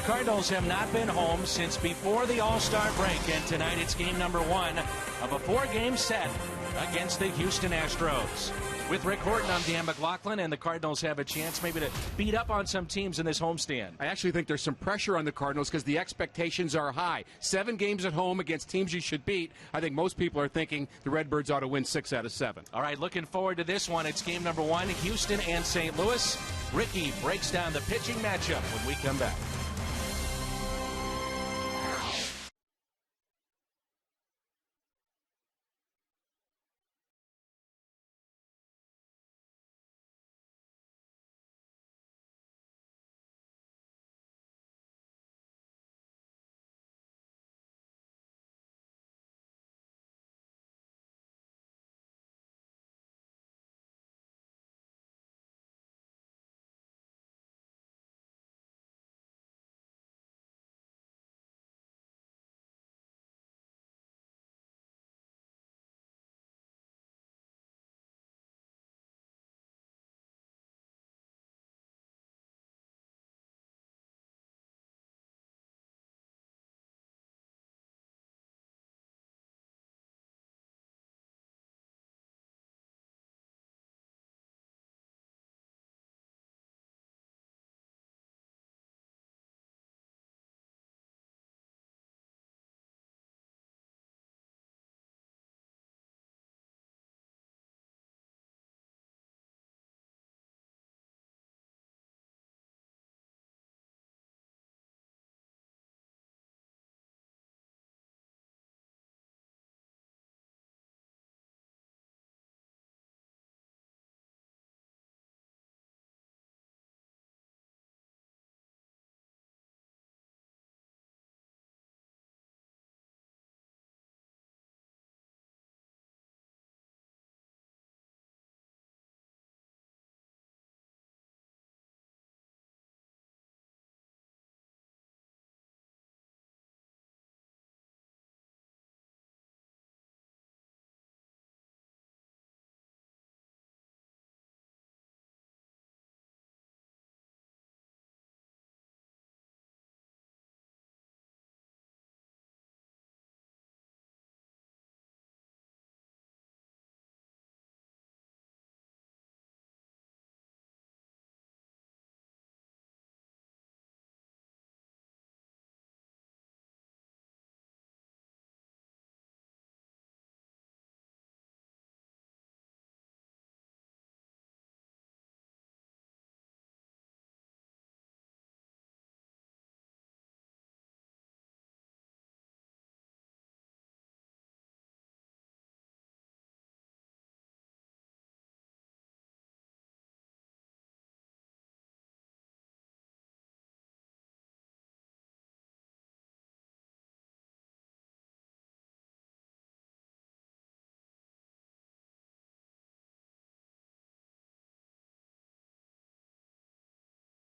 Cardinals have not been home since before the All-Star break, and tonight it's game number 1 of a 4-game set against the Houston Astros. With Rick Horton, I'm Dan McLaughlin, and the Cardinals have a chance maybe to beat up on some teams in this homestand. I actually think there's some pressure on the Cardinals because the expectations are high. 7 games at home against teams you should beat. I think most people are thinking the Redbirds ought to win 6 out of 7. All right, looking forward to this one. It's game number 1, Houston and St. Louis. Ricky breaks down the pitching matchup when we come back.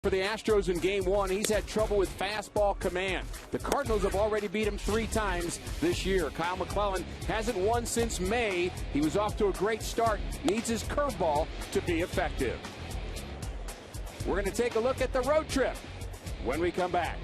For the Astros in Game 1, he's had trouble with fastball command. The Cardinals have already beat him 3 times this year. Kyle McClellan hasn't won since May. He was off to a great start. Needs his curveball to be effective. We're going to take a look at the road trip when we come back.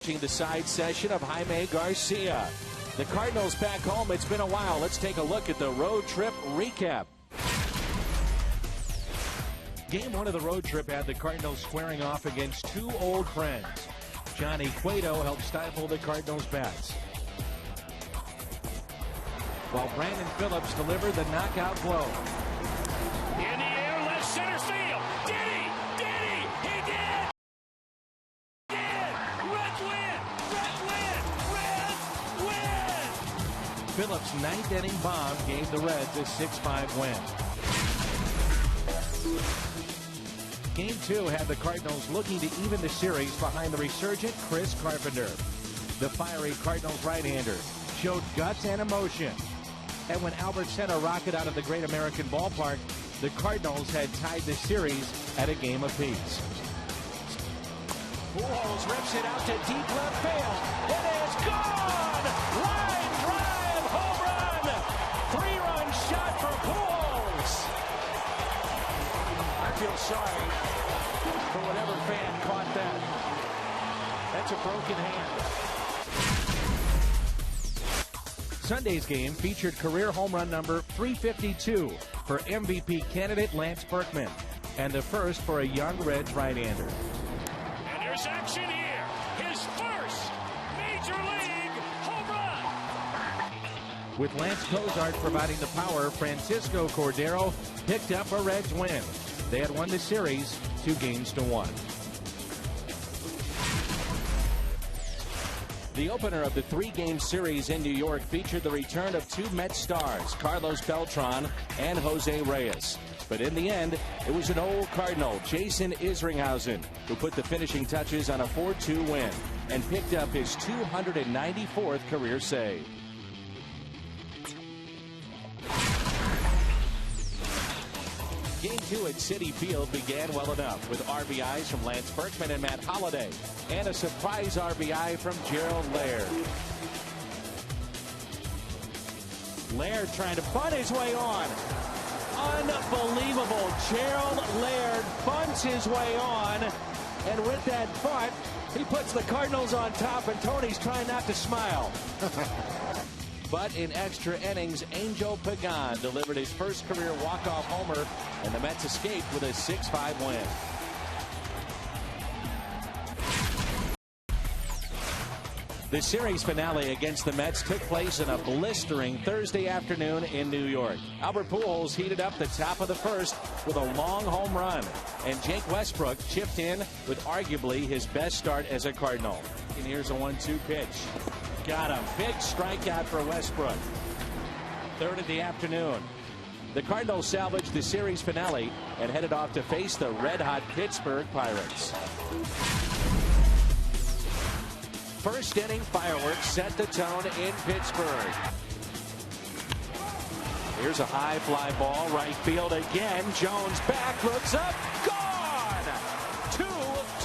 watching the side session of Jaime Garcia. The Cardinals back home. It's been a while. Let's take a look at the road trip recap. Game 1 of the road trip had the Cardinals squaring off against two old friends. Johnny Cueto helped stifle the Cardinals' bats, while Brandon Phillips delivered the knockout blow. In the air, left center field. Did he? Did he? He did! Did! Reds win! Reds win! Reds win! Phillips' ninth inning bomb gave the Reds a 6-5 win. Game 2 had the Cardinals looking to even the series behind the resurgent Chris Carpenter. The fiery Cardinals right-hander showed guts and emotion. And when Albert Senna rocketed out of the Great American Ballpark, the Cardinals had tied the series at a game apiece. Pujols rips it out to deep left field. It is gone! Line drive, home run! 3-run shot for Pujols. I feel sorry for whatever fan caught that. That's a broken hand. Sunday's game featured career home run number 352 for MVP candidate Lance Berkman, and the first for a young Reds right-hander. And there's action here. His first Major League home run. With Lance Cozart providing the power, Francisco Cordero picked up a Reds win. They had won the series 2-1. The opener of the 3-game series in New York featured the return of two Mets stars, Carlos Beltran and Jose Reyes. But in the end, it was an old Cardinal, Jason Isringhausen, who put the finishing touches on a 4-2 win and picked up his 294th career save. Game 2 at Citi Field began well enough with RBIs from Lance Berkman and Matt Holliday, and a surprise RBI from Gerald Laird. Laird trying to bunt his way on. Unbelievable. Gerald Laird bunts his way on, and with that bunt, he puts the Cardinals on top, and Tony's trying not to smile. But in extra innings, Angel Pagan delivered his first career walk-off homer, and the Mets escaped with a 6-5 win. The series finale against the Mets took place in a blistering Thursday afternoon in New York. Albert Pujols heated up the top of the first with a long home run, and Jake Westbrook chipped in with arguably his best start as a Cardinal. And here's a 1-2 pitch. Got him. Big strikeout for Westbrook. Third of the afternoon. The Cardinals salvaged the series finale and headed off to face the red-hot Pittsburgh Pirates. First inning fireworks set the tone in Pittsburgh. Here's a high fly ball, right field again. Jones back, looks up, gone! Two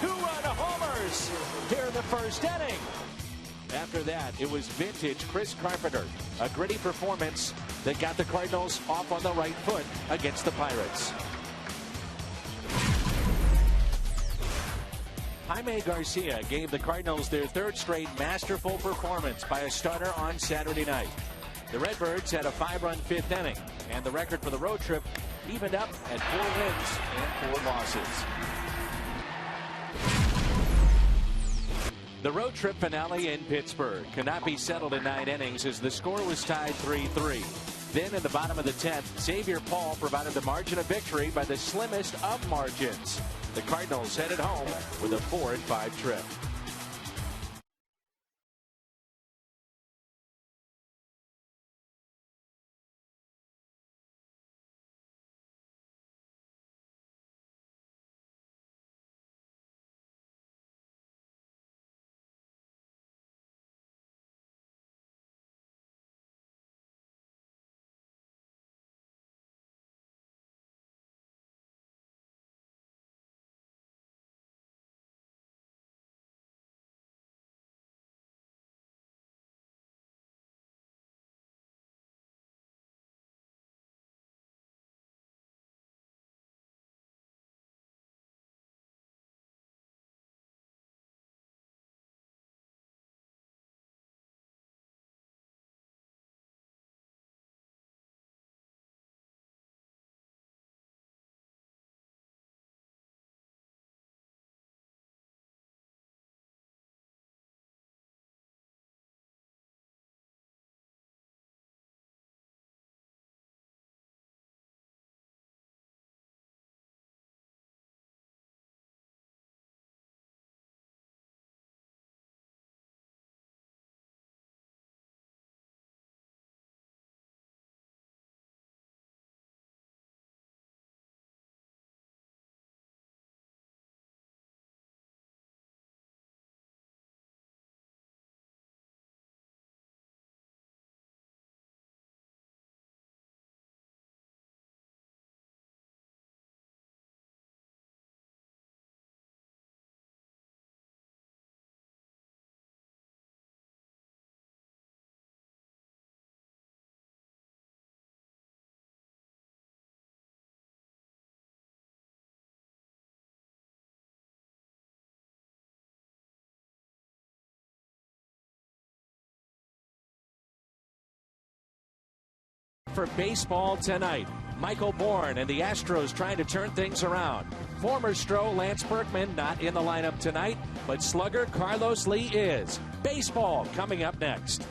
two-run homers here in the first inning. After that, it was vintage Chris Carpenter. A gritty performance that got the Cardinals off on the right foot against the Pirates. Jaime Garcia gave the Cardinals their third straight masterful performance by a starter on Saturday night. The Redbirds had a 5-run fifth inning, and the record for the road trip evened up at 4 wins and 4 losses. The road trip finale in Pittsburgh could not be settled in 9 innings as the score was tied 3-3. Then in the bottom of the 10th, Xavier Paul provided the margin of victory by the slimmest of margins. The Cardinals headed home with a 4-5 trip. For baseball tonight, Michael Bourne and the Astros trying to turn things around. Former Stro Lance Berkman not in the lineup tonight, but slugger Carlos Lee is. Baseball coming up next.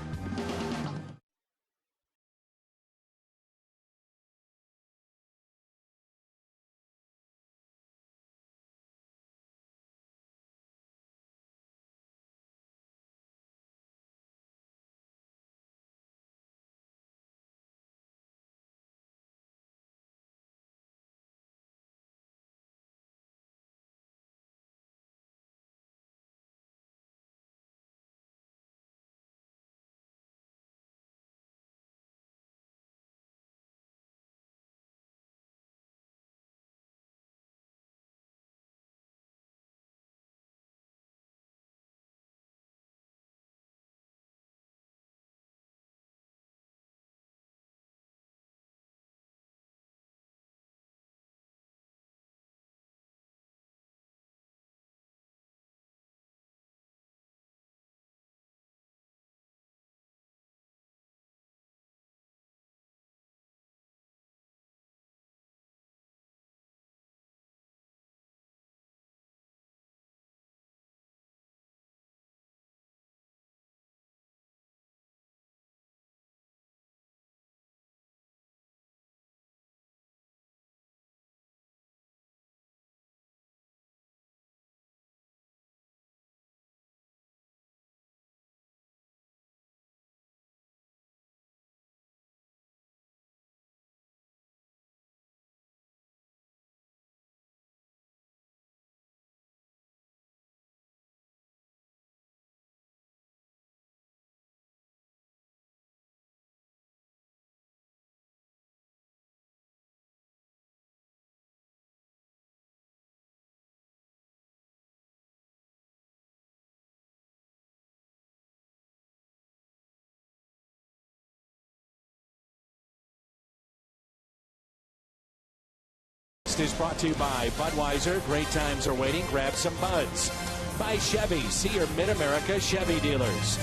Is brought to you by Budweiser. Great times are waiting. Grab some buds. By Chevy. See your Mid-America Chevy dealers.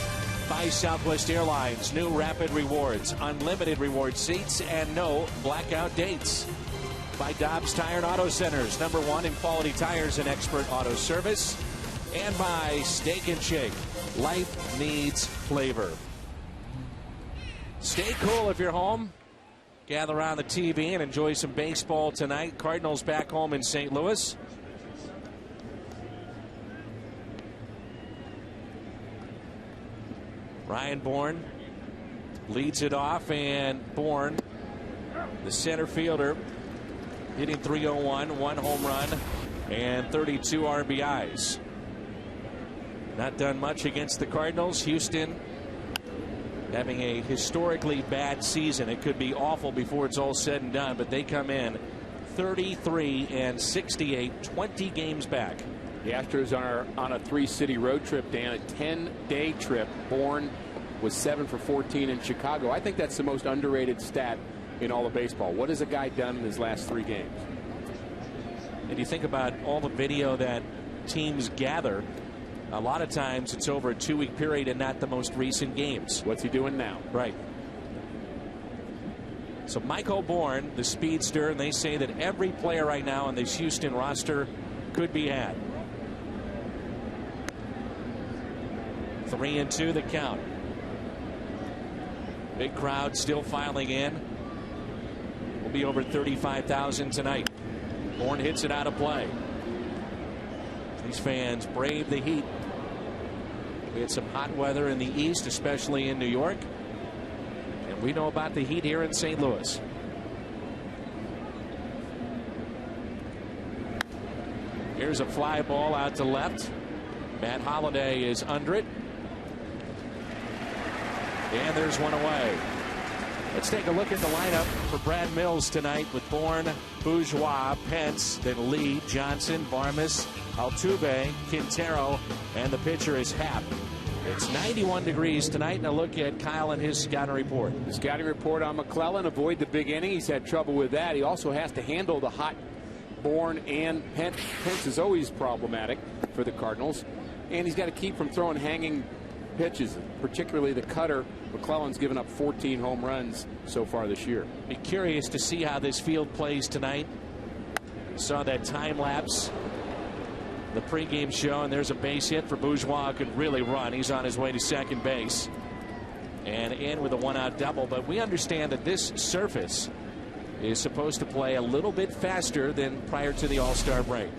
By Southwest Airlines. New Rapid Rewards. Unlimited reward seats and no blackout dates. By Dobbs Tire and Auto Centers. #1 in quality tires and expert auto service. And by Steak and Shake. Life needs flavor. Stay cool if you're home. Gather around the TV and enjoy some baseball tonight. Cardinals back home in St. Louis. Ryan Bourne leads it off, and Bourne, the center fielder, hitting .301, 1 home run, and 32 RBIs. Not done much against the Cardinals. Houston having a historically bad season. It could be awful before it's all said and done, but they come in 33-68, 20 games back. The Astros are on a 3-city road trip, Dan, a 10-day trip. Bourne was 7 for 14 in Chicago. I think that's the most underrated stat in all of baseball. What has a guy done in his last 3 games? And you think about all the video that teams gather. A lot of times it's over a 2-week period and not the most recent games. What's he doing now? Right. So Michael Bourne, the speedster, and they say that every player right now on this Houston roster could be had. 3-2 the count. Big crowd still filing in. Will be over 35,000 tonight. Bourne hits it out of play. These fans brave the heat. We had some hot weather in the east, especially in New York. And we know about the heat here in St. Louis. Here's a fly ball out to left. Matt Holliday is under it. And there's one away. Let's take a look at the lineup for Brad Mills tonight with Bourne, Bourgeois, Pence, then Lee, Johnson, Varmus, Altuve, Quintero, and the pitcher is Happ. It's 91 degrees tonight, and a look at Kyle and his scouting report. The scouting report on McClellan: avoid the big inning. He's had trouble with that. He also has to handle the hot Bourne and Pence. Pence is always problematic for the Cardinals, and he's got to keep from throwing hanging pitches, particularly the cutter. McClellan's given up 14 home runs so far this year. Be curious to see how this field plays tonight. Saw that time lapse, the pregame show, and there's a base hit for Bourgeois, who could really run. He's on his way to second base and in with a one-out double. But we understand that this surface is supposed to play a little bit faster than prior to the All-Star break.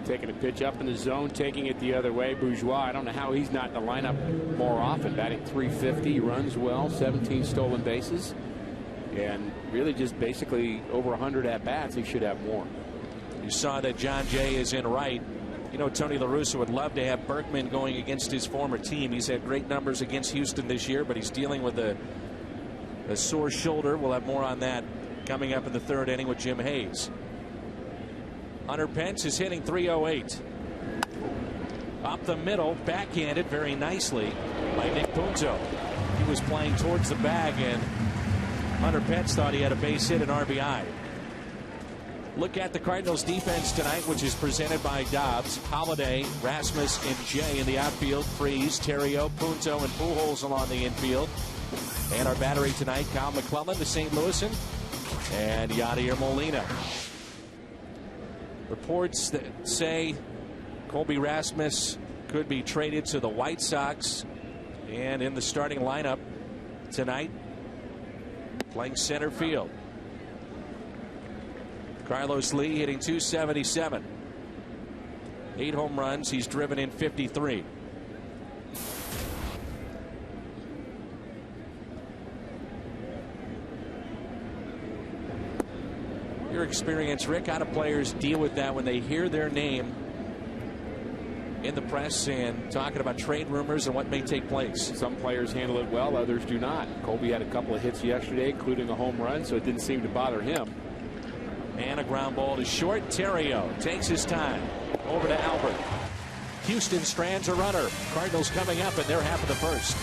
Taking a pitch up in the zone, taking it the other way. Bourgeois, I don't know how he's not in the lineup more often. Batting .350, he runs well, 17 stolen bases, and really just basically over 100 at-bats. He should have more. You saw that John Jay is in right. You know, Tony La Russa would love to have Berkman going against his former team. He's had great numbers against Houston this year, but he's dealing with a sore shoulder. We'll have more on that coming up in the third inning with Jim Hayes. Hunter Pence is hitting .308. Up the middle, backhanded very nicely by Nick Punto. He was playing towards the bag, and Hunter Pence thought he had a base hit and RBI. Look at the Cardinals defense tonight, which is presented by Dobbs. Holiday, Rasmus, and Jay in the outfield. Freeze, Terrio, Punto, and Pujols along the infield. And our battery tonight, Kyle McClellan, the St. Louisan, and Yadier Molina. Reports that say Colby Rasmus could be traded to the White Sox, and in the starting lineup tonight, playing center field. Carlos Lee hitting .277. 8 home runs. He's driven in 53. Your experience, Rick, how do players deal with that when they hear their name in the press and talking about trade rumors and what may take place? Some players handle it well, others do not. Colby had a couple of hits yesterday, including a home run, so it didn't seem to bother him. And a ground ball to short. Terrio takes his time. Over to Albert. Houston strands a runner. Cardinals coming up in their half of the first.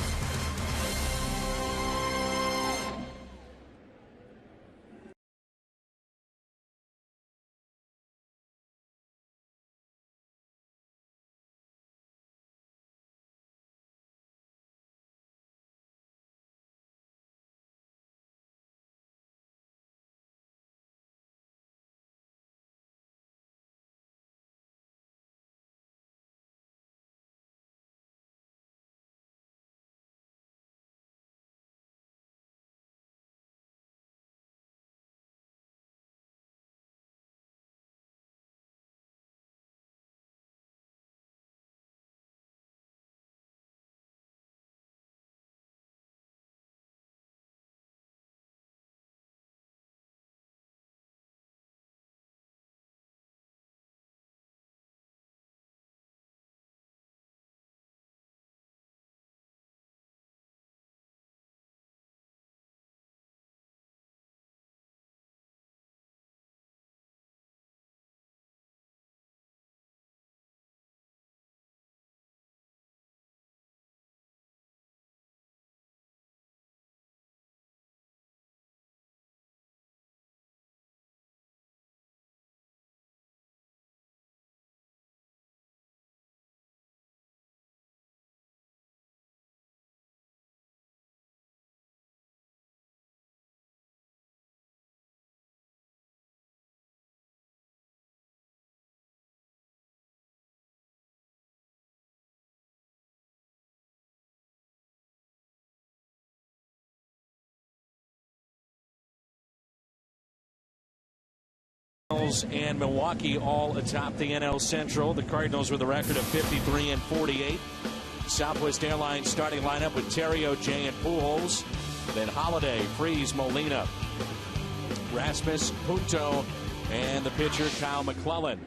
And Milwaukee all atop the NL Central. The Cardinals with a record of 53-48. Southwest Airlines starting lineup with Terrio, Jay, and Pujols. Then Holiday, Freeze, Molina, Rasmus, Punto, and the pitcher Kyle McClellan.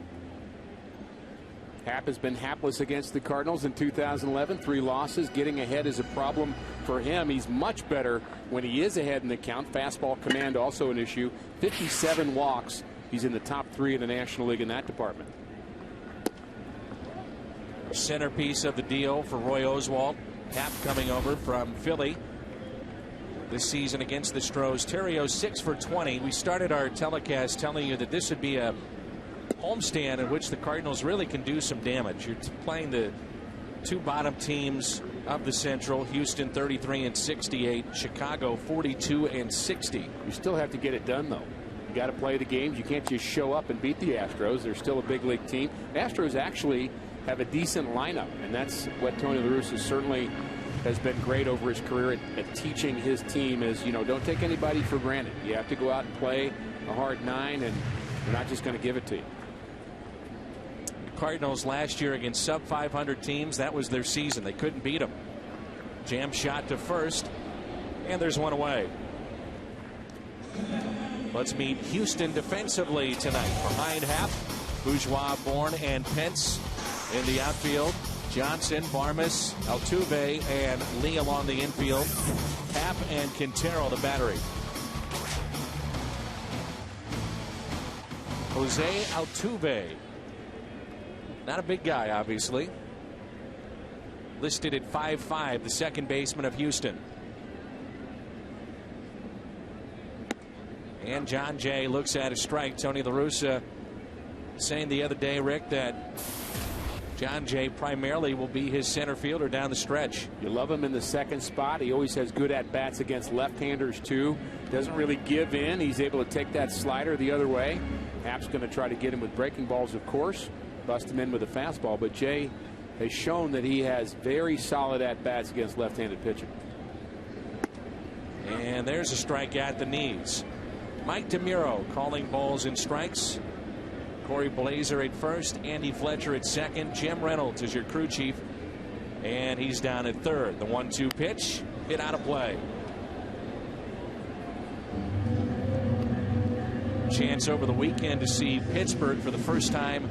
Happ has been hapless against the Cardinals in 2011. 3 losses. Getting ahead is a problem for him. He's much better when he is ahead in the count. Fastball command also an issue. 57 walks. He's in the top 3 in the National League in that department. Centerpiece of the deal for Roy Oswalt. Happ coming over from Philly this season against the Stros. Terrio 6 for 20. We started our telecast telling you that this would be a homestand in which the Cardinals really can do some damage. You're playing the two bottom teams of the Central, Houston 33-68, Chicago 42-60. You still have to get it done, though. You got to play the games. You can't just show up and beat the Astros. They're still a big league team. Astros actually have a decent lineup, and that's what Tony La Russa certainly has been great over his career at teaching his team is, you know, don't take anybody for granted. You have to go out and play a hard nine, and they're not just going to give it to you. Cardinals last year against sub-500 teams, that was their season. They couldn't beat them. Jam shot to first, and there's one away. Let's meet Houston defensively tonight. Behind Happ, Bourgeois, Bourne, and Pence in the outfield. Johnson, Barmes, Altuve, and Lee along the infield. Happ and Quintero the battery. Jose Altuve. Not a big guy, obviously. Listed at 5'5", the second baseman of Houston. And John Jay looks at a strike. Tony La Russa saying the other day, Rick, that John Jay primarily will be his center fielder down the stretch. You love him in the second spot. He always has good at-bats against left-handers, too. Doesn't really give in. He's able to take that slider the other way. Happ's going to try to get him with breaking balls, of course. Bust him in with a fastball. But Jay has shown that he has very solid at-bats against left-handed pitching. And there's a strike at the knees. Mike DeMuro calling balls and strikes. Corey Blazer at first, Andy Fletcher at second, Jim Reynolds is your crew chief, and he's down at third. The 1-2 pitch hit out of play. Chance over the weekend to see Pittsburgh for the first time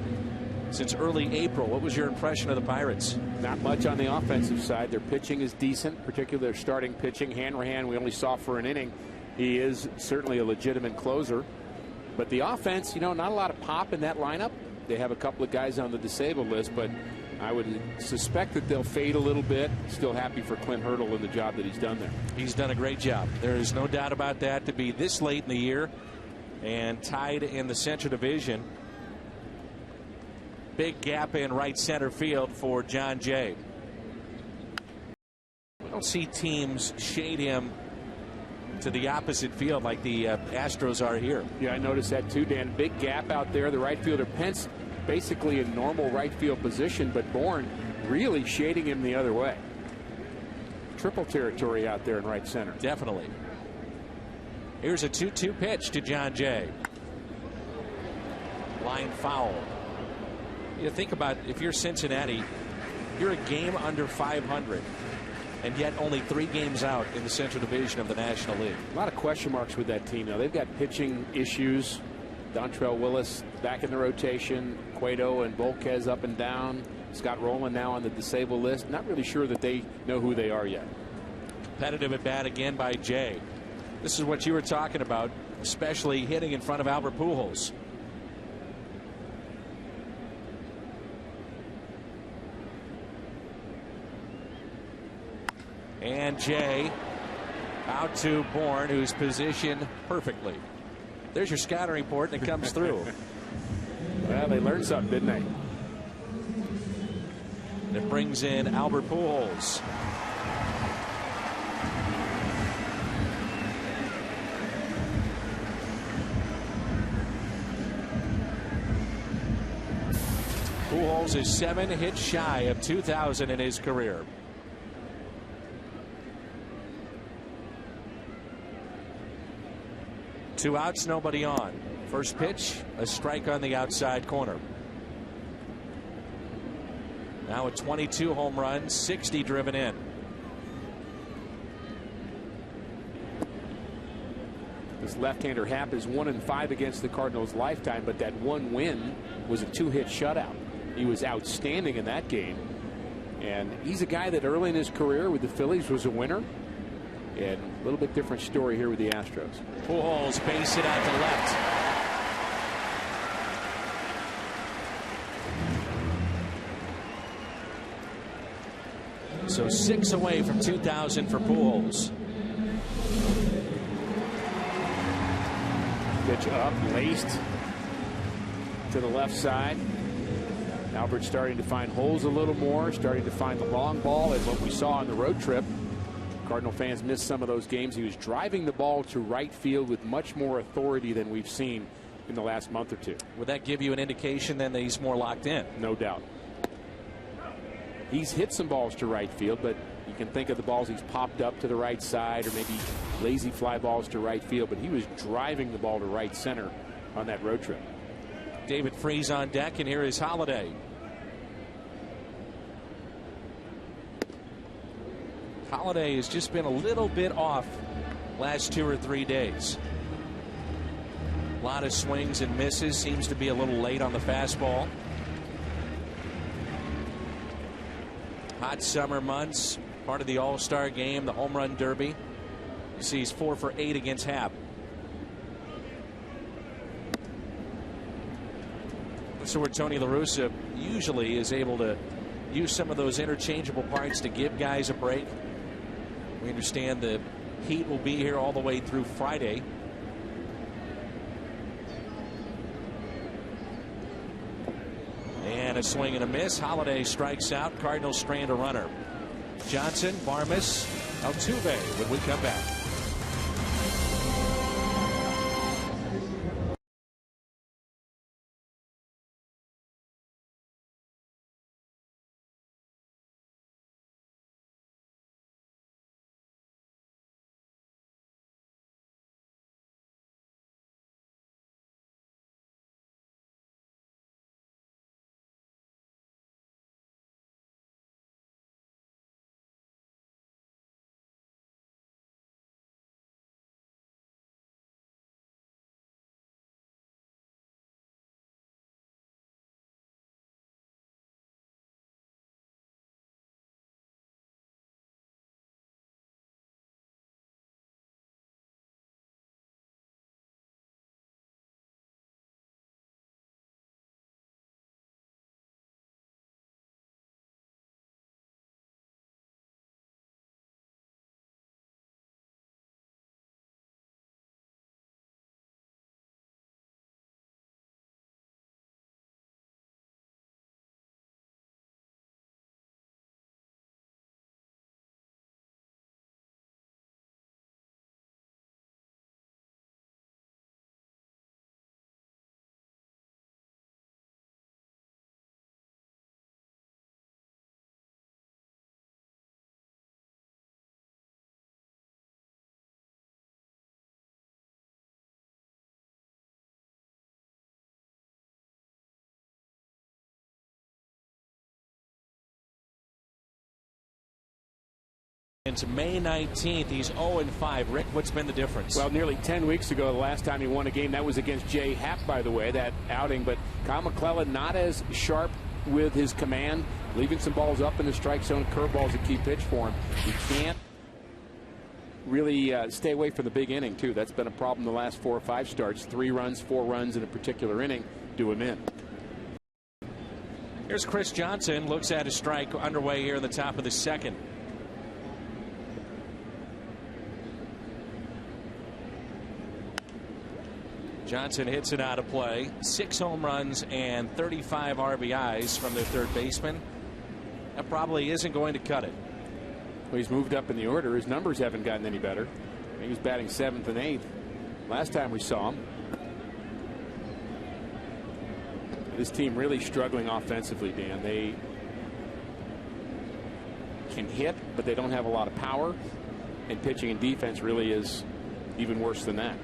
since early April. What was your impression of the Pirates? Not much on the offensive side. Their pitching is decent, particularly their starting pitching. Hanrahan we only saw for an inning. He is certainly a legitimate closer. But the offense, you know, not a lot of pop in that lineup. They have a couple of guys on the disabled list, but I would suspect that they'll fade a little bit. Still happy for Clint Hurdle and the job that he's done there. He's done a great job. There is no doubt about that. To be this late in the year and tied in the Central Division. Big gap in right center field for John Jay. We don't see teams shade him to the opposite field like the Astros are here. Yeah, I noticed that too, Dan. Big gap out there. The right fielder Pence basically in normal right field position, but Bourne really shading him the other way. Triple territory out there in right center. Definitely. Here's a 2-2 pitch to John Jay. Line foul. You think about if you're Cincinnati, you're a game under 500. And yet only 3 games out in the Central Division of the National League. A lot of question marks with that team now. They've got pitching issues. Dontrell Willis back in the rotation. Cueto and Volquez up and down. Scott Rowland now on the disabled list. Not really sure that they know who they are yet. Competitive at bat again by Jay. This is what you were talking about, especially hitting in front of Albert Pujols. And Jay out to Bourne, who's positioned perfectly. There's your scouting report, and it comes through. Well, they learned something, didn't they? And it brings in Albert Pujols. Pujols is 7 hits shy of 2,000 in his career. Two outs, nobody on. First pitch, a strike on the outside corner. Now a 22 home run, 60 driven in. This left-hander Happ is 1-5 against the Cardinals lifetime, but that one win was a 2-hit shutout. He was outstanding in that game. And he's a guy that early in his career with the Phillies was a winner. And a little bit different story here with the Astros. Pujols base it out to left. So 6 away from 2,000 for Pujols. Pitch up, laced to the left side. Albert's starting to find holes a little more, starting to find the long ball, as what we saw on the road trip. Cardinal fans missed some of those games. He was driving the ball to right field with much more authority than we've seen in the last month or two. Would that give you an indication then that he's more locked in? No doubt. He's hit some balls to right field, but you can think of the balls he's popped up to the right side or maybe lazy fly balls to right field, but he was driving the ball to right center on that road trip. David Freese on deck, and here is Holiday. Holiday has just been a little bit off last 2 or 3 days. A lot of swings and misses. Seems to be a little late on the fastball. Hot summer months, part of the All-Star game, the home run derby. You see he's 4 for 8 against Happ. So where Tony La Russa usually is able to use some of those interchangeable parts to give guys a break. We understand the heat will be here all the way through Friday. And a swing and a miss. Holiday strikes out. Cardinals strand a runner. Johnson, Barmes, Altuve when we come back. It's May 19th. He's 0-5. Rick, what's been the difference? Well, nearly 10 weeks ago, the last time he won a game, that was against Jay Happ, by the way, that outing. But Kyle McClellan not as sharp with his command, leaving some balls up in the strike zone. Curveball's a key pitch for him. He can't really stay away from the big inning, too. That's been a problem the last 4 or 5 starts. 3 runs, 4 runs in a particular inning do him in. Here's Chris Johnson. Looks at his strike underway here in the top of the second. Johnson hits it out of play. 6 home runs and 35 RBIs from their third baseman. That probably isn't going to cut it. Well, he's moved up in the order. His numbers haven't gotten any better. He was batting 7th and 8th last time we saw him. This team really struggling offensively, Dan. They can hit, but they don't have a lot of power. And pitching and defense really is even worse than that.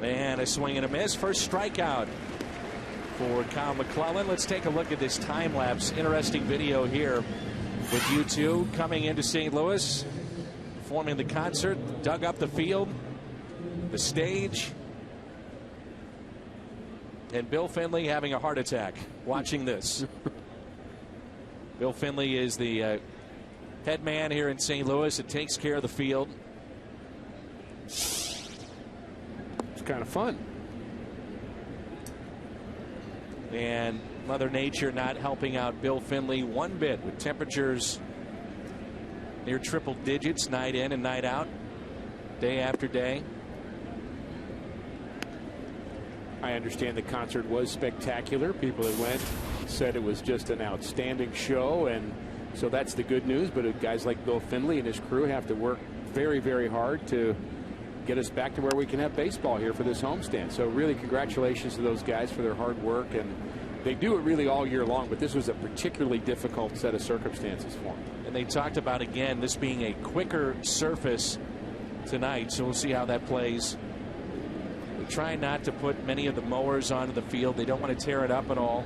And a swing and a miss. First strikeout for Kyle McClellan. Let's take a look at this time lapse. Interesting video here with U2 coming into St. Louis, performing the concert, dug up the field, the stage, and Bill Finley having a heart attack watching this. Bill Finley is the head man here in St. Louis. It takes care of the field. Kind of fun. And Mother Nature not helping out Bill Finley one bit, with temperatures near triple digits night in and night out, day after day. I understand the concert was spectacular. People that went said it was just an outstanding show, and so that's the good news. But guys like Bill Finley and his crew have to work very, very hard to get us back to where we can have baseball here for this homestand. So really congratulations to those guys for their hard work, and they do it really all year long, but this was a particularly difficult set of circumstances for them. And they talked about, again, this being a quicker surface tonight, so we'll see how that plays. They're trying not to put many of the mowers onto the field. They don't want to tear it up at all.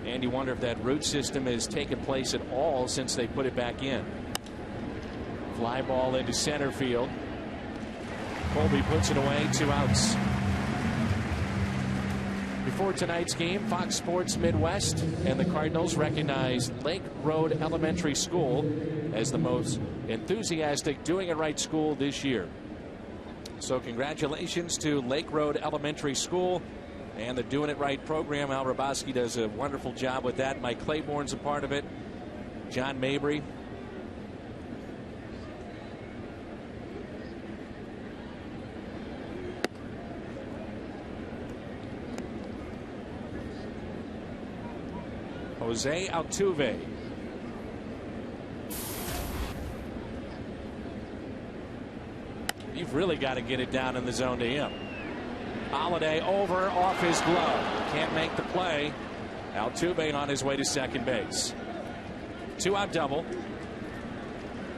And you wonder if that root system has taken place at all since they put it back in. Fly ball into center field. Colby puts it away, 2 outs. Before tonight's game, Fox Sports Midwest and the Cardinals recognized Lake Road Elementary School as the most enthusiastic Doing It Right school this year. So congratulations to Lake Road Elementary School and the Doing It Right program. Al Raboski does a wonderful job with that. Mike Claiborne's a part of it. John Mabry. Jose Altuve. You've really got to get it down in the zone to him. Holiday over, off his glove. Can't make the play. Altuve on his way to second base. 2-out double.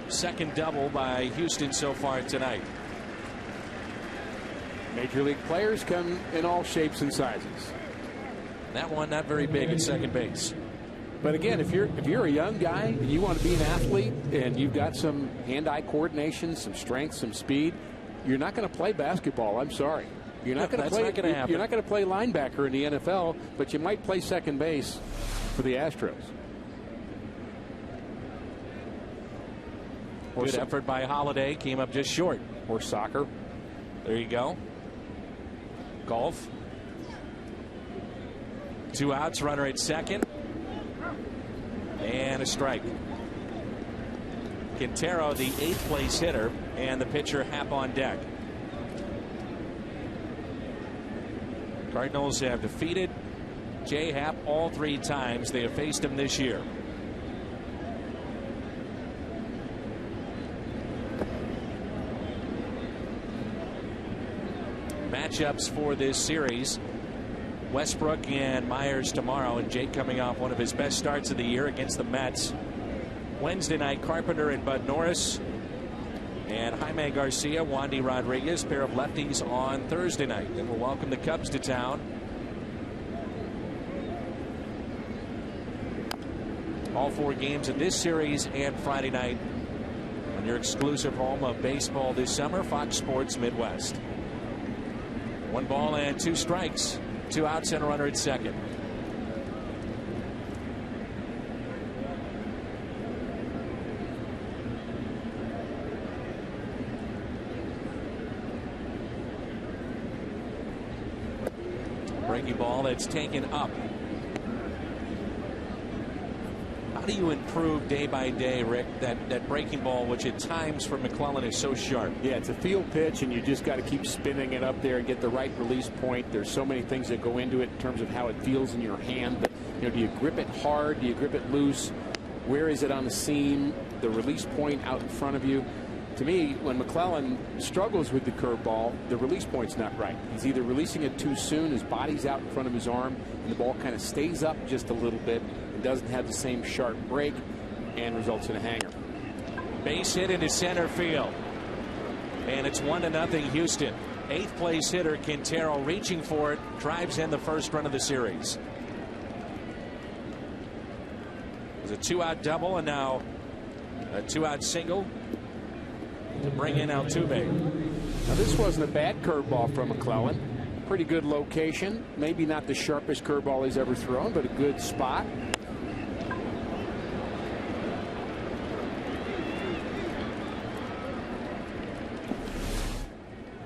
Second double by Houston so far tonight. Major league players come in all shapes and sizes. That one not very big at second base. But again, if you're a young guy and you want to be an athlete and you've got some hand-eye coordination, some strength, some speed, you're not going to play basketball. I'm sorry. You're not going to play. You're not going to play linebacker in the NFL, but you might play second base for the Astros. Good effort by Holiday, came up just short. Or soccer. There you go. Golf. 2 outs, runner at second. And a strike. Quintero, the 8th place hitter, and the pitcher Happ on deck. Cardinals have defeated Jay Happ all 3 times. They have faced him this year. Matchups for this series. Westbrook and Myers tomorrow, and Jake coming off one of his best starts of the year against the Mets. Wednesday night, Carpenter and Bud Norris, and Jaime Garcia, Wandy Rodriguez, pair of lefties on Thursday night. Then we'll welcome the Cubs to town. All 4 games in this series and Friday night on your exclusive home of baseball this summer, Fox Sports Midwest. 1 ball and 2 strikes. 2 outs and a runner at second. Breaking ball that's taken up. How do you improve day by day, Rick, that breaking ball, which at times for McClellan is so sharp? Yeah, it's a field pitch, and you just got to keep spinning it up there and get the right release point. There's so many things that go into it in terms of how it feels in your hand. But, do you grip it hard? Do you grip it loose? Where is it on the seam? The release point out in front of you. To me, when McClellan struggles with the curveball, the release point's not right. He's either releasing it too soon, his body's out in front of his arm, and the ball kind of stays up just a little bit. Doesn't have the same sharp break and results in a hanger. Base hit into center field, and it's 1-0 Houston. 8th place hitter Quintero reaching for it, drives in the first run of the series. It was a 2-out double, and now a 2-out single to bring in Altuve. Now this wasn't a bad curveball from McClellan. Pretty good location. Maybe not the sharpest curveball he's ever thrown, but a good spot.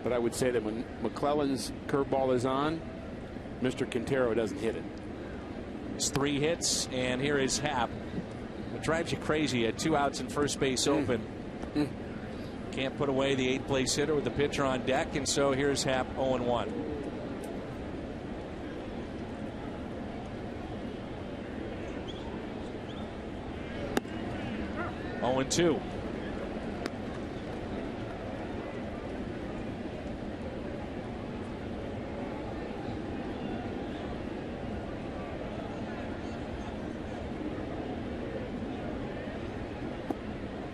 But I would say that when McClellan's curveball is on, Mr. Quintero doesn't hit it. It's 3 hits, and here is Happ. What drives you crazy at 2 outs and first base open. Can't put away the 8th place hitter with the pitcher on deck, and so here's Happ 0-1. 0-2.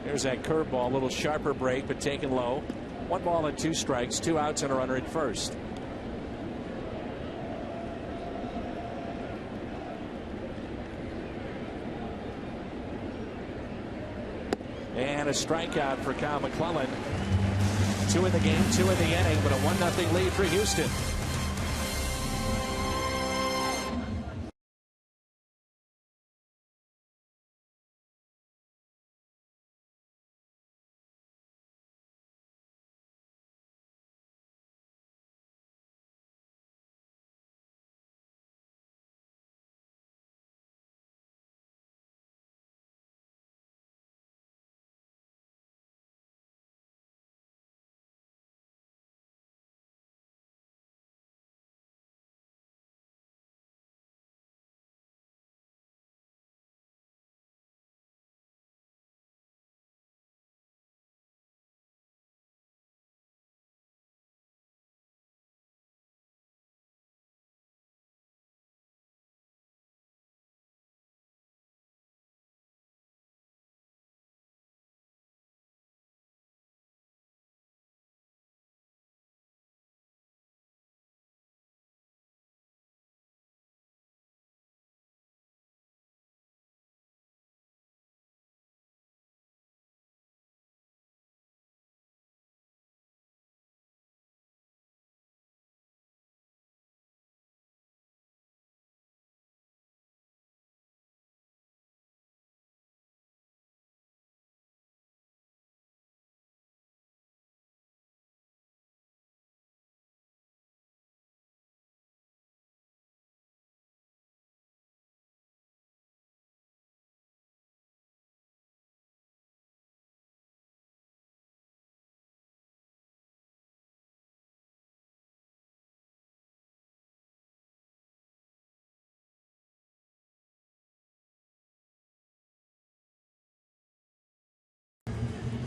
There's that curveball, a little sharper break, but taken low. 1 ball and 2 strikes, 2 outs and a runner at first. And a strikeout for Kyle McClellan. 2 in the game, 2 in the inning, but a 1-0 lead for Houston.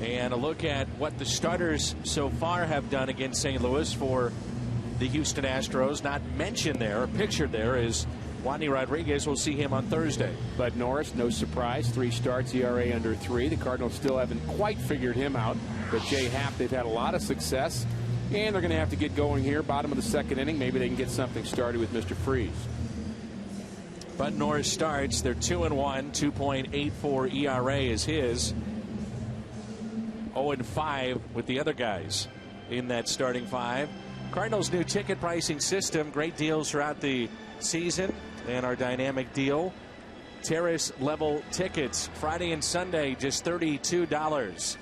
And a look at what the starters so far have done against St. Louis for the Houston Astros. Not mentioned there or pictured there is Wandy Rodriguez. We'll see him on Thursday. Bud Norris, no surprise, 3 starts, ERA under 3. The Cardinals still haven't quite figured him out. But Jay Happ, they've had a lot of success. And they're going to have to get going here. Bottom of the 2nd inning. Maybe they can get something started with Mr. Freeze. Bud Norris starts. They're 2-1. 2.84 ERA is his. 0-5 with the other guys in that starting 5. Cardinals' new ticket pricing system. Great deals throughout the season. And our dynamic deal. Terrace level tickets Friday and Sunday just $32.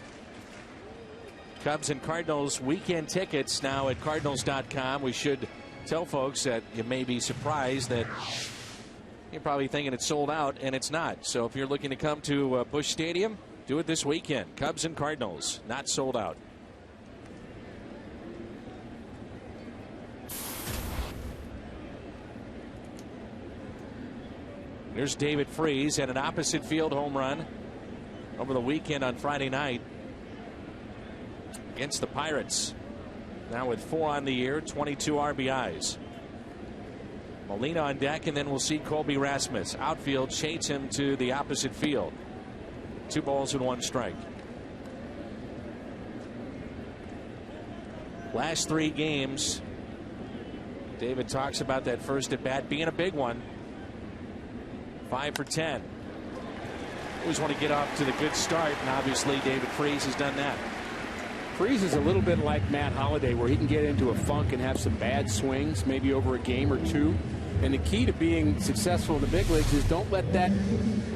Cubs and Cardinals weekend tickets now at Cardinals.com. We should tell folks that you may be surprised that you're probably thinking it's sold out, and it's not. So if you're looking to come to Busch Stadium, do it this weekend. Cubs and Cardinals, not sold out. There's David Freese, had an opposite field home run over the weekend on Friday night against the Pirates. Now with 4 on the year, 22 RBIs. Molina on deck, and then we'll see Colby Rasmus. Outfield shades him to the opposite field. 2 balls and 1 strike. Last 3 games, David talks about that first at bat being a big one. 5 for 10. Always want to get off to the good start, and obviously David Freese has done that. Freese is a little bit like Matt Holliday, where he can get into a funk and have some bad swings, maybe over a game or 2. And the key to being successful in the big leagues is don't let that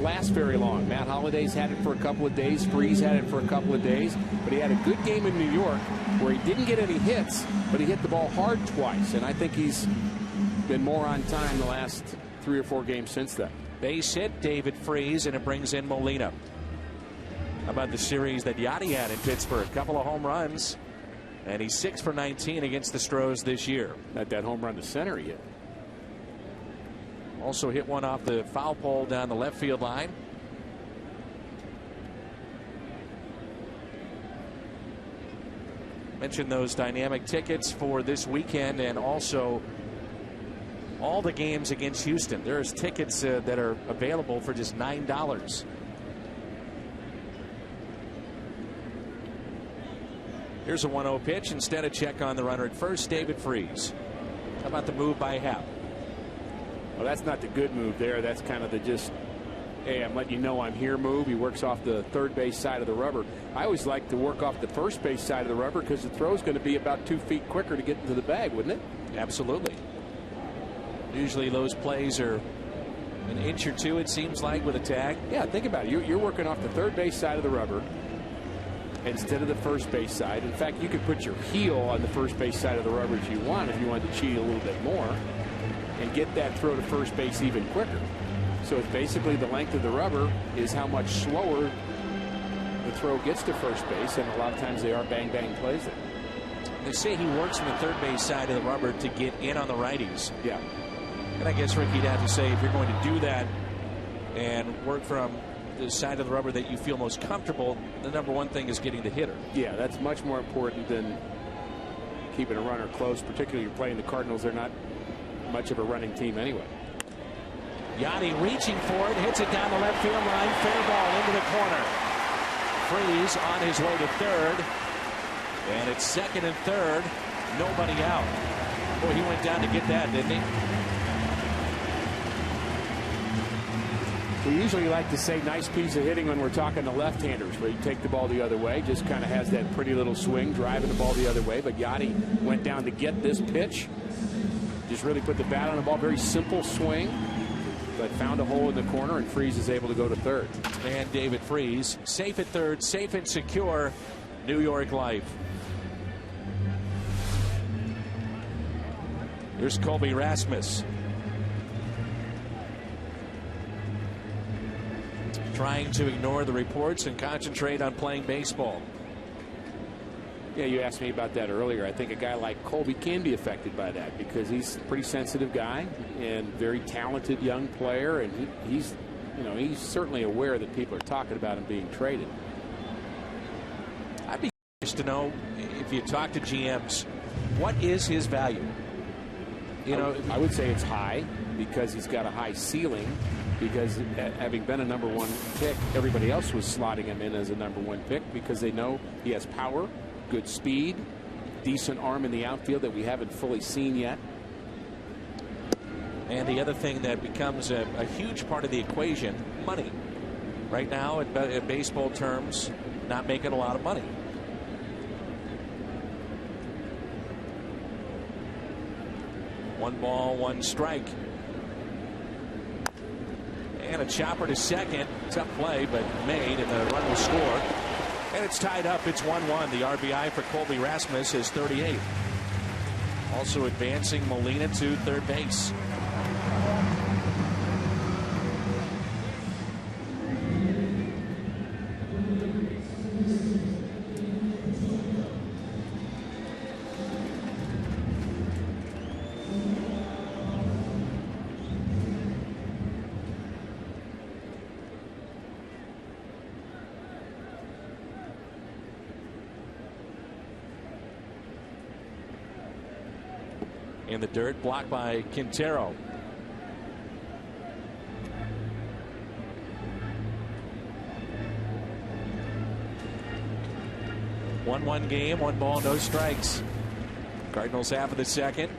last very long. Matt Holliday's had it for a couple of days. Freese had it for a couple of days. But he had a good game in New York where he didn't get any hits, but he hit the ball hard twice. And I think he's been more on time the last 3 or 4 games since then. Base hit, David Freese, and it brings in Molina. How about the series that Yachty had in Pittsburgh? A couple of home runs, and he's 6 for 19 against the Stros this year. Not that home run to center yet. Also hit one off the foul pole down the left field line. Mentioned those dynamic tickets for this weekend and also all the games against Houston. There's tickets that are available for just $9. Here's a 1-0 pitch. Instead, a check on the runner at first, David Freese. How about the move by Happ? Well, that's not the good move there. That's kind of the just, hey, I'm letting you know I'm here move. He works off the third base side of the rubber. I always like to work off the first base side of the rubber because the throw is going to be about 2 feet quicker to get into the bag, wouldn't it? Absolutely. Usually those plays are an inch or two, it seems like, with a tag. Yeah, think about it. You're working off the third base side of the rubber instead of the first base side. In fact, you could put your heel on the first base side of the rubber if you want, if you wanted to cheat a little bit more, and get that throw to first base even quicker. So it's basically the length of the rubber is how much slower the throw gets to first base, and a lot of times they are bang-bang plays there. They say he works from the third base side of the rubber to get in on the righties. Yeah. And I guess, Rick, you'd have to say if you're going to do that and work from the side of the rubber that you feel most comfortable, the number one thing is getting the hitter. Yeah, that's much more important than keeping a runner close, particularly you're playing the Cardinals. They're not much of a running team anyway. Yachty reaching for it, hits it down the left field line, fair ball into the corner. Freese on his way to third, and it's second and third, nobody out. Boy, he went down to get that, didn't he? We usually like to say nice piece of hitting when we're talking to left-handers, where you take the ball the other way. Just kind of has that pretty little swing, driving the ball the other way. But Yachty went down to get this pitch. Just really put the bat on the ball. Very simple swing, but found a hole in the corner, and Freese is able to go to third. And David Freese, safe at third, safe and secure. New York life. Here's Colby Rasmus. Trying to ignore the reports and concentrate on playing baseball. Yeah, you asked me about that earlier. I think a guy like Colby can be affected by that because he's a pretty sensitive guy and very talented young player, and he's certainly aware that people are talking about him being traded. I'd be curious to know, if you talk to GMs, what is his value? I would say it's high because he's got a high ceiling. Because having been a #1 pick, everybody else was slotting him in as a #1 pick because they know he has power, good speed, decent arm in the outfield that we haven't fully seen yet. And the other thing that becomes a huge part of the equation, money. Right now, in baseball terms, not making a lot of money. One ball, one strike. And a chopper to second. Tough play, but made, and the run will score. And it's tied up. It's 1-1. The RBI for Colby Rasmus is 38. Also advancing Molina to third base. In the dirt, blocked by Quintero. One game, 1 ball, no strikes. Cardinals half of the second.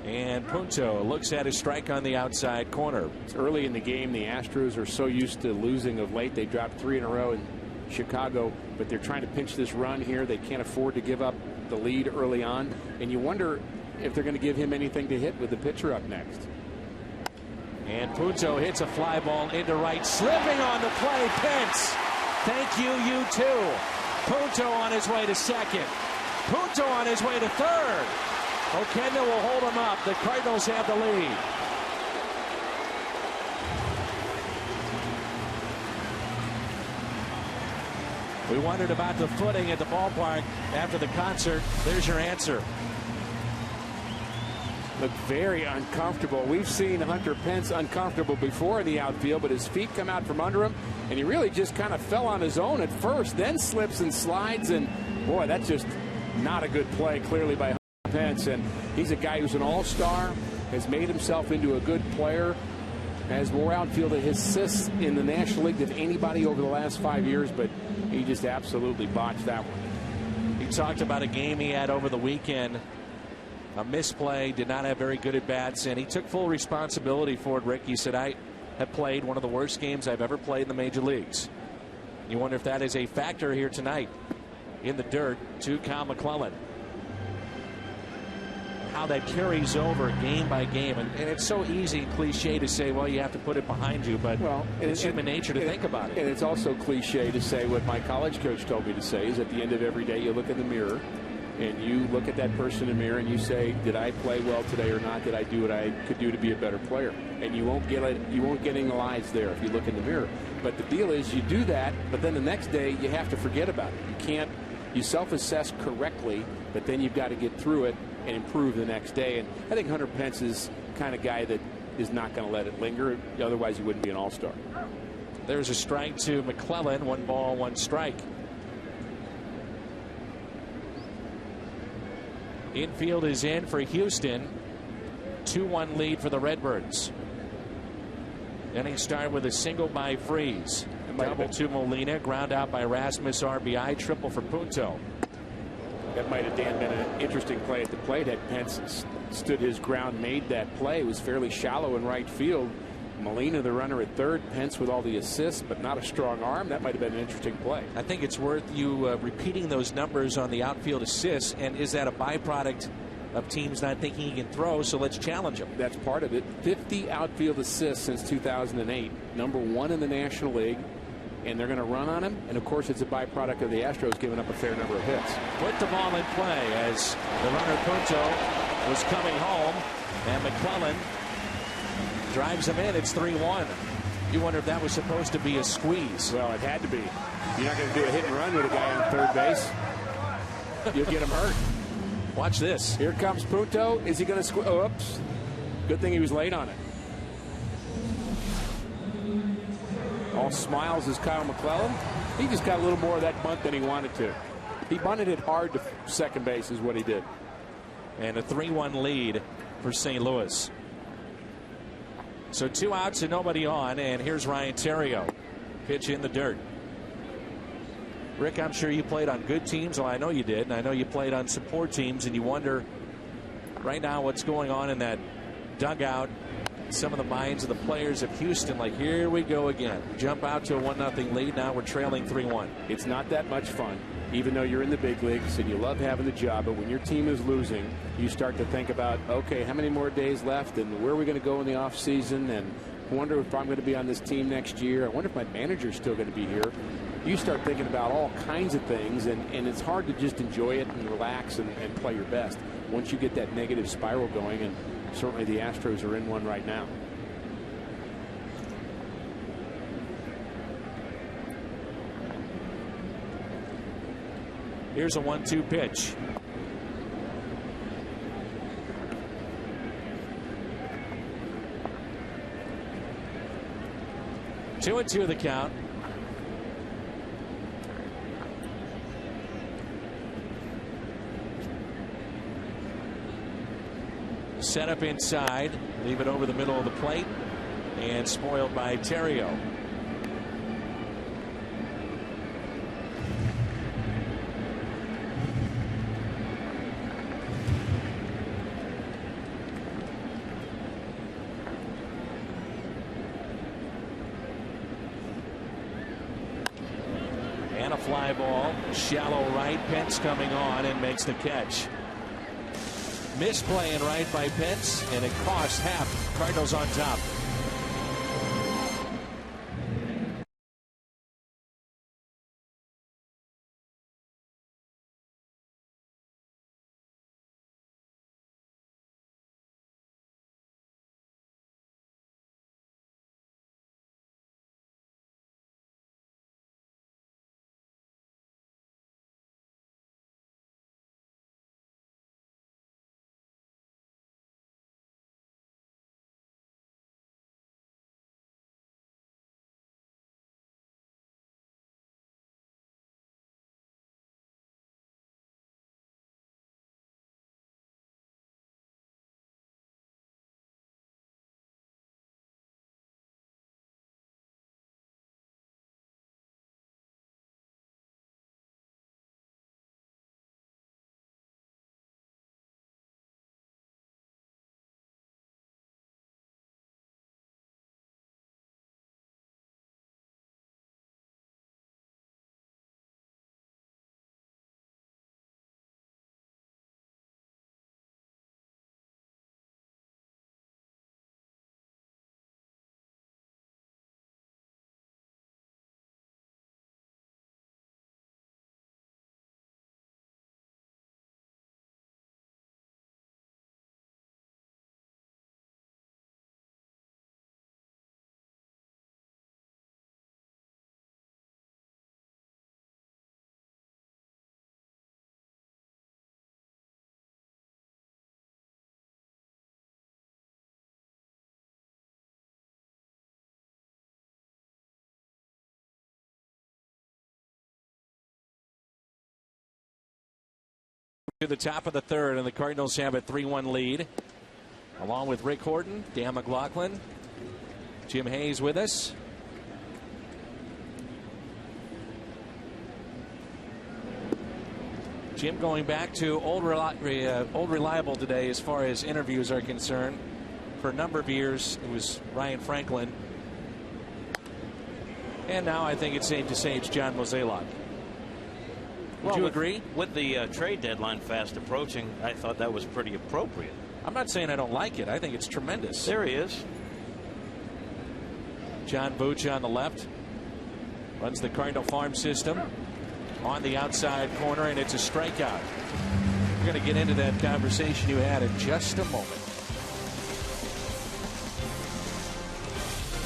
And Punto looks at his strike on the outside corner. It's early in the game. The Astros are so used to losing of late. They dropped 3 in a row in Chicago, but they're trying to pinch this run here. They can't afford to give up the lead early on, and you wonder if they're going to give him anything to hit with the pitcher up next. And Punto hits a fly ball into right, slipping on the play. Pence, thank you, you too. Punto on his way to second. Punto on his way to third. Okenda will hold him up. The Cardinals have the lead. We wondered about the footing at the ballpark after the concert. There's your answer. looked very uncomfortable. We've seen Hunter Pence uncomfortable before in the outfield, but his feet come out from under him, and he really just kind of fell on his own at first, then slips and slides, and boy, that's just not a good play, clearly, by Hunter Pence. And he's a guy who's an all-star, has made himself into a good player, has more outfield assists in the National League than anybody over the last 5 years, but he just absolutely botched that one. He talked about a game he had over the weekend. A misplay, did not have very good at-bats, and he took full responsibility for it, Rick. He said, I have played one of the worst games I've ever played in the major leagues. You wonder if that is a factor here tonight in the dirt to Kyle McClellan. How that carries over game by game. And it's so easy and cliche to say, well, you have to put it behind you, but it's human nature to think about it. And it's also cliche to say what my college coach told me to say is at the end of every day you look in the mirror and you look at that person in the mirror and you say, did I play well today or not? Did I do what I could do to be a better player? And you won't get any lies there if you look in the mirror. But the deal is you do that, but then the next day you have to forget about it. You self-assess correctly, but then you've got to get through it and improve the next day. And I think Hunter Pence is the kind of guy that is not going to let it linger. Otherwise, he wouldn't be an all-star. There's a strike to McClellan. 1 ball, 1 strike. Infield is in for Houston. 2-1 lead for the Redbirds. Inning start with a single by Freeze. Double to Molina. Ground out by Rasmus, RBI. Triple for Punto. That might have, Dan, been an interesting play at the plate. Had Pence stood his ground, made that play. It was fairly shallow in right field. Molina, the runner at third. Pence with all the assists, but not a strong arm. That might have been an interesting play. I think it's worth you repeating those numbers on the outfield assists. And is that a byproduct of teams not thinking he can throw? So let's challenge him. That's part of it. 50 outfield assists since 2008. #1 in the National League. And they're going to run on him. And, of course, it's a byproduct of the Astros giving up a fair number of hits. Put the ball in play as the runner Punto was coming home. And McClellan drives him in. It's 3-1. You wonder if that was supposed to be a squeeze. Well, it had to be. You're not going to do a hit and run with a guy on third base. You'll get him hurt. Watch this. Here comes Punto. Is he going to squeeze? Oh, oops. Good thing he was late on it. All smiles is Kyle McClellan. He just got a little more of that bunt than he wanted to. He bunted it hard to second base is what he did. And a 3-1 lead for St. Louis. So 2 outs and nobody on. And here's Ryan Theriot. Pitch in the dirt. Rick, I'm sure you played on good teams. Well, I know you did. And I know you played on support teams. And you wonder right now what's going on in that dugout. Some of the minds of the players of Houston, like, here we go again. Jump out to a 1-0 lead. Now we're trailing 3-1. It's not that much fun, even though you're in the big leagues and you love having the job. But when your team is losing, you start to think about, okay, how many more days left and where are we going to go in the offseason? And I wonder if I'm going to be on this team next year. I wonder if my manager's still going to be here. You start thinking about all kinds of things, and it's hard to just enjoy it and relax and play your best once you get that negative spiral going. And certainly the Astros are in one right now. Here's a 1-2 pitch. Two and 2 the count. Set up inside, leave it over the middle of the plate, and spoiled by Theriot. And a fly ball, shallow right. Pence coming on and makes the catch. Misplay in right by Pence, and it cost half. Cardinals on top. To the top of the third, and the Cardinals have a 3-1 lead. Along with Rick Horton, Dan McLaughlin, Jim Hayes with us. Jim going back to old reliable today as far as interviews are concerned. For a number of years, it was Ryan Franklin. And now I think it's safe to say it's John Mozeliak. Would you agree? With the trade deadline fast approaching, I thought that was pretty appropriate. I'm not saying I don't like it. I think it's tremendous. There he is. John Bucha on the left. Runs the Cardinal farm system. On the outside corner, and it's a strikeout. We're going to get into that conversation you had in just a moment.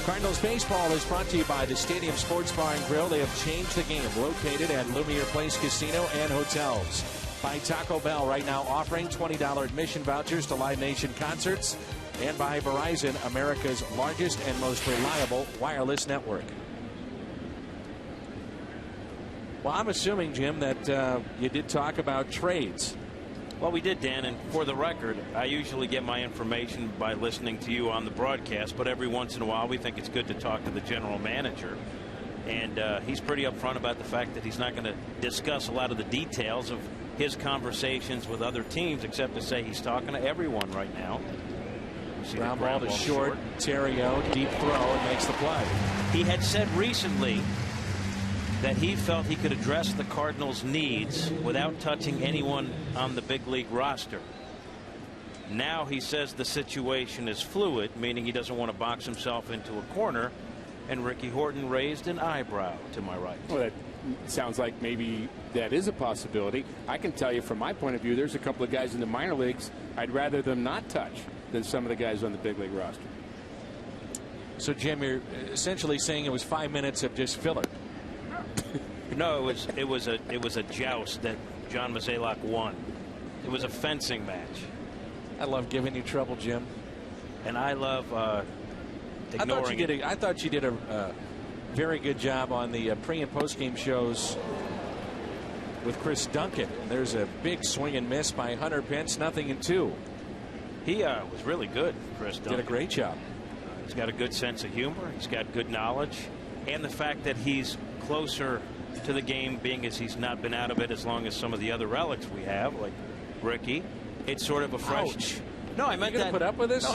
Cardinals baseball is brought to you by the Stadium Sports Bar and Grill. They have changed the game, located at Lumiere Place Casino and Hotels. By Taco Bell, right now offering $20 admission vouchers to Live Nation concerts. And by Verizon, America's largest and most reliable wireless network. Well, I'm assuming, Jim, that you did talk about trades. Well, we did, Dan, and for the record, I usually get my information by listening to you on the broadcast, but every once in a while we think it's good to talk to the general manager. And he's pretty upfront about the fact that he's not going to discuss a lot of the details of his conversations with other teams, except to say he's talking to everyone right now. Ground ball to short. Terrio, deep throw, and makes the play. He had said recently that he felt he could address the Cardinals' needs without touching anyone on the big league roster. Now he says the situation is fluid, meaning he doesn't want to box himself into a corner. And Ricky Horton raised an eyebrow to my right. Well, that sounds like maybe that is a possibility. I can tell you from my point of view, there's a couple of guys in the minor leagues I'd rather them not touch than some of the guys on the big league roster. So, Jim, you're essentially saying it was 5 minutes of just filler. No, it was a joust that John Mozeliak won. It was a fencing match. I love giving you trouble, Jim. And I love ignoring it. I thought you did a very good job on the pre and post game shows with Chris Duncan. There's a big swing and miss by Hunter Pence, 0-2. He was really good, Chris Duncan. Did a great job. He's got a good sense of humor. He's got good knowledge. And the fact that he's closer to the game, being as he's not been out of it as long as some of the other relics we have, like Ricky. It's sort of a fresh. Ouch. No, I meant you that. Put up with this?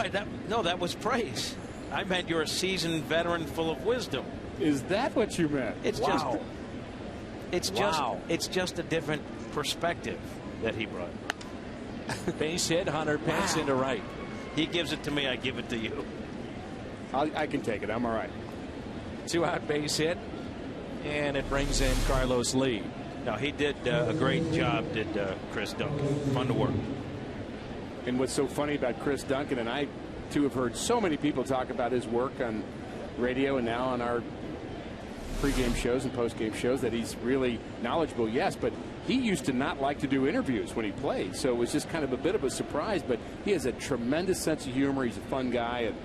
No, that was praise. I meant you're a seasoned veteran full of wisdom. Is that what you meant? It's wow. It's just a different perspective that he brought. Base hit, Hunter Pence into right. He gives it to me, I give it to you. I can take it. I'm all right. 2-out base hit, and it brings in Carlos Lee. Now, he did a great job, did Chris Duncan. Fun to work. And what's so funny about Chris Duncan, and I, too, have heard so many people talk about his work on radio and now on our pregame shows and postgame shows, that he's really knowledgeable, yes, but he used to not like to do interviews when he played, so it was just kind of a bit of a surprise, but he has a tremendous sense of humor. He's a fun guy, and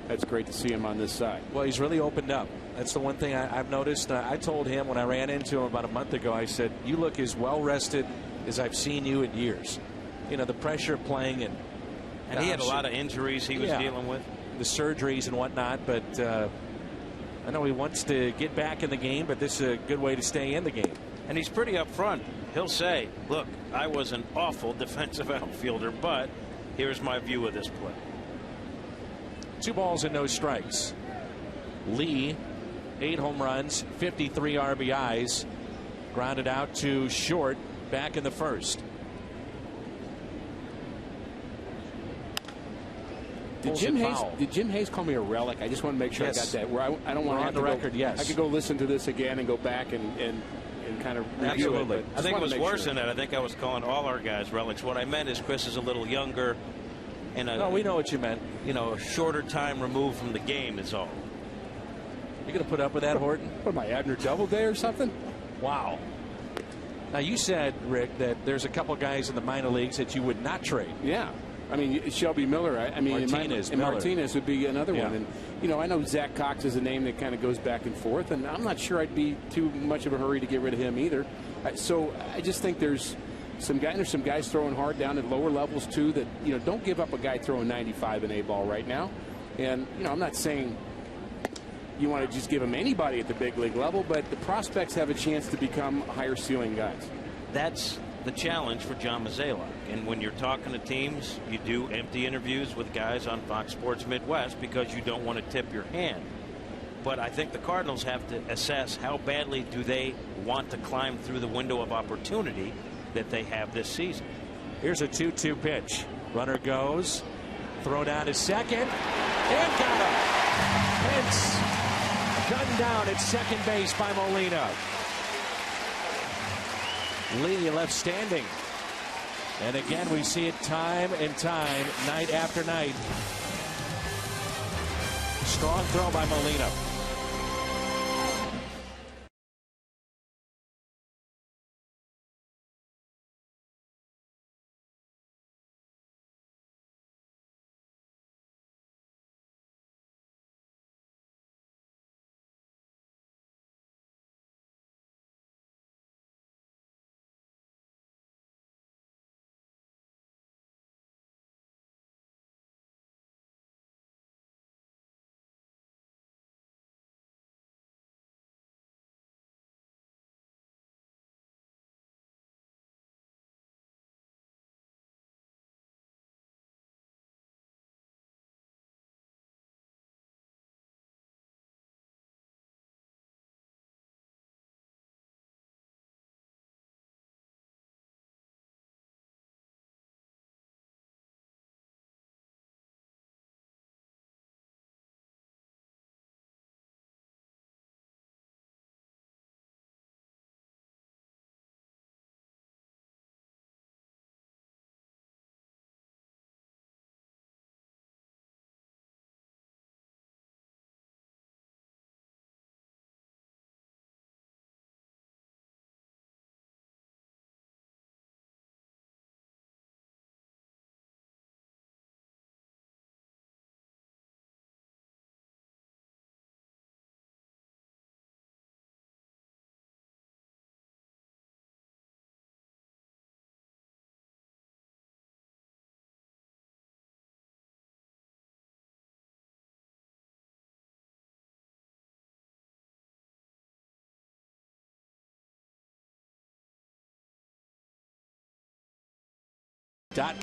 that's great to see him on this side. Well, he's really opened up. That's the one thing I've noticed. I told him when I ran into him about a month ago, I said, you look as well rested as I've seen you in years. You know, the pressure of playing, and he had a lot of injuries he was dealing with. The surgeries and whatnot, but I know he wants to get back in the game, but this is a good way to stay in the game. And he's pretty upfront. He'll say, look, I was an awful defensive outfielder, but here's my view of this play. 2 balls and no strikes. Lee, 8 home runs, 53 RBIs, grounded out to short back in the first. Did Jim Hayes call me a relic? I just want to make sure I got that. Where I don't want to have on the record. Yes, I could go listen to this again and go back and kind of review it. I think it was worse than that. I think I was calling all our guys relics. What I meant is Chris is a little younger, and no, we know what you meant. You know, a shorter time removed from the game is all. You going to put up with that, Horton? What am I, Abner Doubleday or something? Wow. Now, you said, Rick, that there's a couple guys in the minor leagues that you would not trade. Yeah. I mean, Shelby Miller. I mean, Martinez would be another one. And, you know, I know Zach Cox is a name that kind of goes back and forth, and I'm not sure I'd be too much of a hurry to get rid of him either. So I just think there's There's some guys throwing hard down at lower levels too that, don't give up a guy throwing 95 in A ball right now. And, I'm not saying you want to just give him anybody at the big league level, but the prospects have a chance to become higher ceiling guys. That's the challenge for John Mozeliak. And when you're talking to teams, you do empty interviews with guys on Fox Sports Midwest because you don't want to tip your hand. But I think the Cardinals have to assess how badly do they want to climb through the window of opportunity that they have this season. Here's a 2-2 pitch. Runner goes. Throw down to second. And got him. Pence gunned down at second base by Molina. Lee left standing. And again, we see it time and time, night after night. Strong throw by Molina.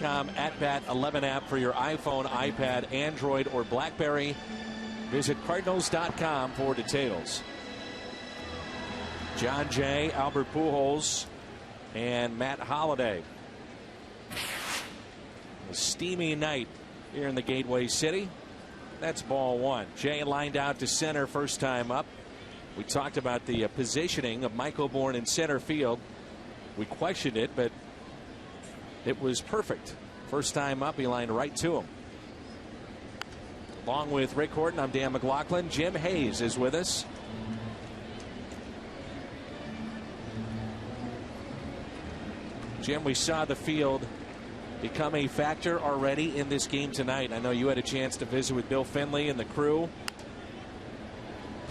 .com @Bat11 app for your iPhone, iPad, Android, or BlackBerry. Visit Cardinals.com for details. John Jay, Albert Pujols, and Matt Holliday. A steamy night here in the Gateway City. That's ball one. Jay lined out to center first time up. We talked about the positioning of Michael Bourne in center field. We questioned it, but it was perfect. First time up, he lined right to him. Along with Rick Horton, I'm Dan McLaughlin. Jim Hayes is with us. Jim, we saw the field become a factor already in this game tonight. I know you had a chance to visit with Bill Finley and the crew.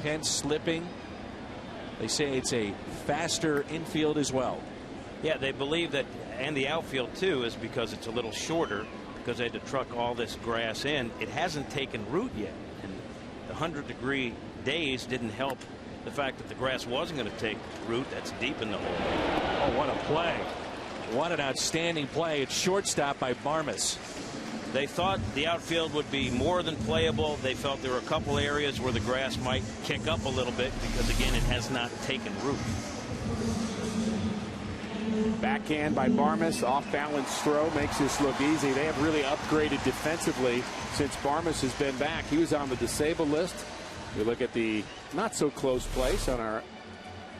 Pence slipping. They say it's a faster infield as well. Yeah, they believe that, and the outfield too, is because it's a little shorter because they had to truck all this grass in. It hasn't taken root yet, and the 100-degree days didn't help the fact that the grass wasn't going to take root. That's deep in the hole. Oh, what a play. What an outstanding play. It's shortstop by Barmes. They thought the outfield would be more than playable. They felt there were a couple areas where the grass might kick up a little bit because, again, it has not taken root. Backhand by Barmes, off-balance throw makes this look easy. They have really upgraded defensively since Barmes has been back. He was on the disabled list. We look at the not-so-close place on our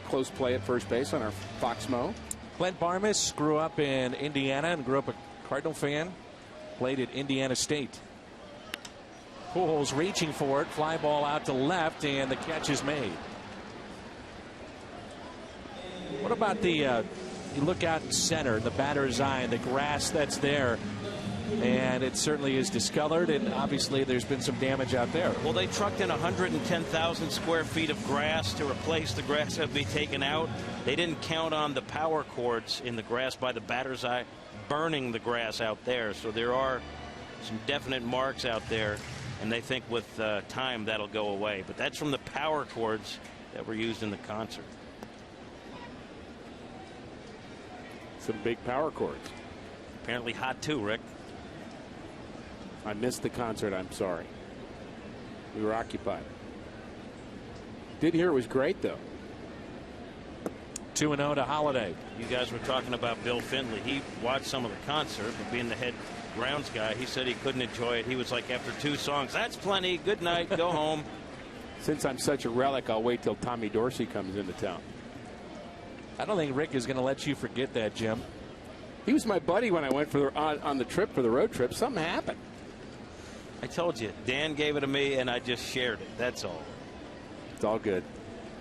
close play at first base on our Fox Mo. Clint Barmes grew up in Indiana and grew up a Cardinal fan. Played at Indiana State. Pujols reaching for it. Fly ball out to left, and the catch is made. What about the... you look out in center, the batter's eye, and the grass that's there. And it certainly is discolored, and obviously there's been some damage out there. Well, they trucked in 110,000 square feet of grass to replace the grass that would be taken out. They didn't count on the power cords in the grass by the batter's eye burning the grass out there. So there are some definite marks out there, and they think with time that'll go away. But that's from the power cords that were used in the concert. Some big power cords. Apparently hot too, Rick. I missed the concert. I'm sorry. We were occupied. Did hear it was great, though. 2-0 to Holiday. You guys were talking about Bill Findlay. He watched some of the concert, but being the head grounds guy, he said he couldn't enjoy it. He was like, after 2 songs, that's plenty. Good night. Go home. Since I'm such a relic, I'll wait till Tommy Dorsey comes into town. I don't think Rick is going to let you forget that, Jim. He was my buddy when I went for on the trip for the road trip. Something happened. I told you, Dan gave it to me, and I just shared it. That's all. It's all good.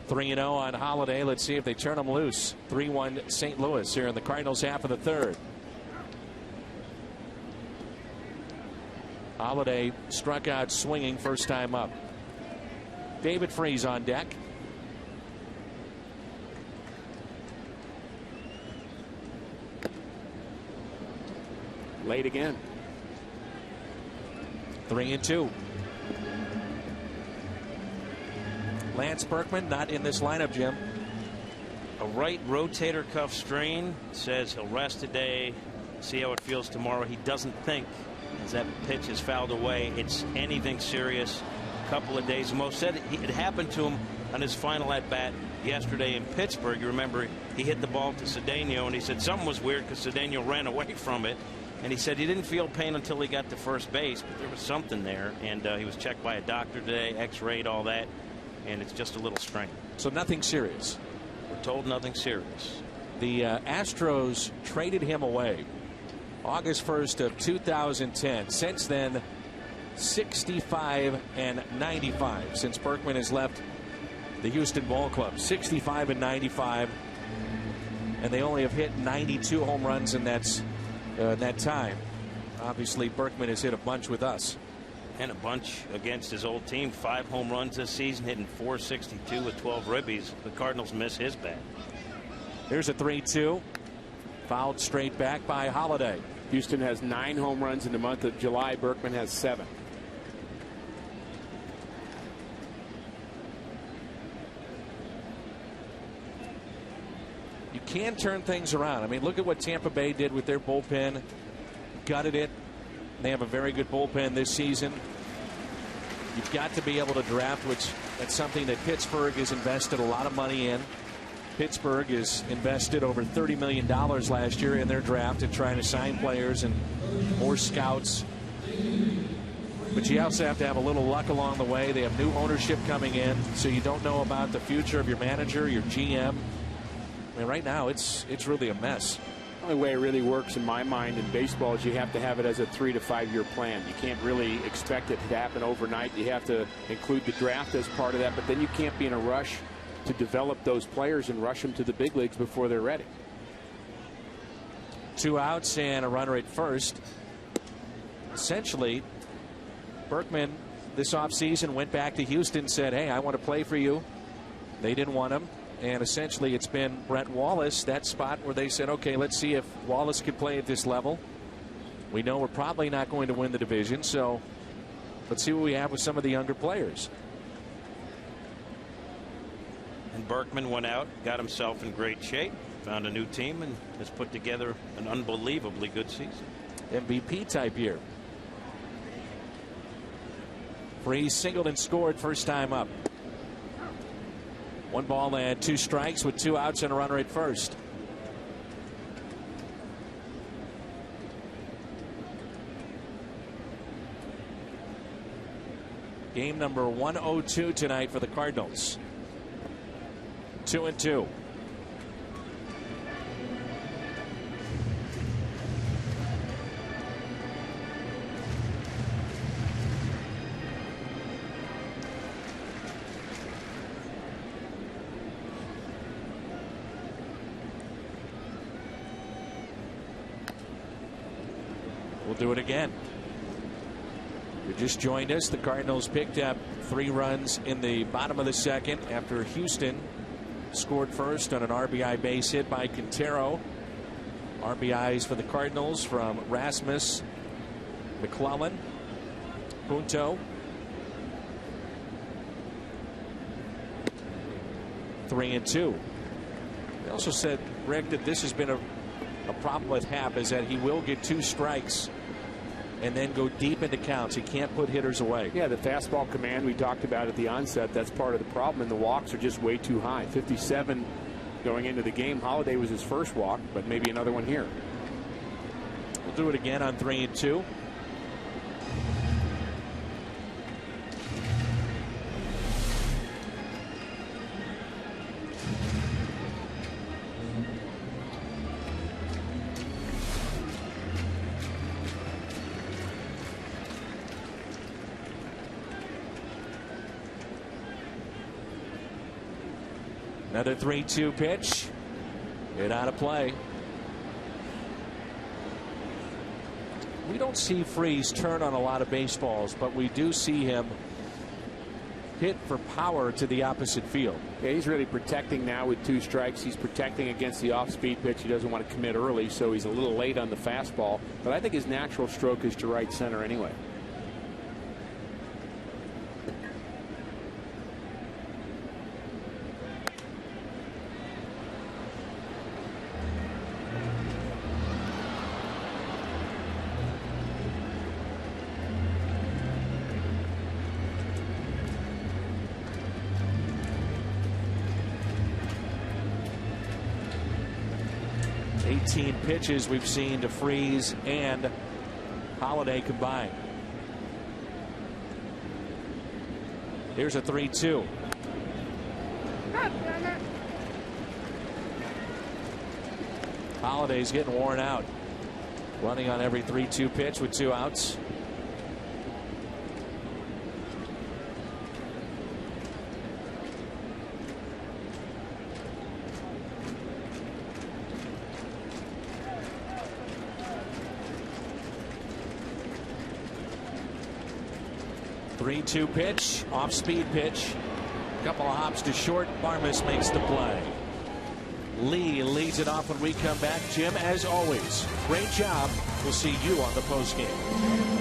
3-0 on Holiday. Let's see if they turn him loose. 3-1 St. Louis here in the Cardinals half of the third. Holiday struck out swinging first time up. David Freese on deck. Late again. 3-2. Lance Berkman not in this lineup, Jim. A right rotator cuff strain. Says he'll rest today, see how it feels tomorrow. He doesn't think, as that pitch is fouled away, it's anything serious. A couple of days. Mo said it happened to him on his final at bat yesterday in Pittsburgh. You remember he hit the ball to Cedeno, and he said something was weird because Cedeno ran away from it. And he said he didn't feel pain until he got to first base, but there was something there. And he was checked by a doctor today, x-rayed, all that, and it's just a little strain. So nothing serious. We're told nothing serious. The Astros traded him away August 1st of 2010. Since then, 65 and 95 since Berkman has left the Houston Ball Club. 65 and 95, and they only have hit 92 home runs in that time. Obviously, Berkman has hit a bunch with us. And a bunch against his old team. 5 home runs this season, hitting .462 with 12 ribbies. The Cardinals miss his bat. Here's a 3-2. Fouled straight back by Holiday. Houston has 9 home runs in the month of July. Berkman has 7. You can turn things around. I mean, look at what Tampa Bay did with their bullpen. Gutted it. They have a very good bullpen this season. You've got to be able to draft, which that's something that Pittsburgh has invested a lot of money in. Pittsburgh has invested over $30 million last year in their draft in trying to sign players and more scouts. But you also have to have a little luck along the way. They have new ownership coming in, so you don't know about the future of your manager, your GM. I mean, right now, it's really a mess. The only way it really works in my mind in baseball is you have to have it as a 3 to 5 year plan. You can't really expect it to happen overnight. You have to include the draft as part of that, but then you can't be in a rush to develop those players and rush them to the big leagues before they're ready. 2 outs and a runner at first. Essentially, Berkman this offseason went back to Houston, said, hey, I want to play for you. They didn't want him. And essentially it's been Brett Wallace, that spot where they said, okay, let's see if Wallace can play at this level. We know we're probably not going to win the division, so let's see what we have with some of the younger players. And Berkman went out, got himself in great shape, found a new team, and has put together an unbelievably good season. MVP type year. Freese singled and scored first time up. 1 ball and 2 strikes with 2 outs and a runner at first. Game number 102 tonight for the Cardinals. 2-2. We'll do it again. You just joined us. The Cardinals picked up 3 runs in the bottom of the second after Houston scored first on an RBI base hit by Quintero. RBIs for the Cardinals from Rasmus, McClellan, Punto. 3-2. They also said, Rick, that this has been a problem with Happ, is that he will get 2 strikes and then go deep into counts. He can't put hitters away. Yeah, the fastball command we talked about at the onset, that's part of the problem, and the walks are just way too high. 57 going into the game. Holiday was his first walk, but maybe another one here. We'll do it again on 3-2. Another 3-2 pitch. Hit out of play. We don't see Freese turn on a lot of baseballs, but we do see him hit for power to the opposite field. Yeah, he's really protecting now with 2 strikes. He's protecting against the off-speed pitch. He doesn't want to commit early, so he's a little late on the fastball. But I think his natural stroke is to right center anyway. Pitches we've seen to Freese and Holiday combined. Here's a 3-2. Holiday's getting worn out, running on every 3-2 pitch with 2 outs. Two pitch, off speed pitch, couple of hops to short. Barmes makes the play. Lee leads it off when we come back. Jim, as always, great job. We'll see you on the postgame.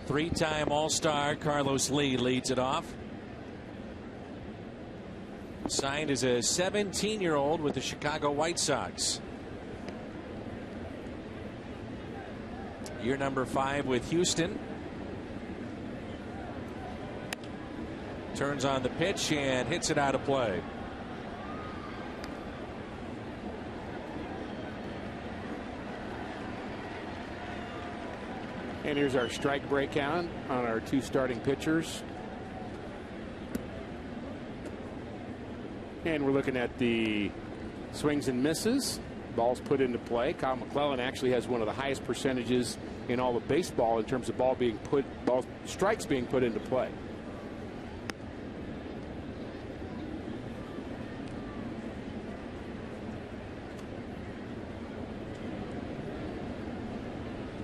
Three-time All-Star Carlos Lee leads it off. Signed as a 17-year-old with the Chicago White Sox. year number 5 with Houston. Turns on the pitch and hits it out of play. And here's our strike breakdown on our 2 starting pitchers. And we're looking at the swings and misses. Balls put into play. Kyle McClellan actually has one of the highest percentages in all of baseball in terms of strikes being put into play.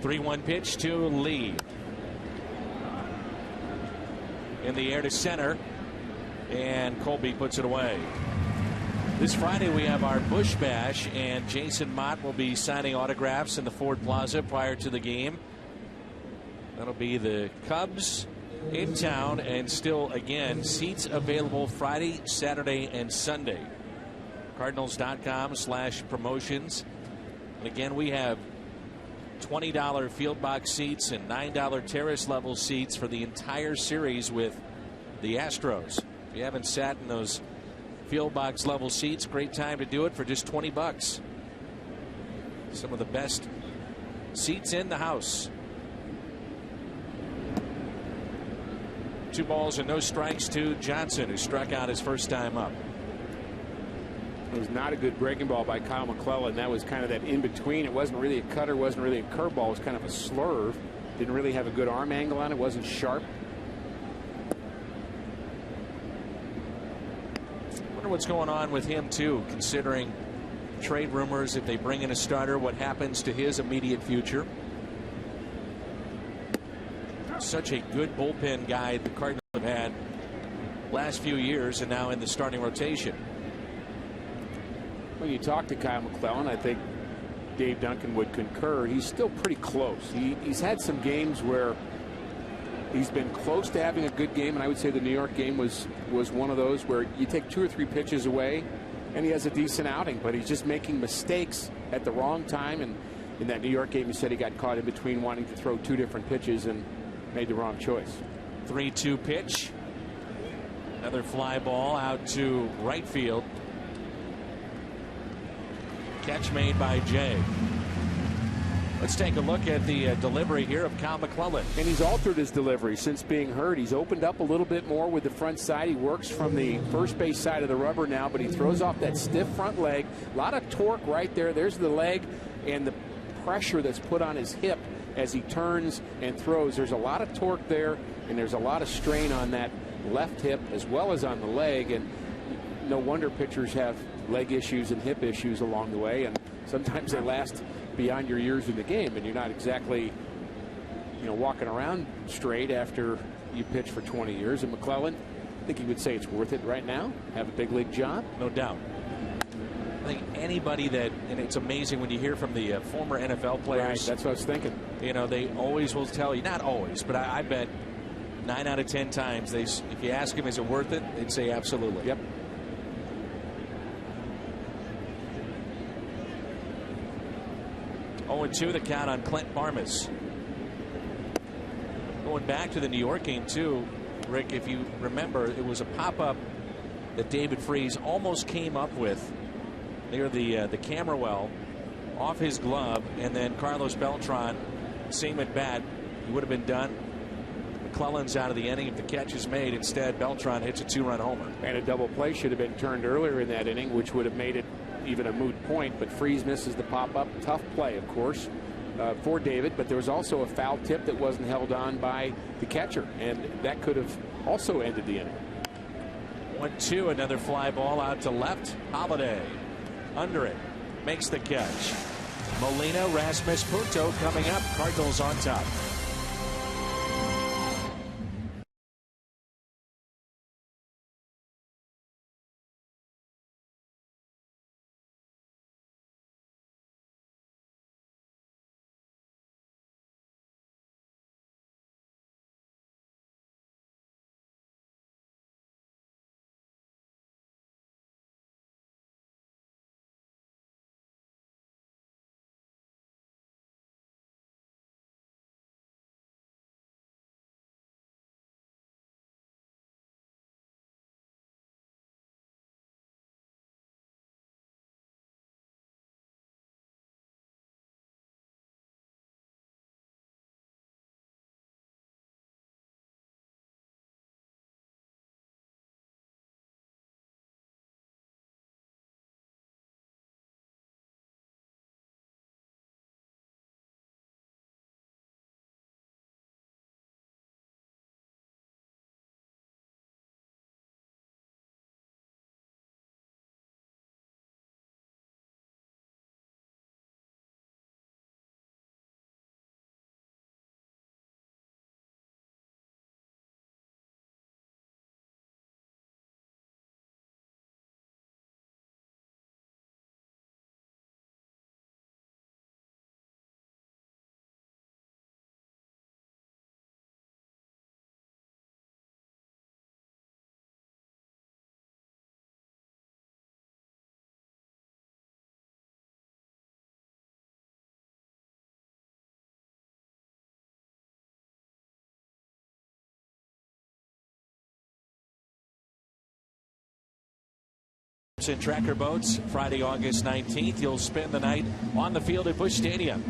Three-one pitch to Lee. In the air to center, and Colby puts it away. This Friday we have our Bush Bash, and Jason Mott will be signing autographs in the Ford Plaza prior to the game. That'll be the Cubs in town, and still again seats available Friday, Saturday, and Sunday. Cardinals.com/promotions. And again, we have $20 field box seats and $9 terrace level seats for the entire series with the Astros. If you haven't sat in those field box level seats, great time to do it for just $20. Some of the best seats in the house. 2 balls and no strikes to Johnson, who struck out his first time up. It was not a good breaking ball by Kyle McClellan. That was kind of that in between. It wasn't really a cutter, wasn't really a curveball. It was kind of a slurve. Didn't really have a good arm angle on it. Wasn't sharp. Wonder what's going on with him too, considering trade rumors. If they bring in a starter, what happens to his immediate future? Such a good bullpen guy the Cardinals have had last few years, and now in the starting rotation. When you talk to Kyle McClellan, I think Dave Duncan would concur. He's still pretty close. He's had some games where he's been close to having a good game, and I would say the New York game was one of those where you take 2 or 3 pitches away and he has a decent outing, but he's just making mistakes at the wrong time. And in that New York game, he said he got caught in between wanting to throw 2 different pitches and made the wrong choice. 3-2 pitch. Another fly ball out to right field. Catch made by Jay. Let's take a look at the delivery here of Kyle McClellan. And he's altered his delivery since being hurt. He's opened up a little bit more with the front side. He works from the first base side of the rubber now, but he throws off that stiff front leg. A lot of torque right there. There's the leg and the pressure that's put on his hip as he turns and throws. There's a lot of torque there, and there's a lot of strain on that left hip as well as on the leg. And no wonder pitchers have leg issues and hip issues along the way, and sometimes they last beyond your years in the game, and you're not exactly, walking around straight after you pitch for 20 years. And McClellan, I think he would say it's worth it right now. Have a big league job, no doubt. I think anybody that, and it's amazing when you hear from the former NFL players. Right, that's what I was thinking. They always will tell you, not always, but I bet 9 out of 10 times if you ask them, is it worth it? They'd say absolutely. Yep. 0-2 the count on Clint Barmas. Going back to the New York game too, Rick, if you remember, it was a pop-up that David Freese almost came up with near the camera well off his glove, and then Carlos Beltran, same at bat, he would have been done. McClellan's out of the inning if the catch is made. Instead, Beltran hits a 2-run homer. And a double play should have been turned earlier in that inning, which would have made it even a moot point, but Freese misses the pop-up. Tough play, of course, for David, but there was also a foul tip that wasn't held on by the catcher, and that could have also ended the inning. 1-2, another fly ball out to left. Holiday under it, makes the catch. Molina, Rasmus, Punto coming up. Cardinals on top. Boats and Tracker Boats, Friday, August 19th. You'll spend the night on the field at Busch Stadium.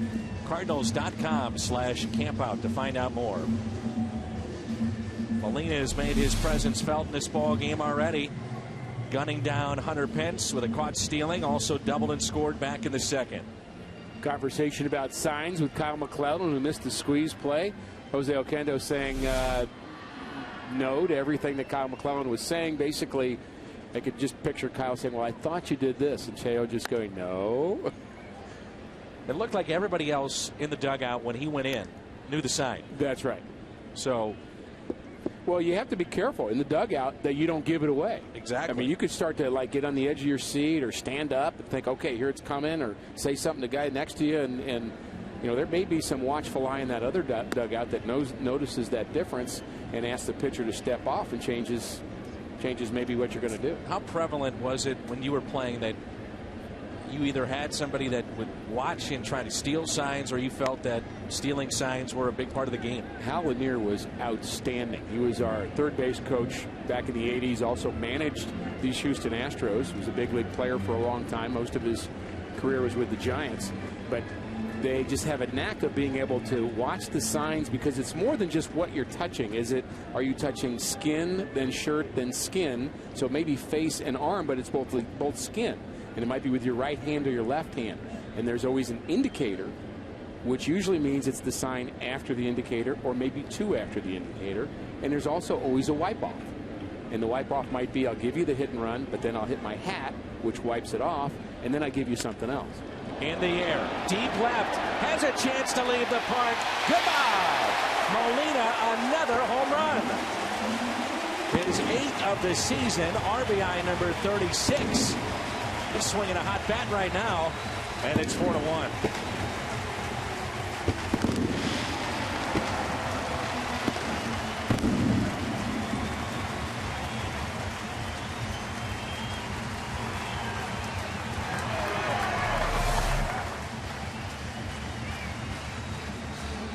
Cardinals.com/campout to find out more. Molina has made his presence felt in this ball game already, gunning down Hunter Pence with a caught stealing, also doubled and scored back in the second. Conversation about signs with Kyle McClellan, who missed the squeeze play. Jose Oquendo saying no to everything that Kyle McClellan was saying. Basically, I could just picture Kyle saying, well, I thought you did this, and Cheo just going, no. It looked like everybody else in the dugout when he went in knew the sign. That's right. So, well, you have to be careful in the dugout that you don't give it away. Exactly. I mean, you could start to get on the edge of your seat or stand up and think, okay, here it's coming, or say something to the guy next to you, and there may be some watchful eye in that other dugout that notices that difference and asks the pitcher to step off and changes maybe what you're going to do. How prevalent was it when you were playing that you either had somebody that would watch and try to steal signs, or you felt that stealing signs were a big part of the game? Hal Lanier was outstanding. He was our third base coach back in the 80s, also managed these Houston Astros. He was a big league player for a long time. Most of his career was with the Giants. But they just have a knack of being able to watch the signs, because it's more than just what you're touching. Are you touching skin, then shirt, then skin? So maybe face and arm, but it's both skin. And it might be with your right hand or your left hand. And there's always an indicator, which usually means it's the sign after the indicator, or maybe two after the indicator. And there's also always a wipe-off. And the wipe-off might be, I'll give you the hit and run, but then I'll hit my hat, which wipes it off, and then I give you something else. In the air, deep left, has a chance to leave the park. Goodbye! Molina, another home run. His 8th of the season, RBI number 36. He's swinging a hot bat right now, and it's 4-1.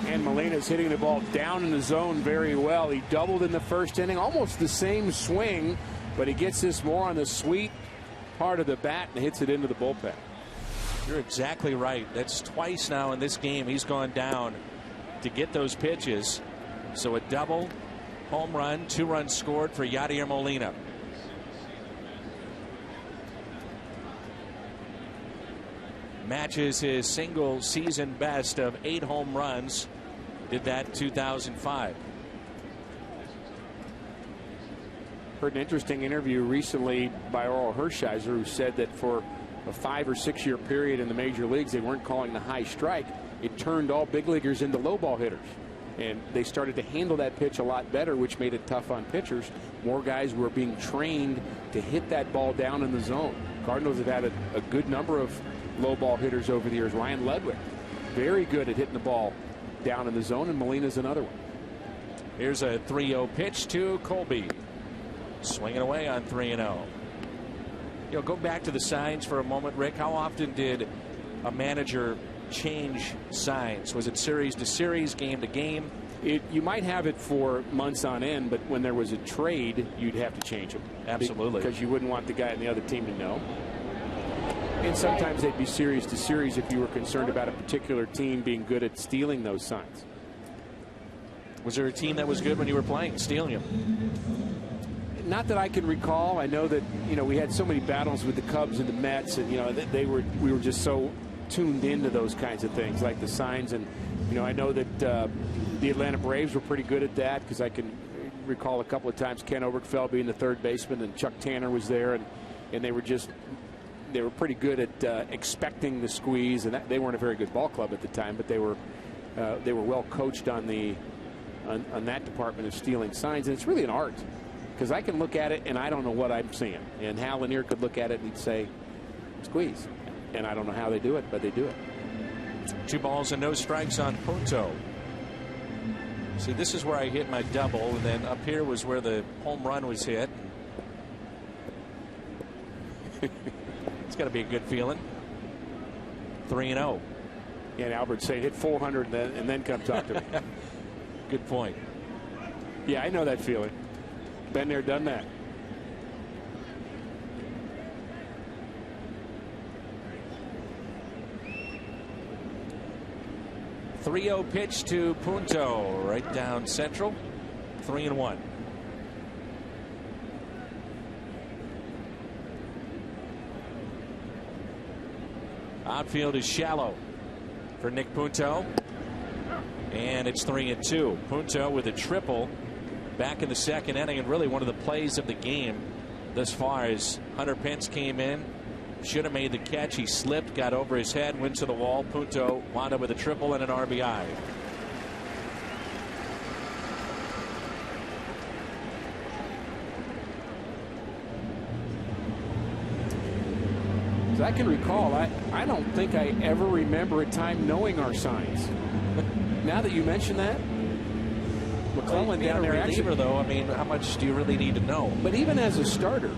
And Molina's hitting the ball down in the zone very well. He doubled in the first inning, almost the same swing, but he gets this more on the sweet part of the bat and hits it into the bullpen. You're exactly right. That's twice now in this game he's gone down to get those pitches. So a double, home run, 2 runs scored for Yadier Molina. Matches his single season best of 8 home runs. Did that in 2005. Heard an interesting interview recently by Oral Hershiser, who said that for a 5 or 6 year period in the major leagues, they weren't calling the high strike. It turned all big leaguers into low ball hitters, and they started to handle that pitch a lot better, which made it tough on pitchers. More guys were being trained to hit that ball down in the zone. Cardinals have had a good number of low ball hitters over the years. Ryan Ludwig, very good at hitting the ball down in the zone, and Molina's another one. Here's a 3-0 pitch to Colby. Swinging away on 3-0. Go back to the signs for a moment, Rick. How often did a manager change signs? Was it series to series, game to game? You might have it for months on end, but when there was a trade, you'd have to change them. Absolutely. Because you wouldn't want the guy on the other team to know. And sometimes they'd be series to series if you were concerned about a particular team being good at stealing those signs. Was there a team that was good when you were playing, stealing them? Not that I can recall. I know that we had so many battles with the Cubs and the Mets, and we were just so tuned into those kinds of things, like the signs. And I know that the Atlanta Braves were pretty good at that, because I can recall a couple of times Ken Oberkfell being the third baseman, and Chuck Tanner was there, and they were pretty good at expecting the squeeze. And they weren't a very good ball club at the time, but they were well coached on that department of stealing signs. And it's really an art, because I can look at it and I don't know what I'm seeing. And Hal Lanier could look at it and he'd say, squeeze. And I don't know how they do it, but they do it. 2 balls and no strikes on Poto. See, this is where I hit my double, and then up here was where the home run was hit. It's got to be a good feeling. 3-0. Yeah, and Albert say hit 400 and then come talk to me. Good point. Yeah, I know that feeling. Been there, done that. 3-0 pitch to Punto, right down central. 3-1. Outfield is shallow for Nick Punto. And it's 3-2. Punto with a triple back in the second inning, and really one of the plays of the game thus far as Hunter Pence came in. Should have made the catch. He slipped, got over his head, went to the wall. Punto wound up with a triple and an RBI. As I can recall, I don't think I ever remember a time knowing our signs. Now that you mention that, McClellan down there reliever, though, I mean, how much do you really need to know? But even as a starter,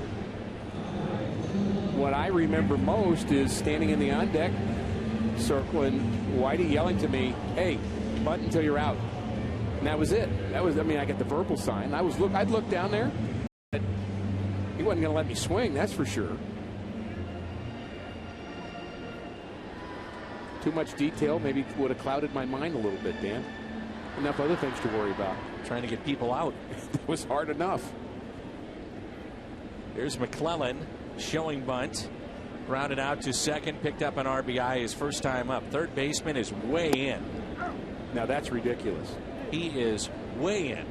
what I remember most is standing in the on-deck circle and Whitey yelling to me, "Hey, bunt until you're out." And that was it. That was, I mean, I got the verbal sign. I'd look down there. He wasn't going to let me swing, that's for sure. Too much detail maybe would have clouded my mind a little bit, Dan. Enough other things to worry about. Trying to get people out. It was hard enough. There's McClellan showing bunt. Grounded out to second. Picked up an RBI his first time up. Third baseman is way in. Now that's ridiculous. He is way in.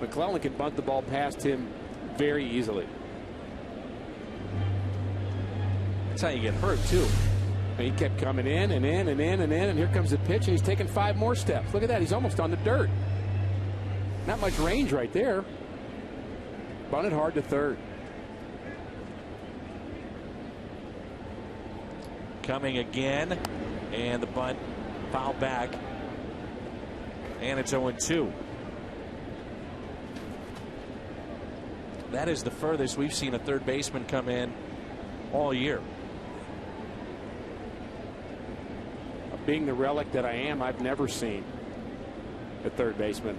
McClellan can bunt the ball past him very easily. That's how you get hurt, too. And he kept coming in and in and in and in, and here comes the pitch, and he's taking 5 more steps. Look at that. He's almost on the dirt. Not much range right there. Bunted hard to third. Coming again, and the bunt foul back, and it's 0-2. That is the furthest we've seen a third baseman come in all year. Being the relic that I am, I've never seen a third baseman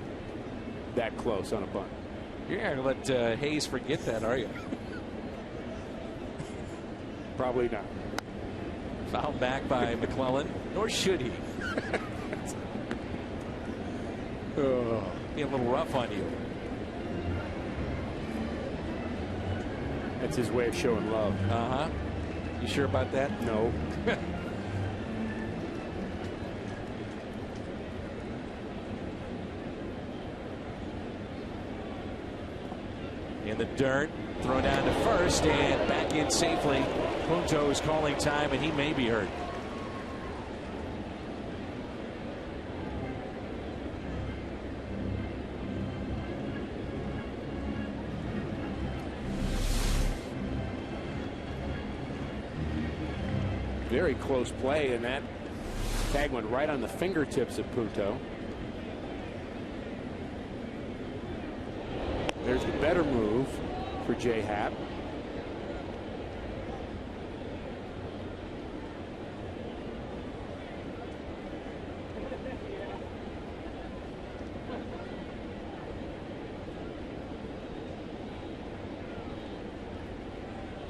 that close on a bunt. You're not going to let Hayes forget that, are you? Probably not. Fouled back by McClellan, nor should he. Be a little rough on you. That's his way of showing love. Uh-huh. You sure about that? No. In the dirt, thrown down to first and back in safely. Punto is calling time, and he may be hurt. Very close play, and that tag went right on the fingertips of Punto. There's the better move for J-Hap.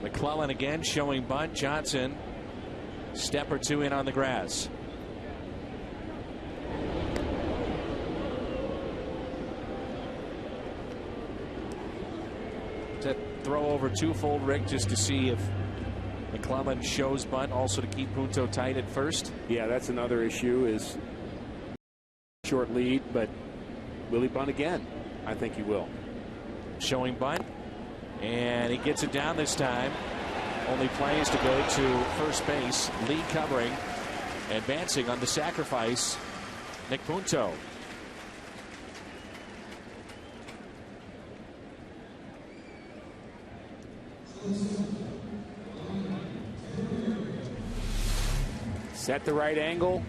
McClellan again showing bunt. Johnson step or two in on the grass. To throw over twofold, Rick, just to see if McClellan shows bunt, also to keep Punto tight at first. Yeah, that's another issue, is short lead, but will he bunt again? I think he will. Showing bunt, and he gets it down this time. Only plays to go to first base. Lead covering, advancing on the sacrifice, Nick Punto. Set the right angle.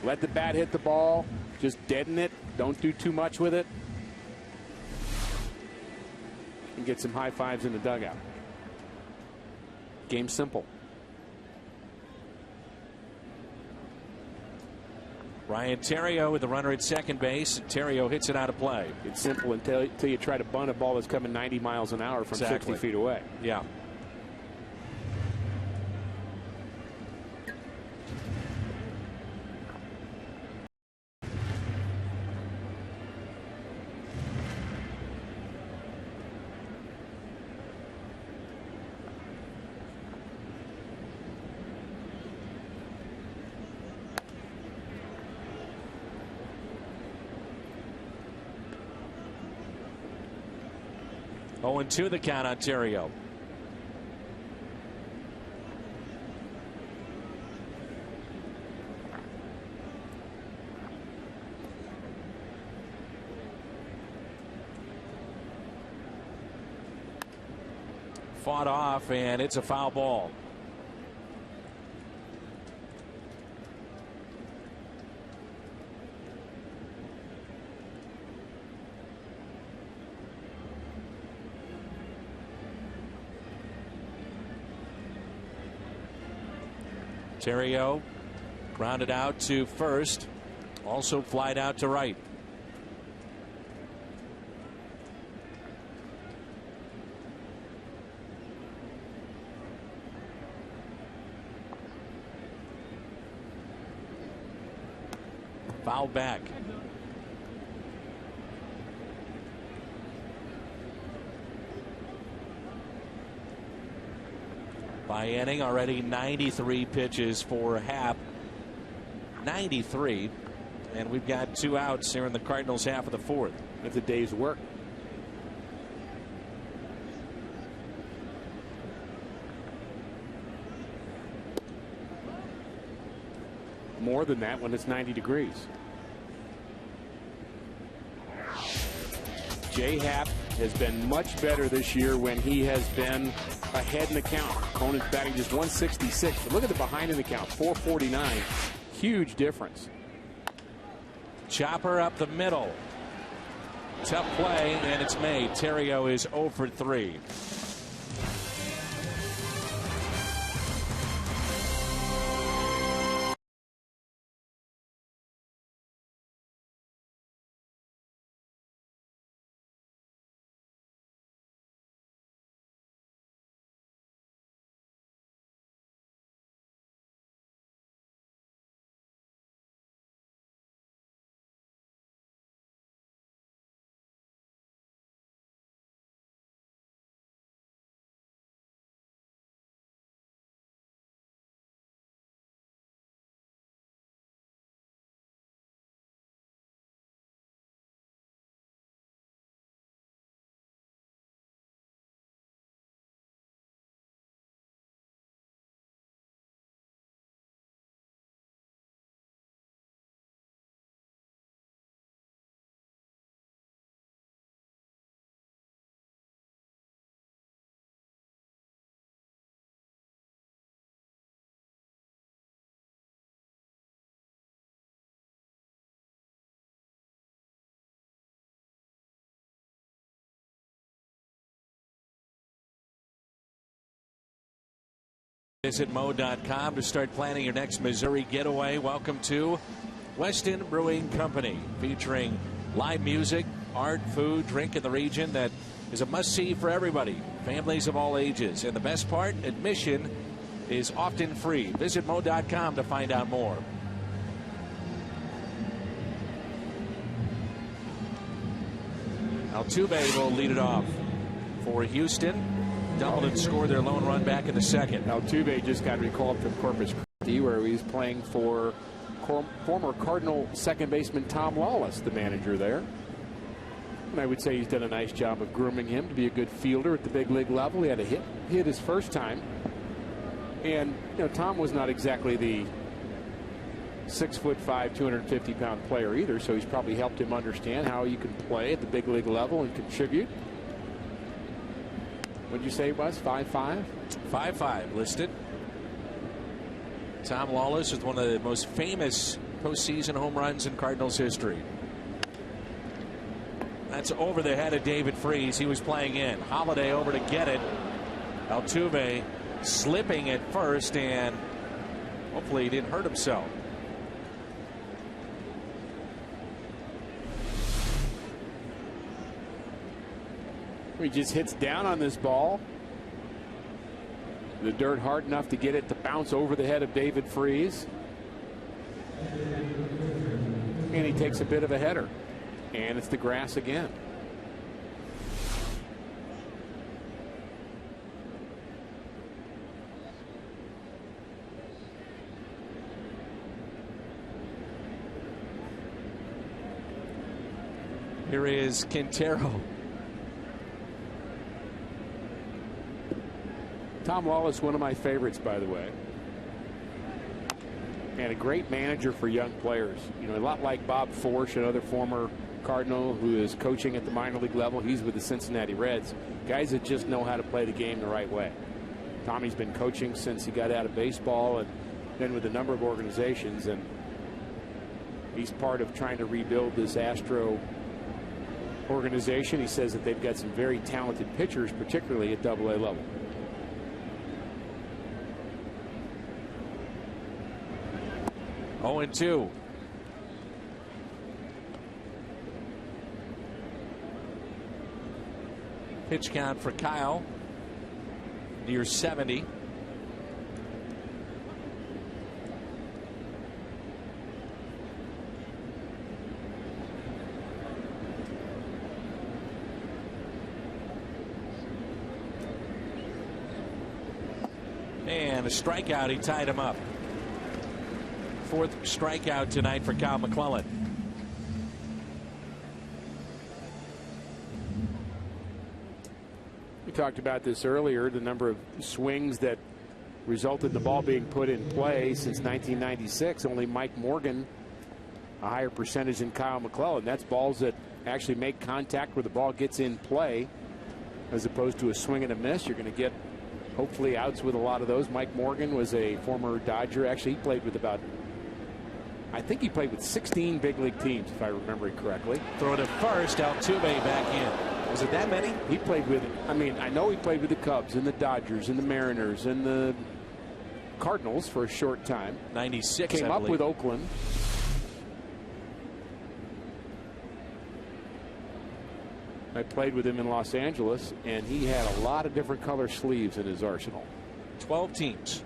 Let the bat hit the ball. Just deaden it. Don't do too much with it. And get some high fives in the dugout. Game simple. Ryan Theriot with the runner at second base. Theriot hits it out of play. It's simple until you try to bunt a ball that's coming 90 miles an hour from 60 feet away. Yeah. 0-2 the count, Ontario. Fought off, and it's a foul ball. Ontario grounded out to first, also flied out to right. Foul back. By inning, already 93 pitches for Happ. 93. And we've got 2 outs here in the Cardinals' half of the 4th. That's a day's work. More than that when it's 90 degrees. Jay Happ has been much better this year when he has been ahead in the count. Conan's batting just 166. But look at the behind in the count, 449. Huge difference. Chopper up the middle. Tough play, and it's made. Ontario is 0 for 3. Visit mo.com to start planning your next Missouri getaway. Welcome to Weston Brewing Company, featuring live music, art, food, drink in the region that is a must-see for everybody, families of all ages. And the best part, admission is often free. Visit mo.com to find out more. Altuve will lead it off for Houston. Doubled and scored their lone run back in the second. Altuve just got recalled from Corpus Christi, where he's playing for former Cardinal second baseman Tom Lawless, the manager there. And I would say he's done a nice job of grooming him to be a good fielder at the big league level. He had a hit his first time. And, you know, Tom was not exactly the 6'5", 250-pound player either, so he's probably helped him understand how you can play at the big league level and contribute. What did you say it was? 5'5"? 5'5" listed. Tom Lawless is one of the most famous postseason home runs in Cardinals history. That's over the head of David Freese. He was playing in. Holiday over to get it. Altuve slipping at first, and hopefully he didn't hurt himself. He just hits down on this ball. The dirt hard enough to get it to bounce over the head of David Freese. And he takes a bit of a header. And it's the grass again. Here is Quintero. Tom Lawless, one of my favorites, by the way. And a great manager for young players. You know, a lot like Bob Forsch, another former Cardinal who is coaching at the minor league level. He's with the Cincinnati Reds. Guys that just know how to play the game the right way. Tommy's been coaching since he got out of baseball and been with a number of organizations. And he's part of trying to rebuild this Astro organization. He says that they've got some very talented pitchers, particularly at AA level. Oh, and 2. Pitch count for Kyle near 70. And a strikeout. He tied him up. 4th strikeout tonight for Kyle McClellan. We talked about this earlier, the number of swings that resulted in the ball being put in play since 1996. Only Mike Morgan a higher percentage than Kyle McClellan. That's balls that actually make contact where the ball gets in play as opposed to a swing and a miss. You're going to get hopefully outs with a lot of those. Mike Morgan was a former Dodger. Actually, he played with I think he played with 16 big league teams, if I remember it correctly. Throw to first. Altuve back in. Was it that many? He played with, I mean, I know he played with the Cubs and the Dodgers and the Mariners and the Cardinals for a short time. 96, Came up with Oakland. I played with him in Los Angeles, and he had a lot of different color sleeves in his arsenal. 12 teams.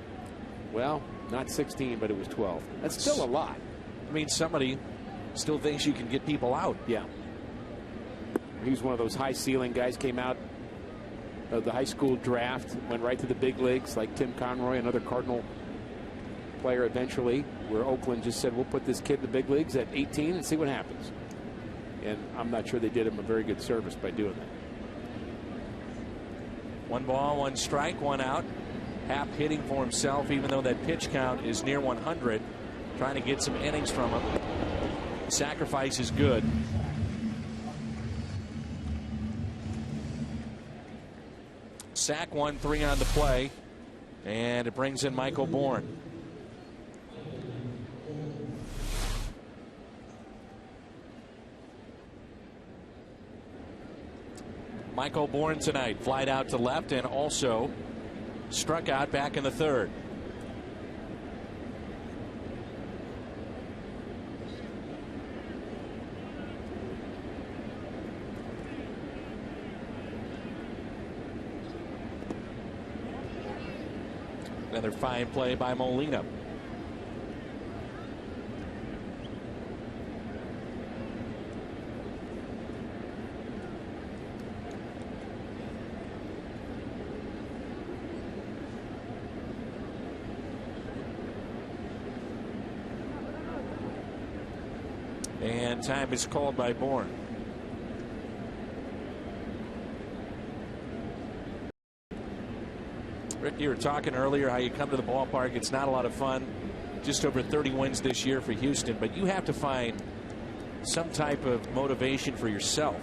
Well, not 16, but it was 12. That's still a lot. I mean, somebody still thinks you can get people out. Yeah. He was one of those high ceiling guys, came out of the high school draft, went right to the big leagues like Tim Conroy, another Cardinal player eventually, where Oakland just said, we'll put this kid in the big leagues at 18 and see what happens. And I'm not sure they did him a very good service by doing that. 1 ball, 1 strike, 1 out. Happ hitting for himself, even though that pitch count is near 100. Trying to get some innings from him. Sacrifice is good. Sack 1-3 on the play. And it brings in Michael Bourne. Michael Bourne tonight, flied out to left and also struck out back in the 3rd. Another fine play by Molina. And time is called by Bourne. Rick, you were talking earlier how you come to the ballpark. It's not a lot of fun. Just over 30 wins this year for Houston, but you have to find some type of motivation for yourself,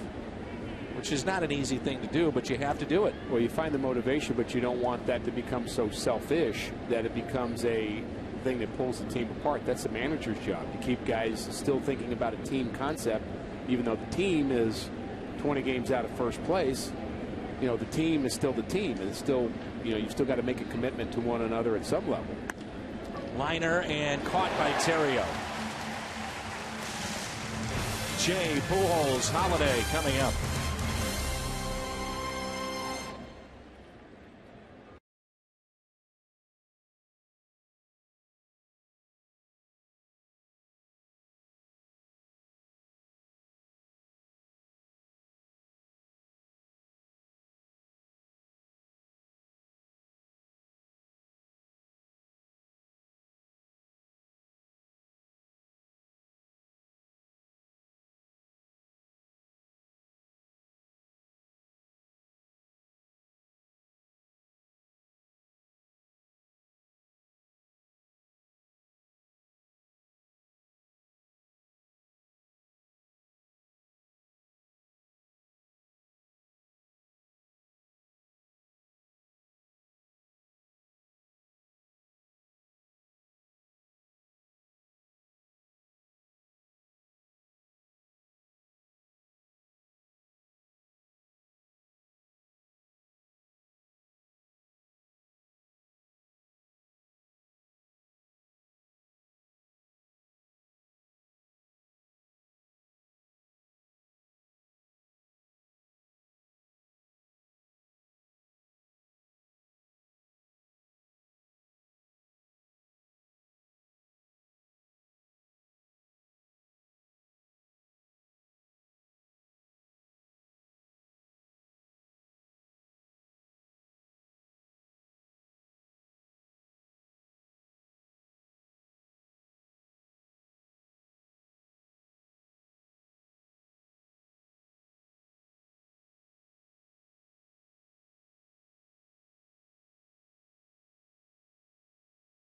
which is not an easy thing to do, but you have to do it. Well, you find the motivation, but you don't want that to become so selfish that it becomes a thing that pulls the team apart. That's the manager's job, to keep guys still thinking about a team concept, even though the team is 20 games out of first place. You know, the team is still the team, and it's still, you know, you've still got to make a commitment to one another at some level. Liner and caught by Terrio. Jay, Pujols, Holiday coming up.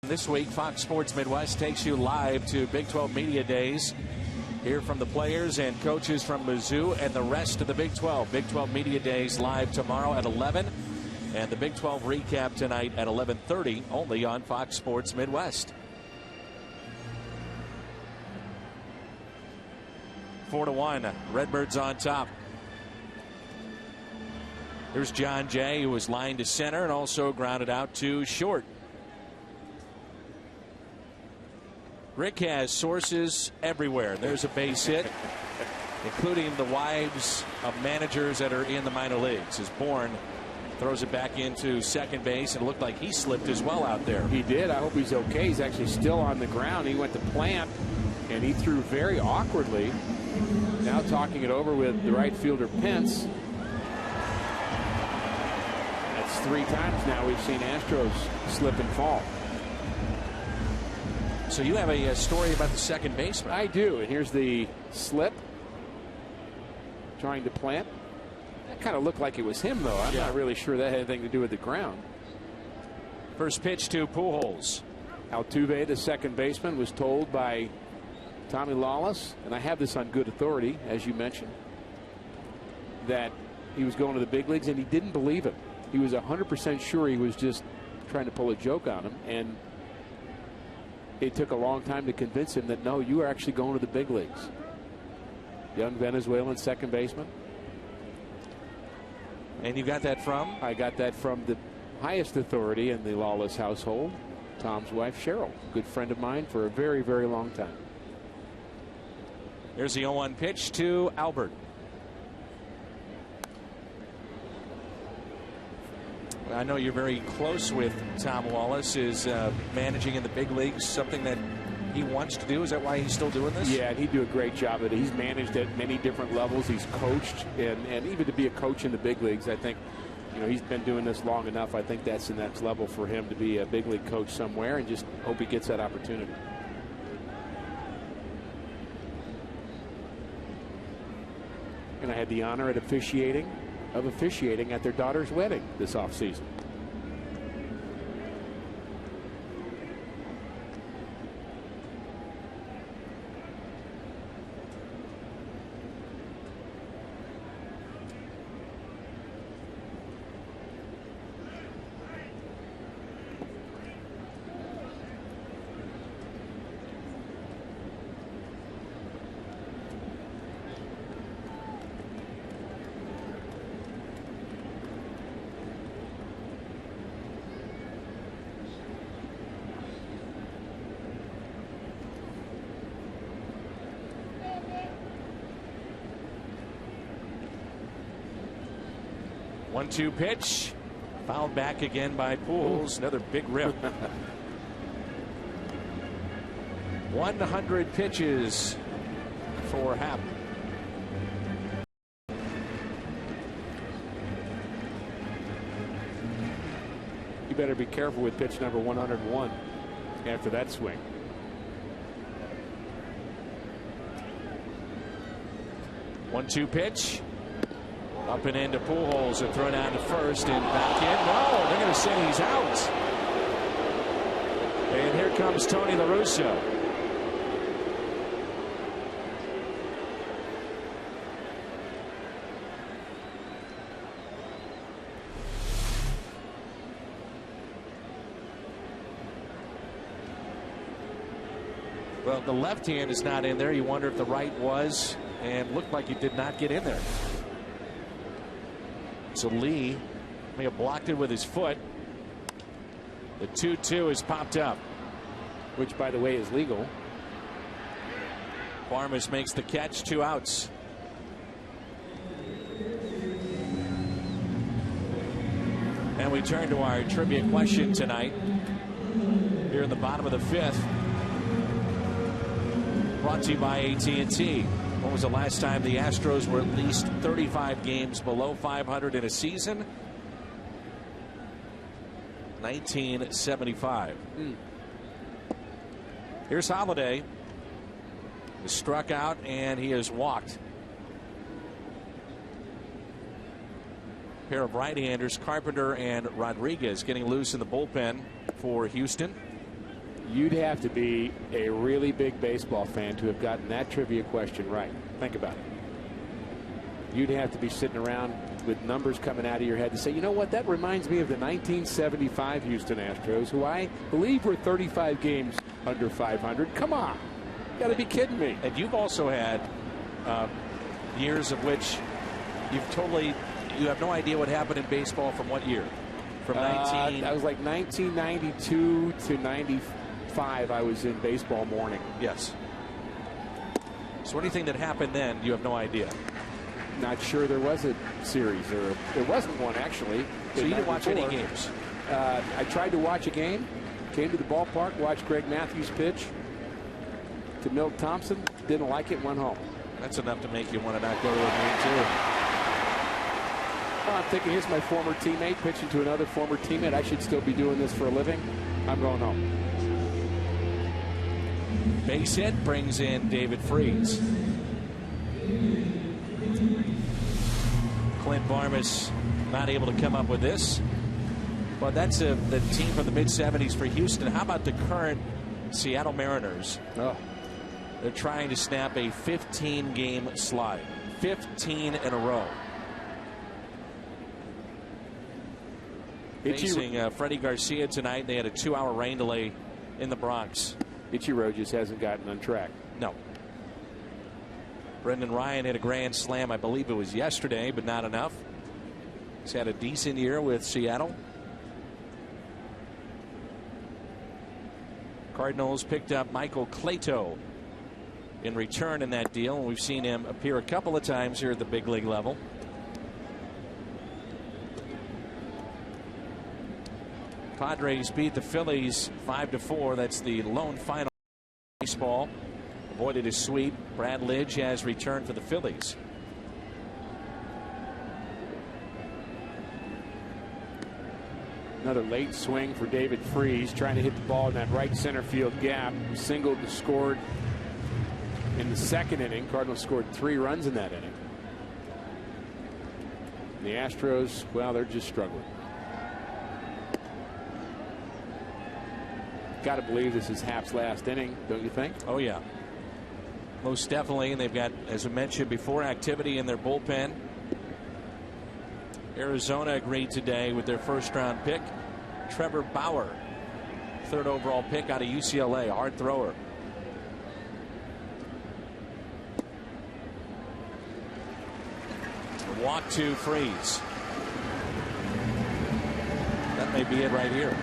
This week, Fox Sports Midwest takes you live to Big 12 Media Days. Hear from the players and coaches from Mizzou and the rest of the Big 12. Big 12 Media Days live tomorrow at 11. And the Big 12 recap tonight at 11:30, only on Fox Sports Midwest. 4-1, Redbirds on top. Here's John Jay, who was lined to center and also grounded out to short. Rick has sources everywhere. There's a base hit, including the wives of managers that are in the minor leagues. As Bourne throws it back into second base, and it looked like he slipped as well out there. He did. I hope he's okay. He's actually still on the ground. He went to plant, and he threw very awkwardly. Now talking it over with the right fielder, Pence. That's 3 times now we've seen Astros slip and fall. So you have a story about the second baseman. I do, and here's the slip. Trying to plant. That kind of looked like it was him, though. I'm not really sure that had anything to do with the ground. First pitch to Pujols. Altuve, the second baseman, was told by Tommy Lawless, and I have this on good authority, as you mentioned, that he was going to the big leagues, and he didn't believe him. He was 100% sure he was just trying to pull a joke on him, and it took a long time to convince him that, no, you are actually going to the big leagues. Young Venezuelan second baseman. And you got that from? I got that from the highest authority in the Lawless household, Tom's wife, Cheryl. Good friend of mine for a very, very long time. Here's the 0-1 pitch to Albert. I know you're very close with Tom Wallace. Is managing in the big leagues something that he wants to do? Is that why he's still doing this? Yeah, and he'd do a great job at it. He's managed at many different levels. He's coached, and even to be a coach in the big leagues, I think, you know, he's been doing this long enough. I think that's the next level for him, to be a big league coach somewhere, and just hope he gets that opportunity. And I had the honor of officiating at their daughter's wedding this offseason. One-two pitch. Fouled back again by Pujols. Another big rip. 100 pitches for Happ. You better be careful with pitch number 101 after that swing. One-two pitch. Up and into Pujols and thrown down to first and back in. No, they're going to say he's out. And here comes Tony La Russa. Well, the left hand is not in there. You wonder if the right was, and looked like he did not get in there. So Lee may have blocked it with his foot. The 2-2 is popped up, which, by the way, is legal. Farmers makes the catch, 2 outs. And we turn to our trivia question tonight. Here in the bottom of the 5th. Brought to you by AT&T. When was the last time the Astros were at least 35 games below 500 in a season? 1975. Here's Holiday. He struck out and he has walked. Pair of right-handers, Carpenter and Rodriguez, getting loose in the bullpen for Houston. You'd have to be a really big baseball fan to have gotten that trivia question right. Think about it. You'd have to be sitting around with numbers coming out of your head to say, you know what, that reminds me of the 1975 Houston Astros, who I believe were 35 games under 500. Come on. You got to be kidding me. And you've also had years of which you have no idea what happened in baseball from what year? From 19... I was like 1992 to 95. I was in Baseball Morning. Yes. So anything that happened then, you have no idea. Not sure there was a series, or there wasn't one actually. So you didn't watch any games? I tried to watch a game, came to the ballpark, watched Greg Matthews pitch to Milt Thompson, didn't like it, went home. That's enough to make you want to not go to a game too. Well, I'm thinking, here's my former teammate pitching to another former teammate. I should still be doing this for a living. I'm going home. Base hit brings in David Freese. Clint Barmas not able to come up with this. But that's the team from the mid-70s for Houston. How about the current Seattle Mariners? Oh. They're trying to snap a 15-game slide. 15 in a row. Facing Freddie Garcia tonight. They had a 2-hour rain delay in the Bronx. Ichiro just hasn't gotten on track. No. Brendan Ryan hit a grand slam, I believe it was yesterday, but not enough. He's had a decent year with Seattle. Cardinals picked up Michael Clayto in return in that deal, and we've seen him appear a couple of times here at the big league level. Padres beat the Phillies 5-4. That's the lone final. Baseball avoided a sweep. Brad Lidge has returned for the Phillies. Another late swing for David Freese, trying to hit the ball in that right center field gap. Singled and scored in the second inning. Cardinals scored 3 runs in that inning. The Astros, well, they're just struggling. Got to believe this is Happ's last inning, don't you think? Oh, yeah. Most definitely. And they've got, as I mentioned before, activity in their bullpen. Arizona agreed today with their first-round pick, Trevor Bauer, 3rd overall pick out of UCLA, hard thrower. Walk to Freese. That may be it right here.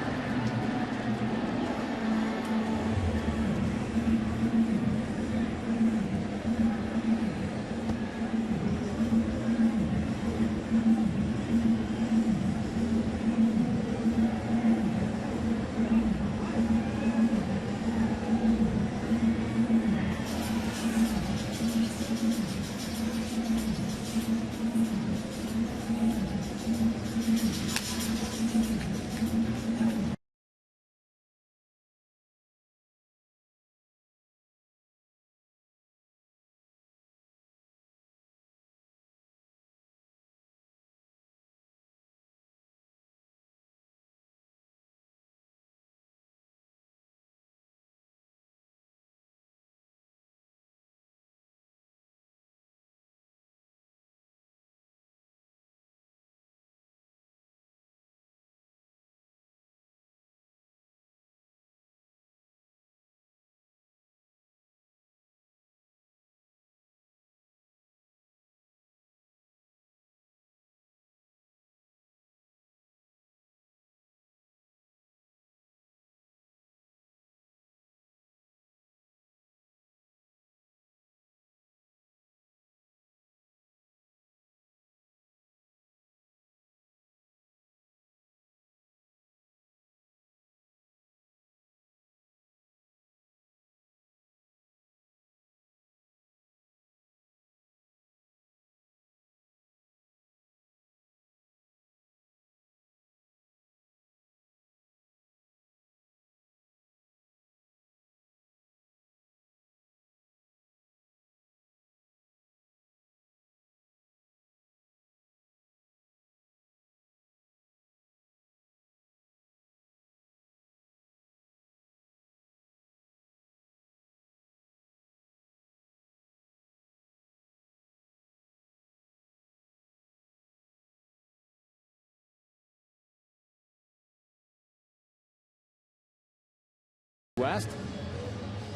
West.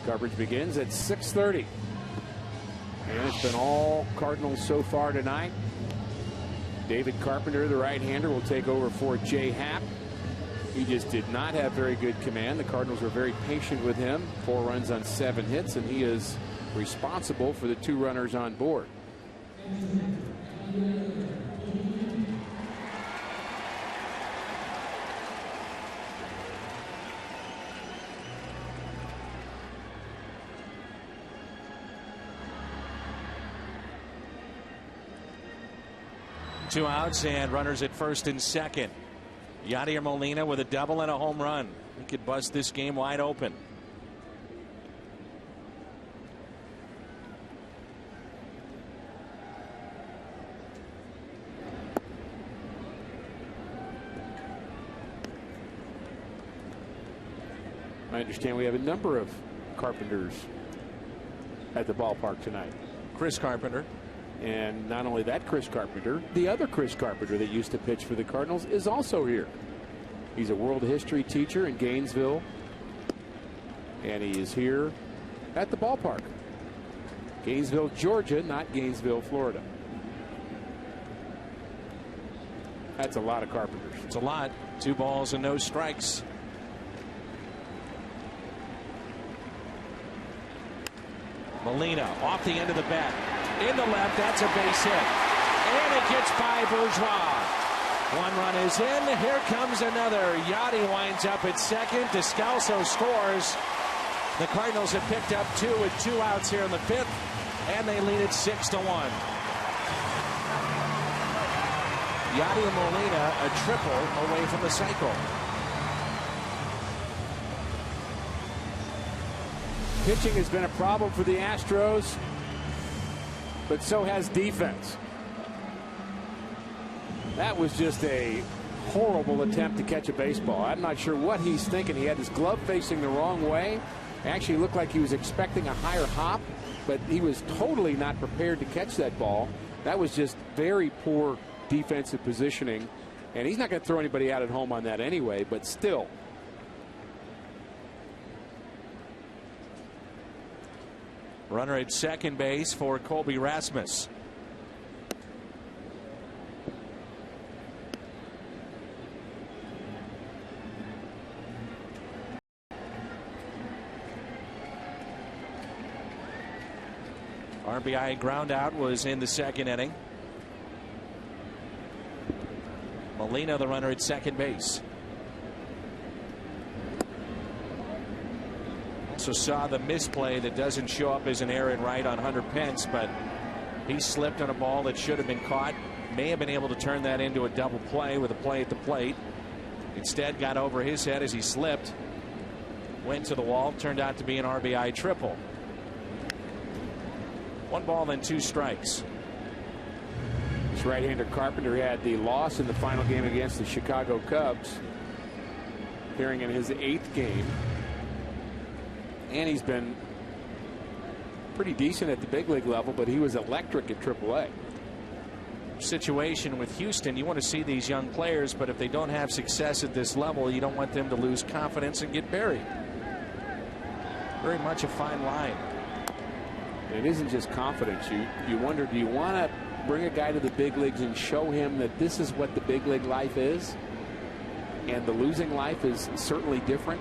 Coverage begins at 6:30. And it's been all Cardinals so far tonight. David Carpenter, the right-hander, will take over for Jay Happ. He just did not have very good command. The Cardinals were very patient with him. 4 runs on 7 hits, and he is responsible for the 2 runners on board. Two outs and runners at first and second. Yadier Molina with a double and a home run. He could bust this game wide open. I understand we have a number of Carpenters at the ballpark tonight. Chris Carpenter. And not only that Chris Carpenter, the other Chris Carpenter that used to pitch for the Cardinals is also here. He's a world history teacher in Gainesville, and he is here at the ballpark. Gainesville, Georgia, not Gainesville, Florida. That's a lot of Carpenters. It's a lot. 2 balls and no strikes. Molina off the end of the bat. In the left, that's a base hit. And it gets by Bourgeois. 1 run is in. Here comes another. Yachty winds up at second. Descalso scores. The Cardinals have picked up 2 with 2 outs here in the 5th, and they lead it 6-1. Yachty and Molina a triple away from the cycle. Pitching has been a problem for the Astros, but so has defense. That was just a horrible attempt to catch a baseball. I'm not sure what he's thinking. He had his glove facing the wrong way. Actually looked like he was expecting a higher hop, but he was totally not prepared to catch that ball. That was just very poor defensive positioning, and he's not going to throw anybody out at home on that anyway, but still. Runner at second base for Colby Rasmus. RBI ground out was in the 2nd inning. Molina, the runner at second base. Also saw the misplay that doesn't show up as an error in right on Hunter Pence, but he slipped on a ball that should have been caught. May have been able to turn that into a double play with a play at the plate. Instead got over his head as he slipped. Went to the wall. Turned out to be an RBI triple. 1 ball, then 2 strikes. This right-hander Carpenter had the loss in the final game against the Chicago Cubs, appearing in his 8th game. And he's been pretty decent at the big league level, but he was electric at AAA. Situation with Houston, you want to see these young players, but if they don't have success at this level, you don't want them to lose confidence and get buried. Very much a fine line. It isn't just confidence. You wonder, do you want to bring a guy to the big leagues and show him that this is what the big league life is? And the losing life is certainly different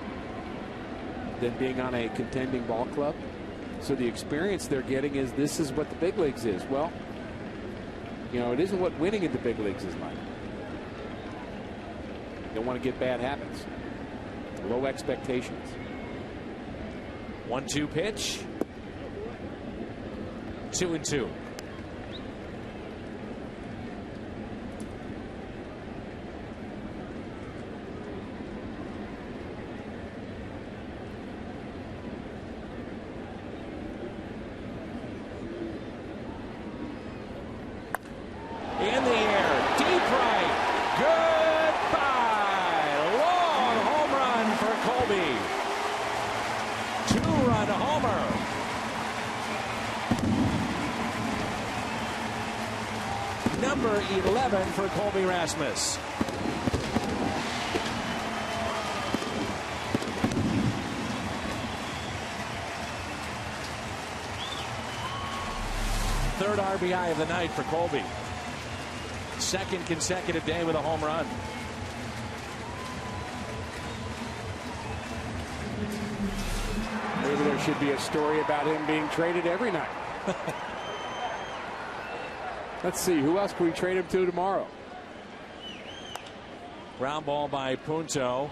than being on a contending ball club. So the experience they're getting is this is what the big leagues is. Well, you know, it isn't what winning in the big leagues is like. You don't want to get bad habits. Low expectations. 1-2 pitch. 2-2. In the air, deep right. Goodbye. Long home run for Colby. 2-run homer. Number 11 for Colby Rasmus. RBI of the night for Colby. Second consecutive day with a home run. Maybe there should be a story about him being traded every night. Let's see, who else can we trade him to tomorrow? Ground ball by Punto.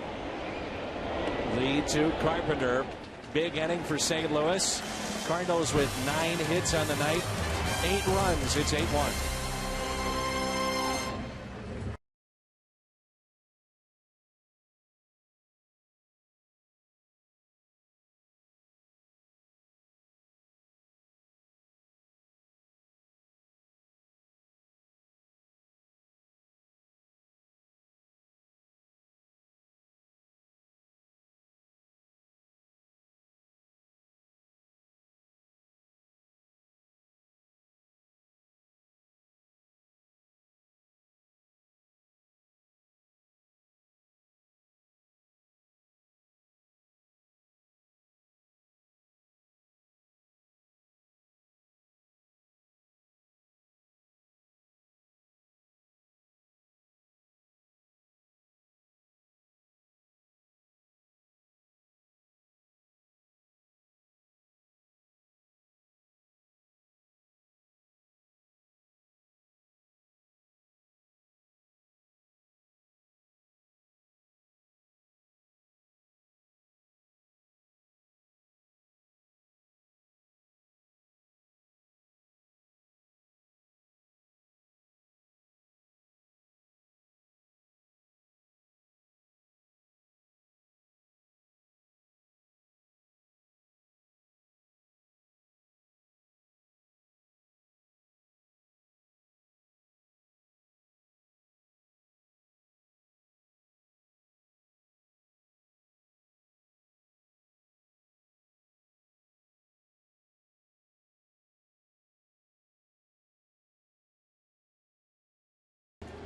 Lead to Carpenter. Big inning for St. Louis. Cardinals with 9 hits on the night. 8 runs. It's 8-1.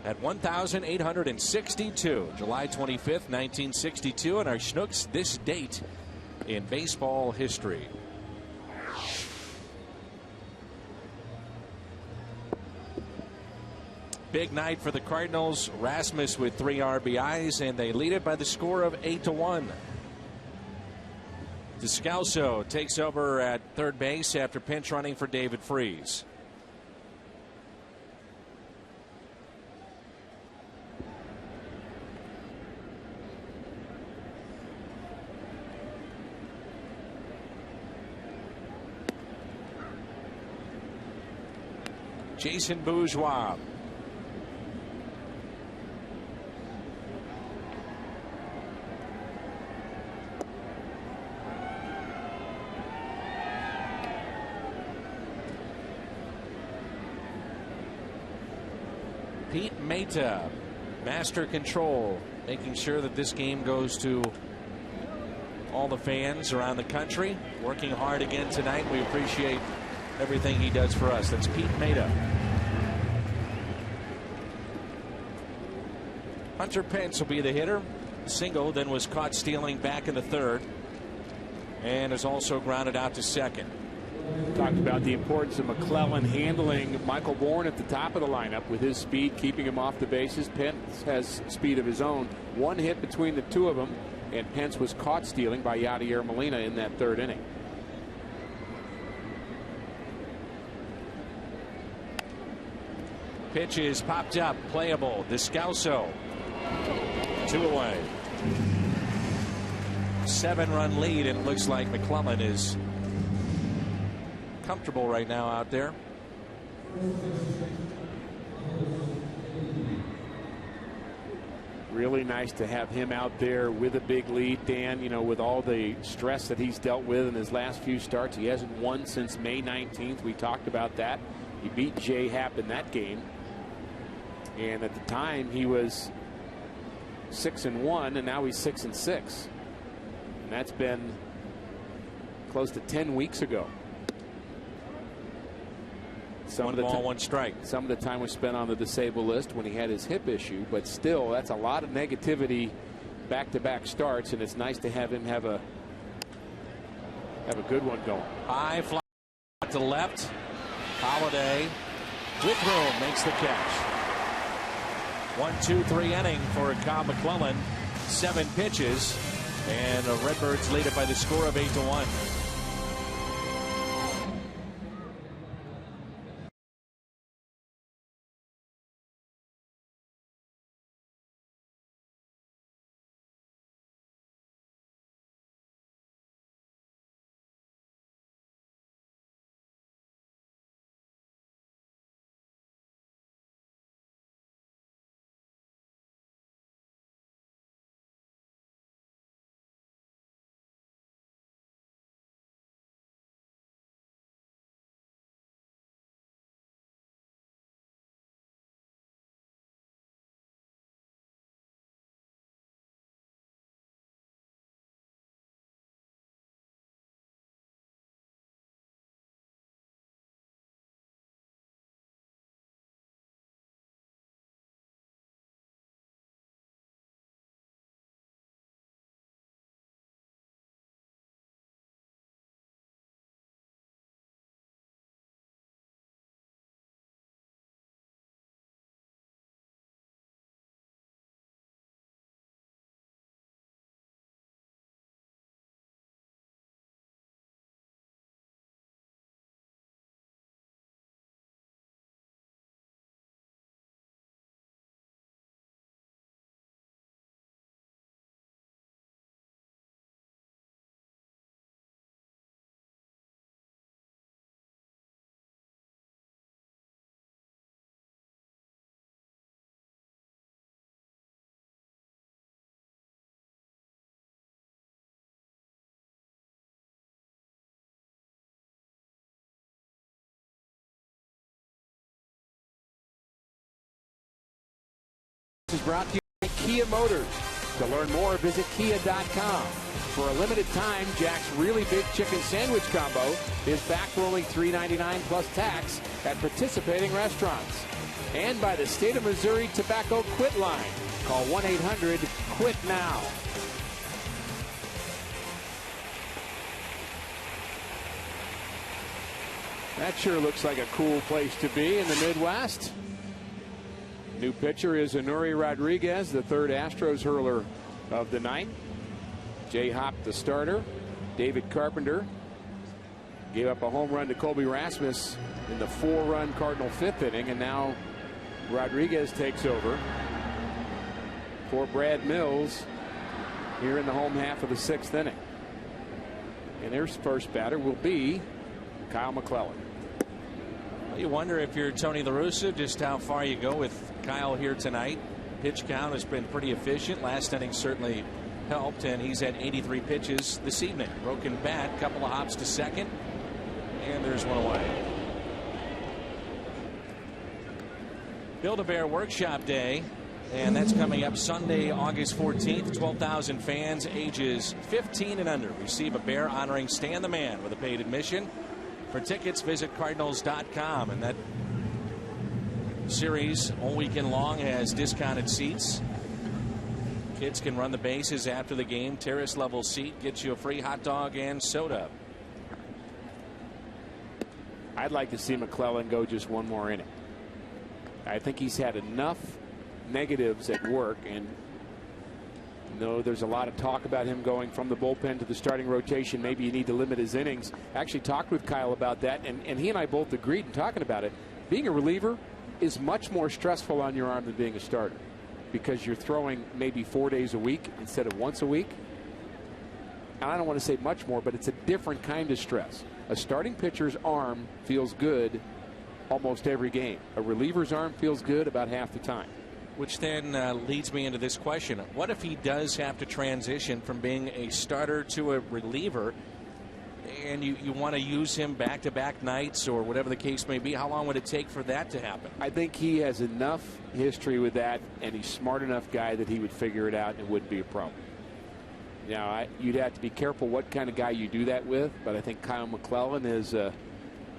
At 1,862, July 25th, 1962, and our Schnooks this date in baseball history. Big night for the Cardinals. Rasmus with 3 RBIs, and they lead it by the score of 8-1. Descalso takes over at third base after pinch running for David Freese. Jason Bourgeois. Pete Mata, master control, making sure that this game goes to all the fans around the country. Working hard again tonight. We appreciate everything he does for us. That's Pete Mata. Hunter Pence will be the hitter. Single, then was caught stealing back in the third, and is also grounded out to second. Talked about the importance of McClellan handling Michael Bourne at the top of the lineup with his speed, keeping him off the bases. Pence has speed of his own. 1 hit between the two of them, and Pence was caught stealing by Yadier Molina in that third inning. Pitch is popped up, playable. Descalso, 2 away. 7-run lead, and it looks like McClellan is comfortable right now out there. Really nice to have him out there with a big lead, Dan. You know, with all the stress that he's dealt with in his last few starts, he hasn't won since May 19th. We talked about that. He beat Jay Happ in that game. And at the time, he was 6-1, and now he's 6-6. And that's been close to 10 weeks ago. One ball, 1 strike. Some of the time was spent on the disabled list when he had his hip issue, but still, that's a lot of negativity back-to-back starts, and it's nice to have him have a good one going. High fly to left. Holiday with room makes the catch. 1-2-3 inning for Kyle McClellan. 7 pitches, and the Redbirds lead it by the score of 8-1. This is brought to you by Kia Motors. To learn more, visit Kia.com. For a limited time, Jack's Really Big Chicken Sandwich Combo is back for only $3.99 plus tax at participating restaurants. And by the State of Missouri Tobacco Quit Line. Call 1-800-QUIT-NOW. That sure looks like a cool place to be in the Midwest. New pitcher is Anuri Rodriguez, the third Astros hurler of the night. Jay Hopp, the starter. David Carpenter gave up a home run to Colby Rasmus in the 4-run Cardinal 5th inning, and now Rodriguez takes over for Brad Mills here in the home half of the 6th inning. And their first batter will be Kyle McClellan. You wonder if you're Tony La Russa, just how far you go with Kyle here tonight. Pitch count has been pretty efficient. Last inning certainly helped, and he's had 83 pitches this evening. Broken bat, couple of hops to second, and there's one away. Build-A-Bear Workshop Day, and that's coming up Sunday, August 14th. 12,000 fans ages 15 and under receive a bear honoring Stan the Man with a paid admission. For tickets, visit Cardinals.com, and that series all weekend long has discounted seats. Kids can run the bases after the game. Terrace level seat gets you a free hot dog and soda. I'd like to see McClellan go just one more inning. I think he's had enough negatives at work, and there's a lot of talk about him going from the bullpen to the starting rotation. Maybe you need to limit his innings. I actually talked with Kyle about that, and he and I both agreed in talking about it. Being a reliever is much more stressful on your arm than being a starter, because you're throwing maybe 4 days a week instead of once a week. And I don't want to say much more, but it's a different kind of stress. A starting pitcher's arm feels good almost every game. A reliever's arm feels good about half the time. Which then leads me into this question. What if he does have to transition from being a starter to a reliever, and you want to use him back-to-back nights or whatever the case may be? How long would it take for that to happen? I think he has enough history with that, and he's smart enough guy that he would figure it out and it wouldn't be a problem. Now, you'd have to be careful what kind of guy you do that with, but I think Kyle McClellan is,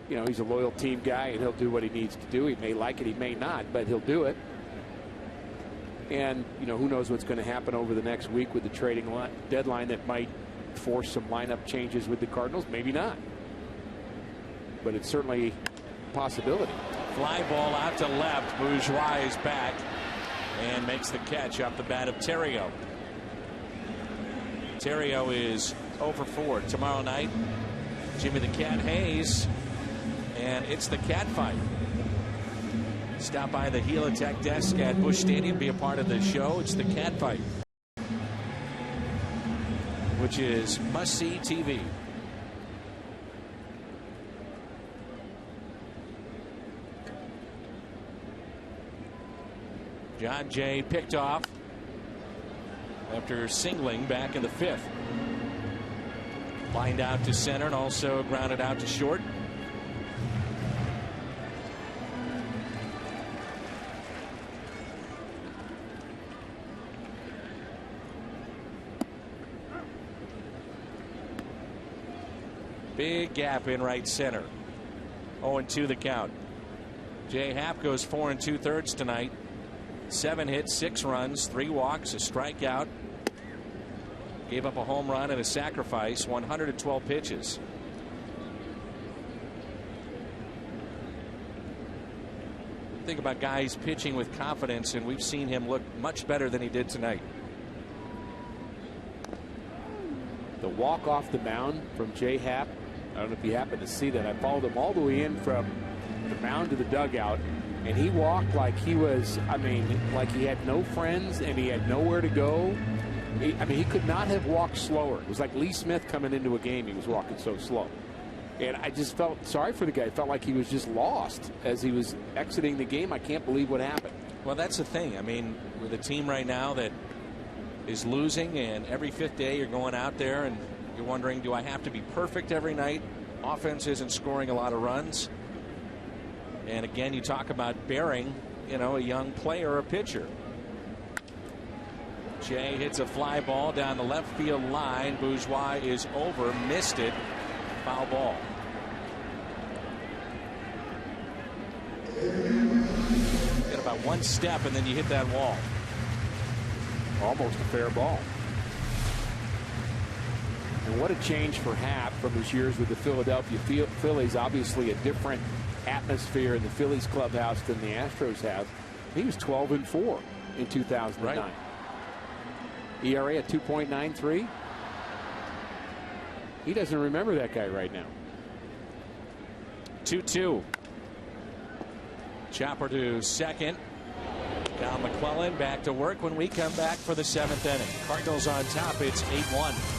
he's a loyal team guy, and he'll do what he needs to do. He may like it, he may not, but he'll do it. And, who knows what's going to happen over the next week with the trading deadline that might force some lineup changes with the Cardinals. Maybe not. But it's certainly possibility. Fly ball out to left. Bourgeois is back and makes the catch off the bat of Theriot. Theriot is 0 for 4. Tomorrow night, Jimmy the Cat Hayes, and it's the cat fight. Stop by the Heel Attack desk at Busch Stadium, be a part of the show. It's the cat fight, which is must-see TV. John Jay picked off after singling back in the 5th. Lined out to center and also grounded out to short. Big gap in right center. 0-2 the count. Jay Happ goes 4 2/3 tonight. 7 hits, 6 runs, 3 walks, a strikeout. Gave up a home run and a sacrifice. 112 pitches. Think about guys pitching with confidence, and we've seen him look much better than he did tonight. The walk off the mound from Jay Happ. I don't know if you happened to see that. I followed him all the way in from the mound to the dugout, and he walked like he was, I mean, like he had no friends and he had nowhere to go. He could not have walked slower. It was like Lee Smith coming into a game. He was walking so slow. And I just felt sorry for the guy. I felt like he was just lost as he was exiting the game. I can't believe what happened. Well, that's the thing. I mean, with a team right now that is losing, and every 5th day you're going out there and you're wondering, do I have to be perfect every night? Offense isn't scoring a lot of runs. And again, you talk about bearing, a young player or pitcher. Jay hits a fly ball down the left field line. Bourgeois is over, missed it. Foul ball. Get about 1 step and then you hit that wall. Almost a fair ball. And what a change for Happ from his years with the Philadelphia Phillies. Obviously a different atmosphere in the Phillies clubhouse than the Astros have. He was 12 4 in 2009. Right. ERA at 2.93. He doesn't remember that guy right now. 2-2. Chopper to second. Now McClellan back to work when we come back for the 7th inning. Cardinals on top. It's 8-1.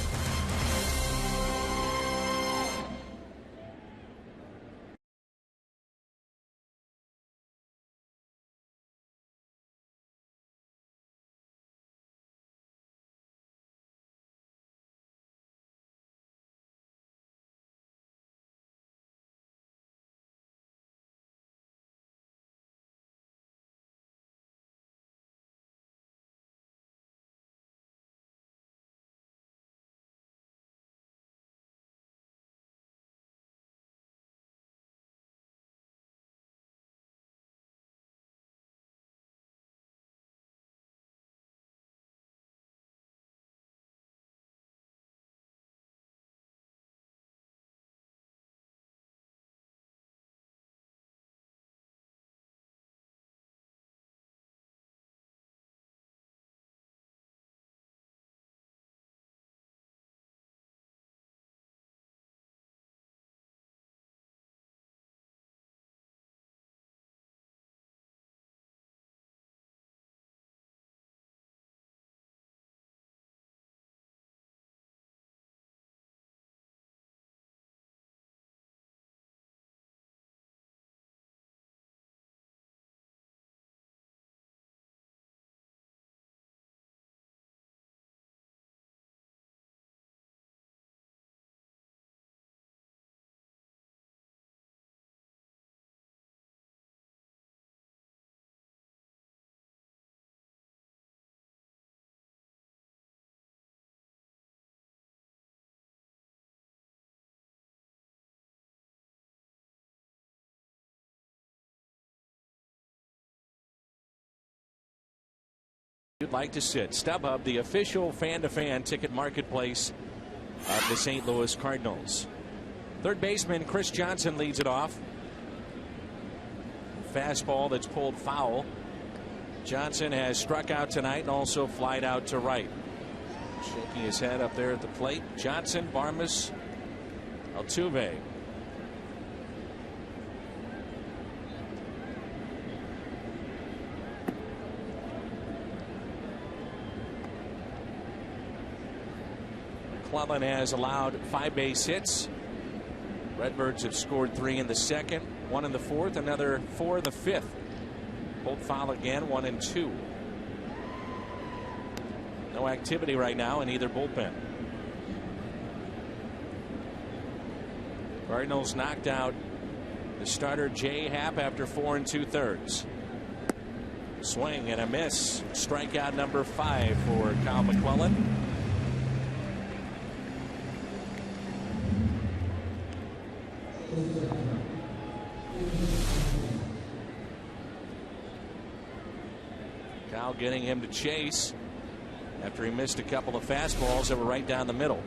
You'd like to sit. StubHub, the official fan-to-fan ticket marketplace of the St. Louis Cardinals. Third baseman Chris Johnson leads it off. fastball that's pulled foul. Johnson has struck out tonight and also flied out to right. Shaking his head up there at the plate. Johnson, Barmes, Altuve. McClellan has allowed 5 base hits. Redbirds have scored 3 in the second, 1 in the fourth, another 4 in the fifth. Pulled foul again, 1 and 2. No activity right now in either bullpen. Cardinals knocked out the starter Jay Happ after 4 2/3. Swing and a miss. Strikeout number 5 for Kyle McClellan. Kyle getting him to chase after he missed a couple of fastballs that were right down the middle.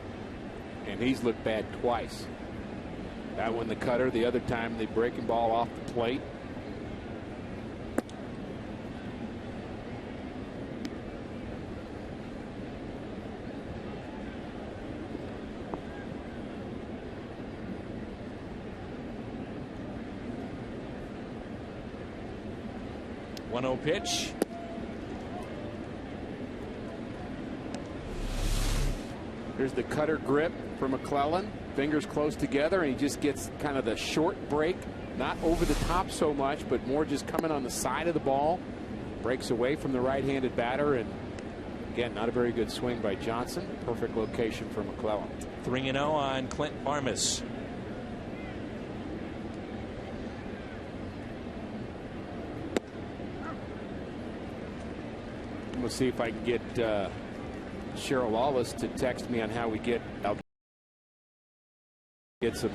And he's looked bad twice. That one the cutter, the other time the breaking ball off the plate. One-0 pitch. Here's the cutter grip for McClellan. Fingers close together, and he just gets kind of the short break, not over the top so much, but more just coming on the side of the ball. Breaks away from the right-handed batter, and again, not a very good swing by Johnson. Perfect location for McClellan. 3-0 on Clint Barmes. We'll see if I can get Cheryl Lawless to text me on how we get some.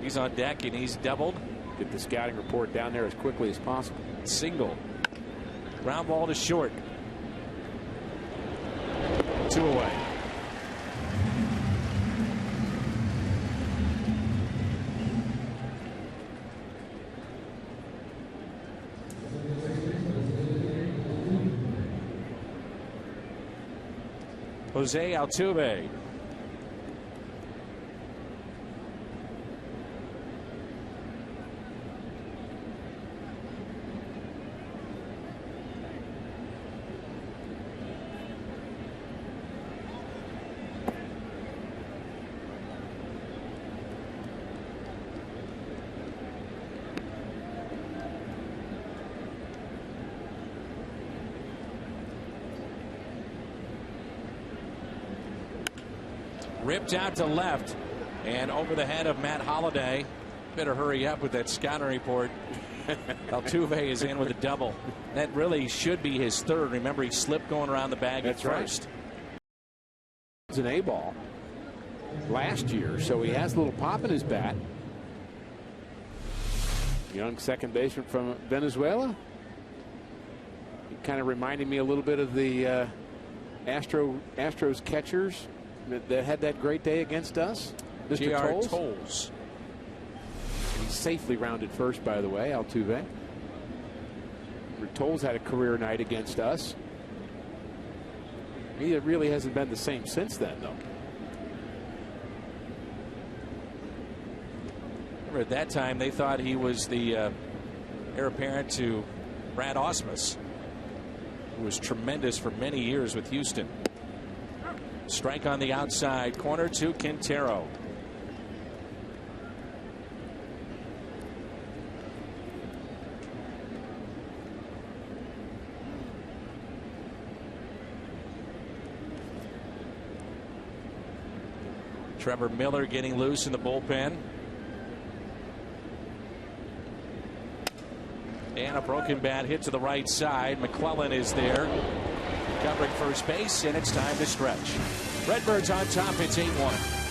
He's on deck and he's doubled. Get the scouting report down there as quickly as possible. Single. Ground ball to short. 2 away. Jose Altuve. Ripped out to left and over the head of Matt Holliday. Better hurry up with that scouting report. Altuve is in with a double. That really should be his third. Remember, he slipped going around the bag at first. It's an A-ball last year, so he has a little pop in his bat. Young second baseman from Venezuela. He kind of reminded me a little bit of the Astros catchers that had that great day against us. Mr. Tolles. He safely rounded first, by the way, Altuve. Tolles had a career night against us. He really hasn't been the same since then, though. Remember, at that time, they thought he was the heir apparent to Brad Ausmus, who was tremendous for many years with Houston. Strike on the outside corner to Quintero. Trevor Miller getting loose in the bullpen. And a broken bat hit to the right side. McClellan is there, covering first base, and it's time to stretch. Redbirds on top. It's 8-1.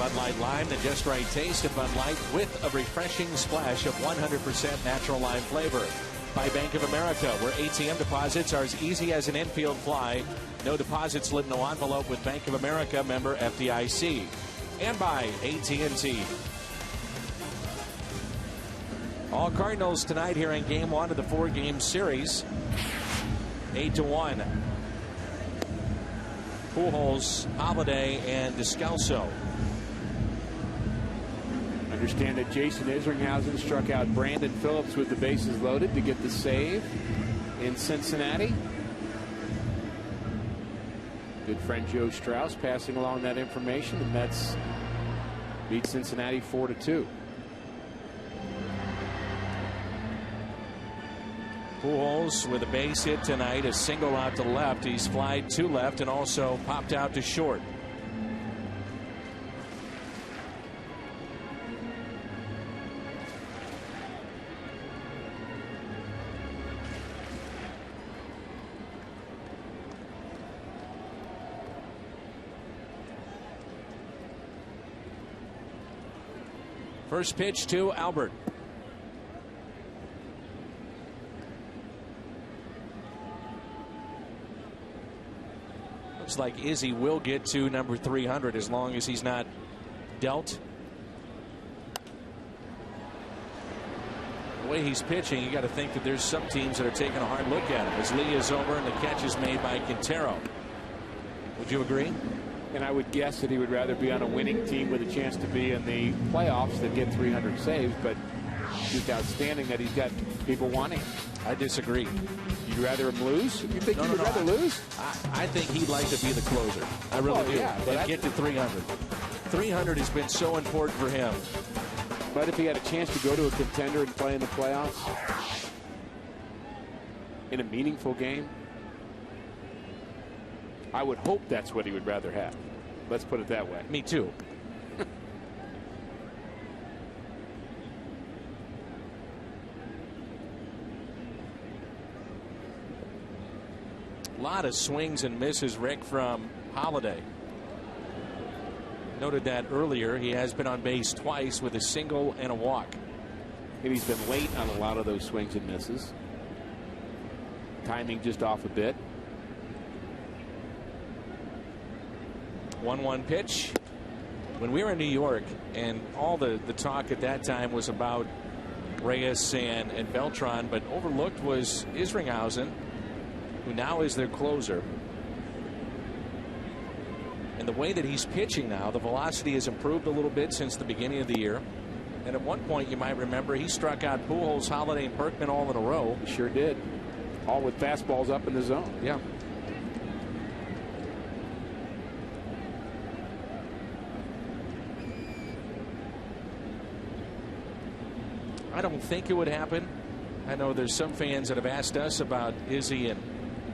Bud Light Lime, the just right taste of Bud Light with a refreshing splash of 100% natural lime flavor. By Bank of America, where ATM deposits are as easy as an infield fly. No deposit slip, no envelope with Bank of America, member FDIC. And by AT&T. All Cardinals tonight here in Game 1 of the 4-game series. 8-1. Pujols, Holiday, and Descalso. Understand that Jason Isringhausen struck out Brandon Phillips with the bases loaded to get the save in Cincinnati. Good friend Joe Strauss passing along that information, and Mets beat Cincinnati 4-2. Pujols with a base hit tonight, a single out to left. He's flied to left and also popped out to short. First pitch to Albert. Looks like Izzy will get to number 300 as long as he's not dealt. The way he's pitching, you got to think that there's some teams that are taking a hard look at him as Lee is over and the catch is made by Quintero. Would you agree? And I would guess that he would rather be on a winning team with a chance to be in the playoffs than get 300 saves, but it's outstanding that he's got people wanting him. I disagree. You'd rather him lose? You think you'd rather lose? I think he'd like to be the closer. I really do. Yeah, but get to 300. 300 has been so important for him. But if he had a chance to go to a contender and play in the playoffs in a meaningful game, I would hope that's what he would rather have. Let's put it that way. Me too. A lot of swings and misses, Rick, from Holiday. Noted that earlier. He has been on base twice with a single and a walk. And he's been late on a lot of those swings and misses. Timing just off a bit. 1-1 pitch. When we were in New York, and all the talk at that time was about Reyes and Beltran, but overlooked was Isringhausen, who now is their closer. And the way that he's pitching now, the velocity has improved a little bit since the beginning of the year. And at one point, you might remember, he struck out Pujols, Holiday, and Berkman all in a row. He sure did. All with fastballs up in the zone. Yeah. I don't think it would happen. I know there's some fans that have asked us about Izzy and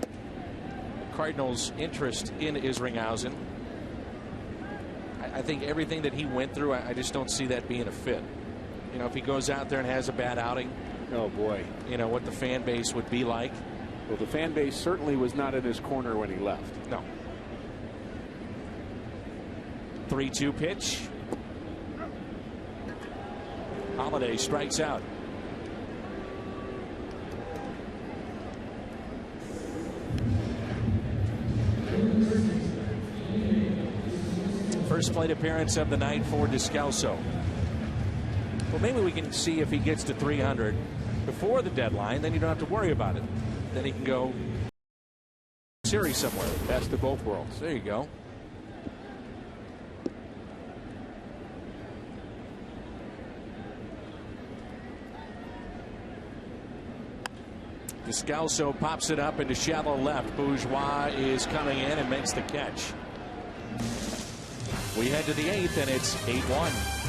the Cardinals' interest in Isringhausen. I think everything that he went through, I just don't see that being a fit. You know, if he goes out there and has a bad outing, oh boy, you know what the fan base would be like. Well, the fan base certainly was not in his corner when he left. No. 3-2 pitch. Holiday strikes out. First plate appearance of the night for Descalso. Well, maybe we can see if he gets to 300 before the deadline. Then you don't have to worry about it. Then he can go series somewhere. Best of both worlds. There you go. Descalso pops it up into shallow left. Bourgeois is coming in and makes the catch. We head to the 8th, and it's 8-1.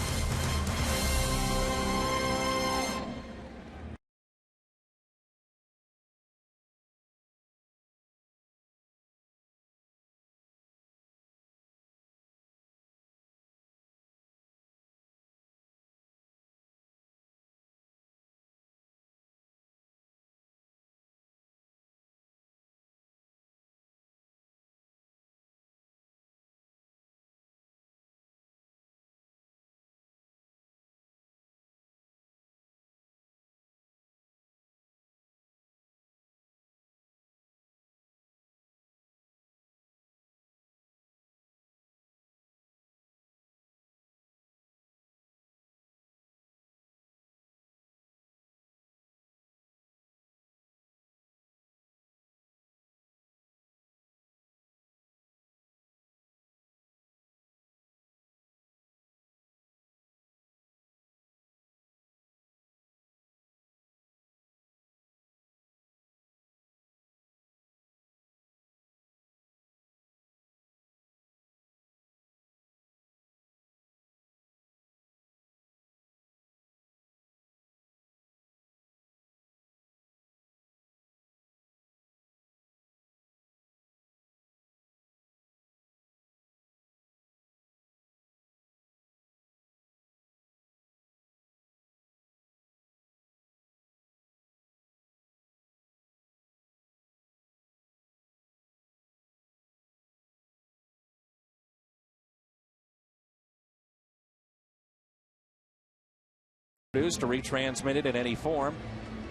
Produced or retransmitted in any form,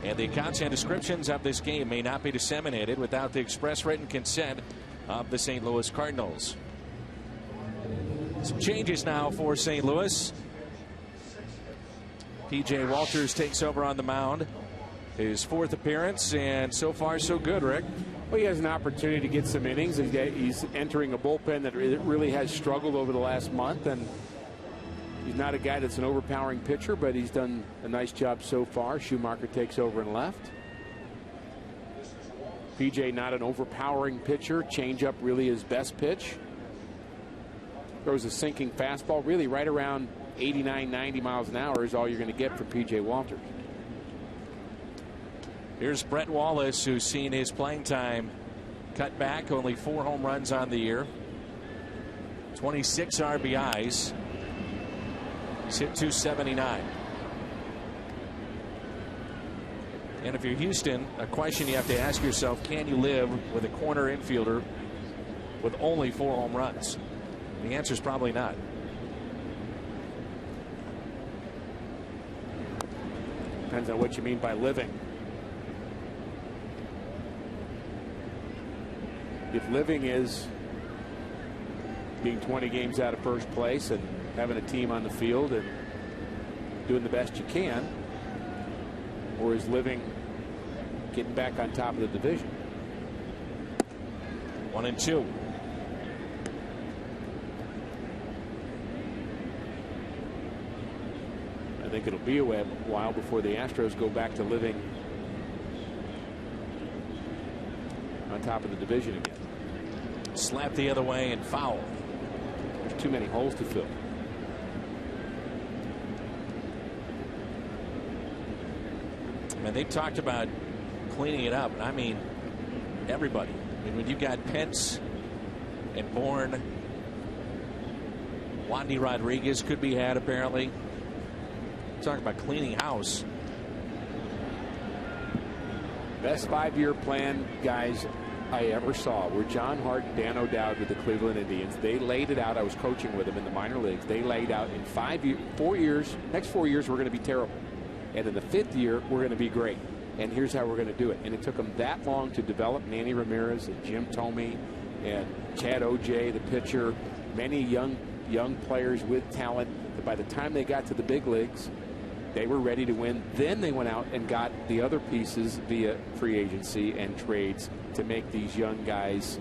and the content descriptions of this game may not be disseminated without the express written consent of the St. Louis Cardinals. Some changes now for St. Louis. P.J. Walters takes over on the mound. His fourth appearance, and so far so good, Rick. Well, he has an opportunity to get some innings. He's entering a bullpen that really has struggled over the last month, and he's not a guy that's an overpowering pitcher, but he's done a nice job so far. Schumacher takes over in left. PJ not an overpowering pitcher. Changeup really his best pitch. Throws a sinking fastball, really right around 89, 90 miles an hour is all you're going to get from P.J. Walters. Here's Brett Wallace, who's seen his playing time cut back. Only 4 home runs on the year. 26 RBIs. He's hit .279. And if you're Houston, a question you have to ask yourself, can you live with a corner infielder with only 4 home runs? The answer is probably not. Depends on what you mean by living. If living is being 20 games out of first place and having a team on the field and doing the best you can, or is living getting back on top of the division? 1-2. I think it'll be a while before the Astros go back to living on top of the division again. Slap the other way and foul. There's too many holes to fill. And they talked about cleaning it up. I mean, everybody. I mean, when you got Pence and Bourne, Wandy Rodriguez could be had apparently. Talking about cleaning house. Best 5-year plan guys I ever saw were John Hart and Dan O'Dowd with the Cleveland Indians. They laid it out. I was coaching with them in the minor leagues. They laid out in 4 years, next 4 years we're going to be terrible. And in the 5th year, we're going to be great. And here's how we're going to do it. And it took them that long to develop Manny Ramirez and Jim Thome and Chad O.J., the pitcher, many young players with talent. But by the time they got to the big leagues, they were ready to win. Then they went out and got the other pieces via free agency and trades to make these young guys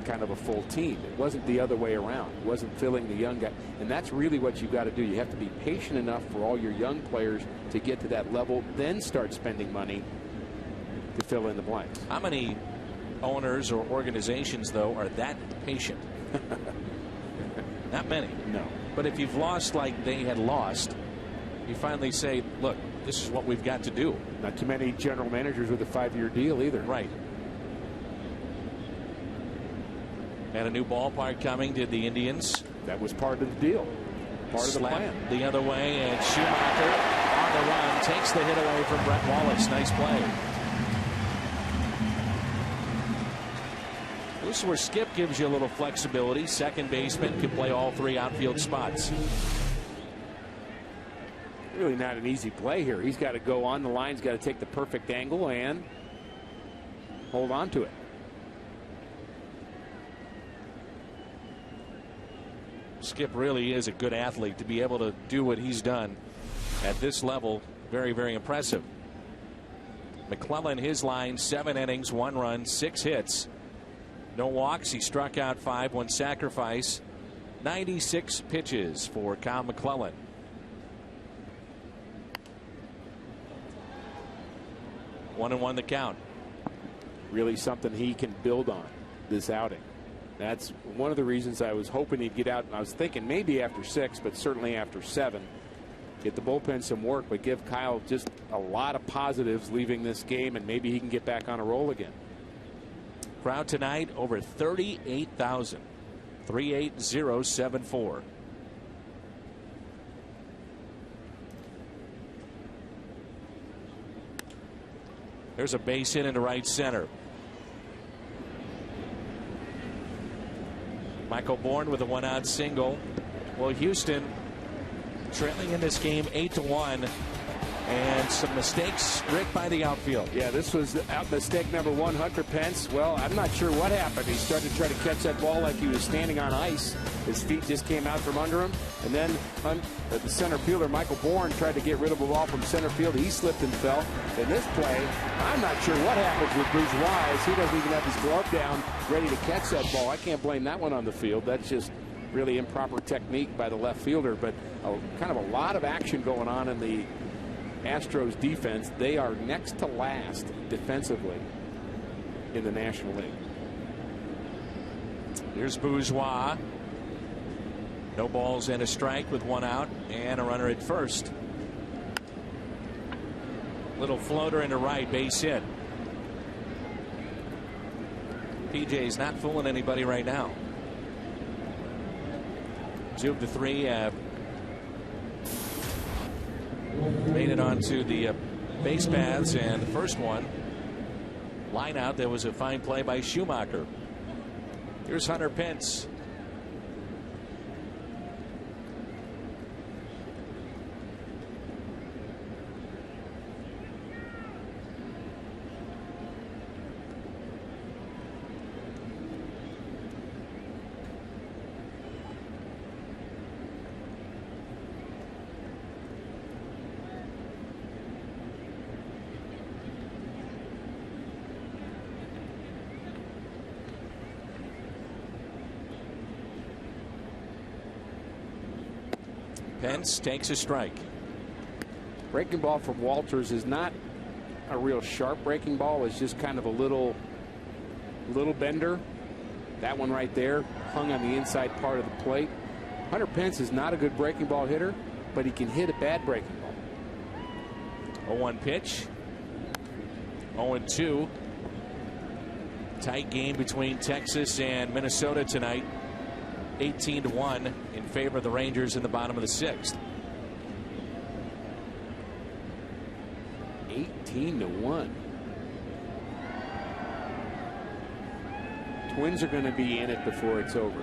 kind of a full team. It wasn't the other way around. It wasn't filling the young guy. And that's really what you've got to do. You have to be patient enough for all your young players to get to that level, then start spending money to fill in the blanks. How many owners or organizations, though, are that patient? Not many. No. But if you've lost like they had lost, you finally say, look, this is what we've got to do. Not too many general managers with a 5-year deal either. Right. And a new ballpark coming to the Indians. That was part of the deal. Part of the plan. The other way, and Schumacher on the run takes the hit away from Brett Wallace. Nice play. This is where Skip gives you a little flexibility. Second baseman can play all 3 outfield spots. Really not an easy play here. He's got to go on the line. He's got to take the perfect angle and hold on to it. Skip really is a good athlete. To be able to do what he's done at this level, very, very impressive. McClellan, his line, 7 innings, 1 run, 6 hits. No walks. He struck out 5, 1 sacrifice. 96 pitches for Kyle McClellan. 1-1 the count. Really something he can build on this outing. That's one of the reasons I was hoping he'd get out. And I was thinking maybe after 6, but certainly after 7. Get the bullpen some work, but give Kyle just a lot of positives leaving this game, and maybe he can get back on a roll again. Crowd tonight over 38,000. 38074. There's a base hit into right center. Michael Bourne with a 1-out single. Well, Houston trailing in this game 8-1. And some mistakes, Rick, by the outfield. Yeah, this was mistake number one. Hunter Pence, well, I'm not sure what happened. He started to try to catch that ball like he was standing on ice. His feet just came out from under him. And then the center fielder, Michael Bourne, tried to get rid of the ball from center field. He slipped and fell. In this play, I'm not sure what happens with Bourgeois. He doesn't even have his glove down, ready to catch that ball. I can't blame that one on the field. That's just really improper technique by the left fielder. But kind of a lot of action going on in the Astros defense. They are next to last defensively in the National League. Here's Bourgeois. No balls and a strike with one out and a runner at first. Little floater into right, base hit. PJ's not fooling anybody right now. 2 of the 3 made it onto the base paths, and the first one line out. There was a fine play by Schumacher. Here's Hunter Pence. Pence takes a strike. Breaking ball from Walters is not a real sharp breaking ball. It's just kind of a little bender. That one right there hung on the inside part of the plate. Hunter Pence is not a good breaking ball hitter, but he can hit a bad breaking ball. 0-1 pitch. 0-2. Tight game between Texas and Minnesota tonight. 18-1 in favor of the Rangers in the bottom of the 6th. 18-1. Twins are going to be in it before it's over.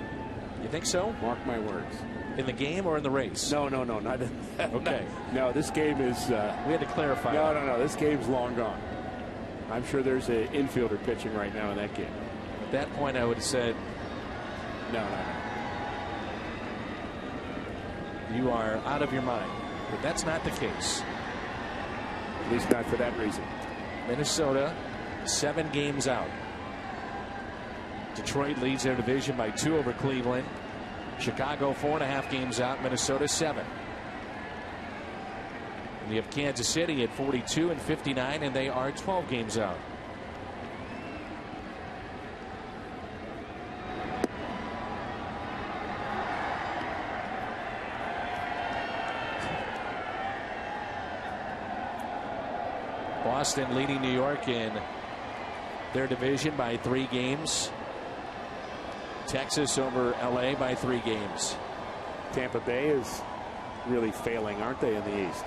You think so? Mark my words. In the game or in the race? No, not in okay. No, this game is. We had to clarify. No. This game's long gone. I'm sure there's an infielder pitching right now in that game. At that point, I would have said, no. You are out of your mind. But that's not the case. At least not for that reason. Minnesota 7 games out. Detroit leads their division by 2 over Cleveland. Chicago 4.5 games out. Minnesota 7. And you have Kansas City at 42 and 59, and they are 12 games out. Boston leading New York in their division by 3 games. Texas over LA by 3 games. Tampa Bay is really failing, aren't they, in the East?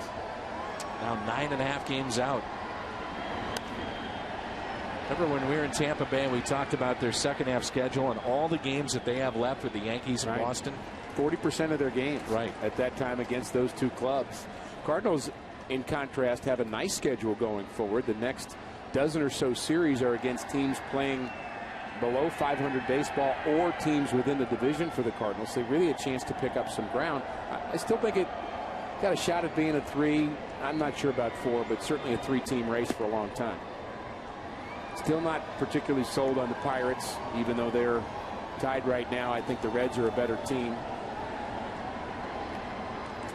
Now 9.5 games out. Remember when we were in Tampa Bay and we talked about their second half schedule and all the games that they have left with the Yankees and Boston? 40% of their games right at that time against those 2 clubs. Cardinals, in contrast, have a nice schedule going forward. The next dozen or so series are against teams playing below 500 baseball or teams within the division for the Cardinals. So really a chance to pick up some ground. I still think it got a shot at being a 3. I'm not sure about 4, but certainly a 3-team race for a long time. Still not particularly sold on the Pirates, even though they're tied right now. I think the Reds are a better team.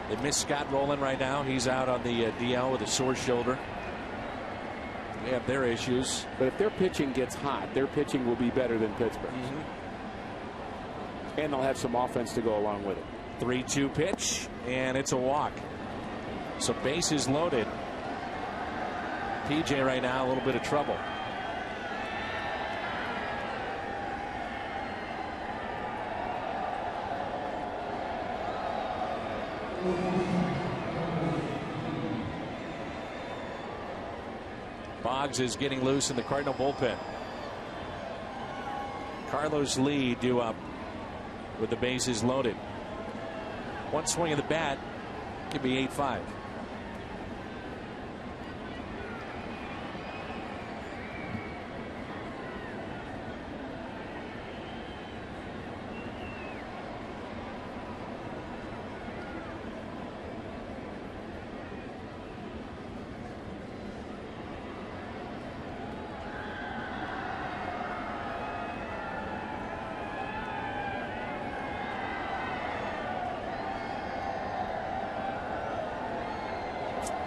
They miss Scott Rowland right now. He's out on the DL with a sore shoulder. They have their issues. But if their pitching gets hot, their pitching will be better than Pittsburgh's. And they'll have some offense to go along with it. 3-2 pitch, and it's a walk. So bases loaded. PJ right now a little bit of trouble. Boggs is getting loose in the Cardinal bullpen. Carlos Lee due up with the bases loaded. One swing of the bat could be 8-5.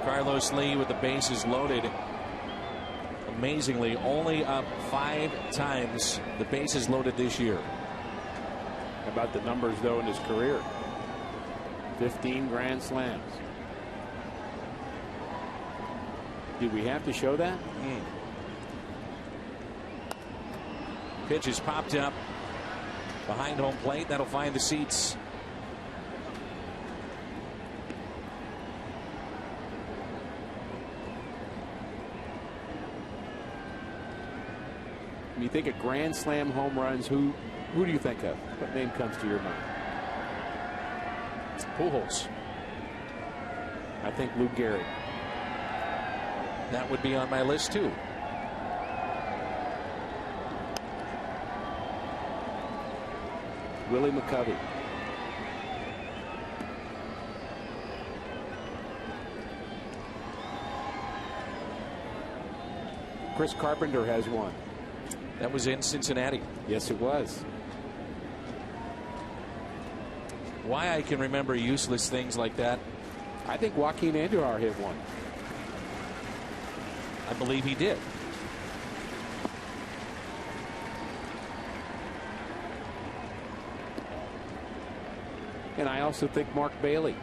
Carlos Lee with the bases loaded. Amazingly, only up 5 times the bases loaded this year. How about the numbers, though, in his career? 15 grand slams. Do we have to show that? Pitch is popped up behind home plate. That'll find the seats. When you think of grand slam home runs, who do you think of? What name comes to your mind? Pujols. I think Lou Gehrig. That would be on my list too. Willie McCovey. Chris Carpenter has one. That was in Cincinnati. Yes, it was. Why I can remember useless things like that. I think Joaquin Andujar hit one. I believe he did. And I also think Mark Bailey.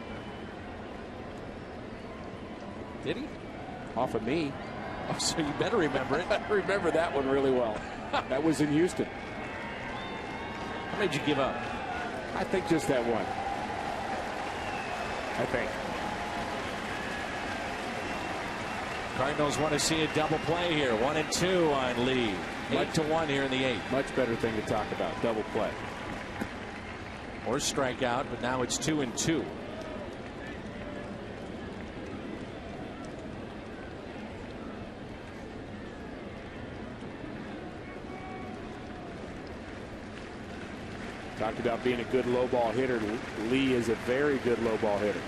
Did he? Off of me. Oh, so you better remember it. I remember that one really well. That was in Houston. How many did you give up? I think just that one. I think. Cardinals want to see a double play here. 1-2 on Lee. 8-1 here in the 8th. Much better thing to talk about. Double play. Or strikeout, but now it's 2-2. Talked about being a good low ball hitter. Lee is a very good low ball hitter.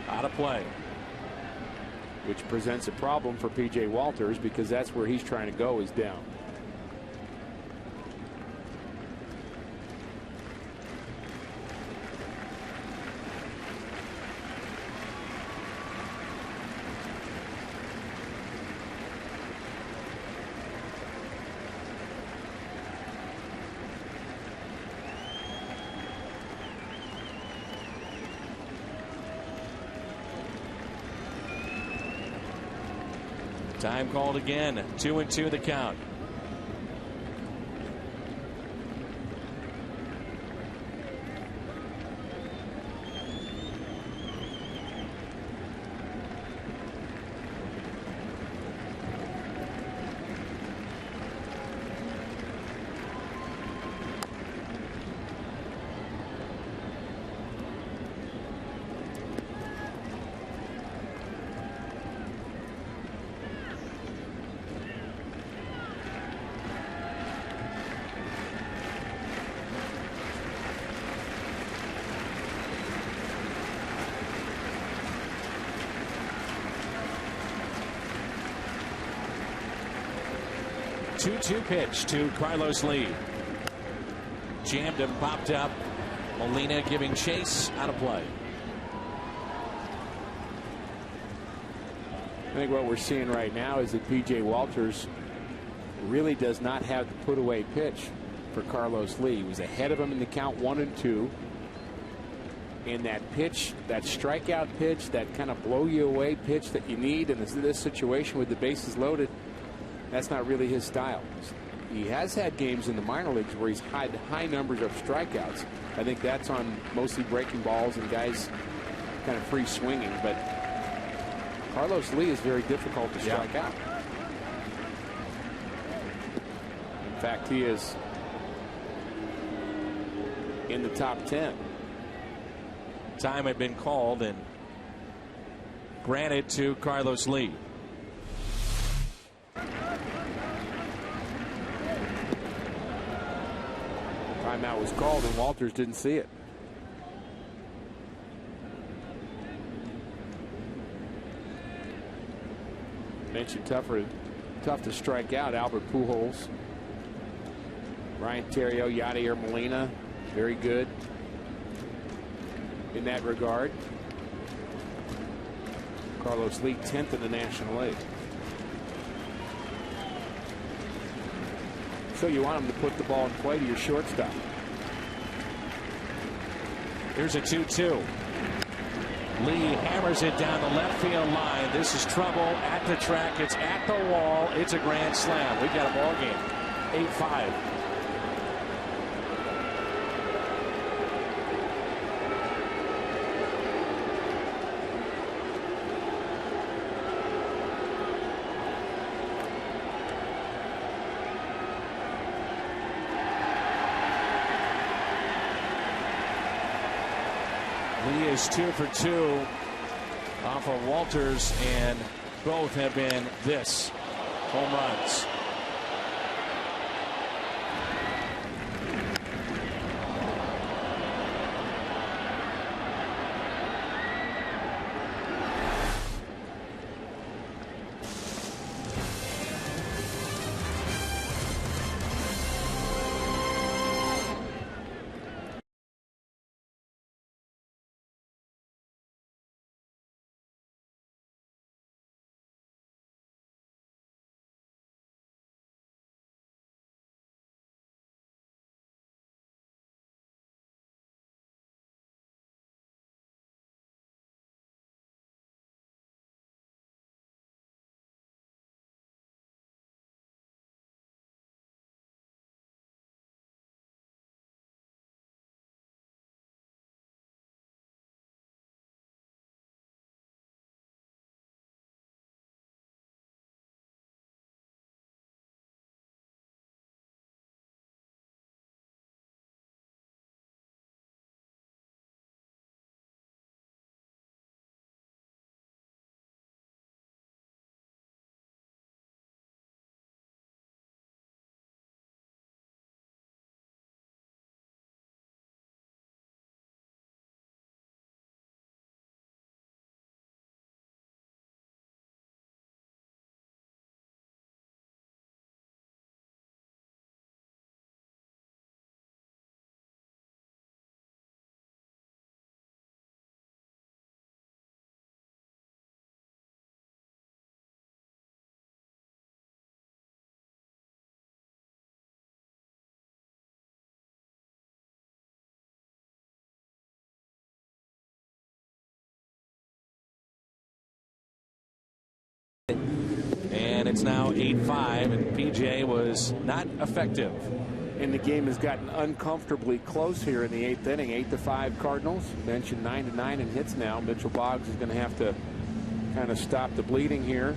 Out of play. Which presents a problem for P.J. Walters because that's where he's trying to go, is down. Time called again. 2-2 the count. Two pitch to Carlos Lee. Jammed him, popped up. Molina giving chase, out of play. I think what we're seeing right now is that P.J. Walters really does not have the put away pitch for Carlos Lee. He was ahead of him in the count 1-2. And that pitch, that strikeout pitch, that kind of blow you away pitch that you need in this situation with the bases loaded, that's not really his style. He has had games in the minor leagues where he's had high numbers of strikeouts. I think that's on mostly breaking balls and guys kind of free swinging. But Carlos Lee is very difficult to strike out. In fact, he is in the top 10. Time had been called and granted to Carlos Lee. Timeout was called and Walters didn't see it. Mentioned tough to strike out. Albert Pujols, Ryan Theriot, Yadier Molina, very good in that regard. Carlos Lee 10th in the National League. So you want him to put the ball in play to your shortstop. Here's a 2-2. Lee hammers it down the left field line. This is trouble at the track. It's at the wall. It's a grand slam. We've got a ball game. 8-5. Lee is 2 for 2 off of Walters, and both have been this home runs. And it's now 8-5, and PJ was not effective. And the game has gotten uncomfortably close here in the 8th inning. 8-5 Cardinals. Mentioned 9-9 in hits now. Mitchell Boggs is going to have to kind of stop the bleeding here.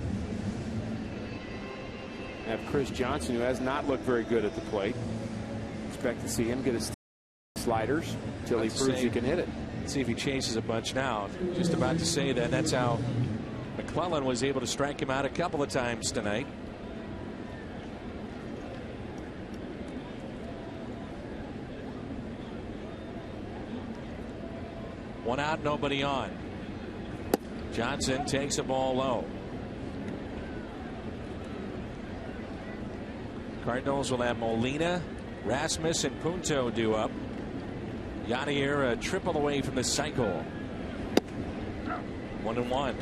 Have Chris Johnson, who has not looked very good at the plate. Expect to see him get his sliders until he proves he can hit it. Let's see if he chases a bunch now. Just about to say that that's how McClellan was able to strike him out a couple of times tonight. One out, nobody on. Johnson takes a ball low. Cardinals will have Molina, Rasmus, and Punto due up. Yadier a triple away from the cycle. 1-1.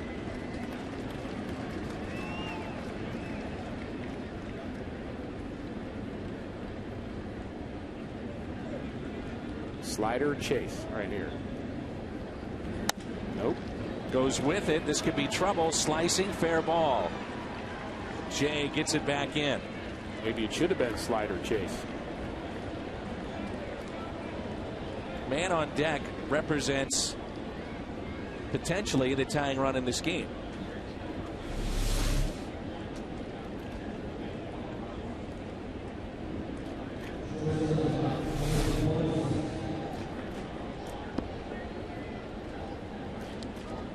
Slider chase right here. Nope. Goes with it. This could be trouble. Slicing, fair ball. Jay gets it back in. Maybe it should have been slider chase. Man on deck represents potentially the tying run in this game.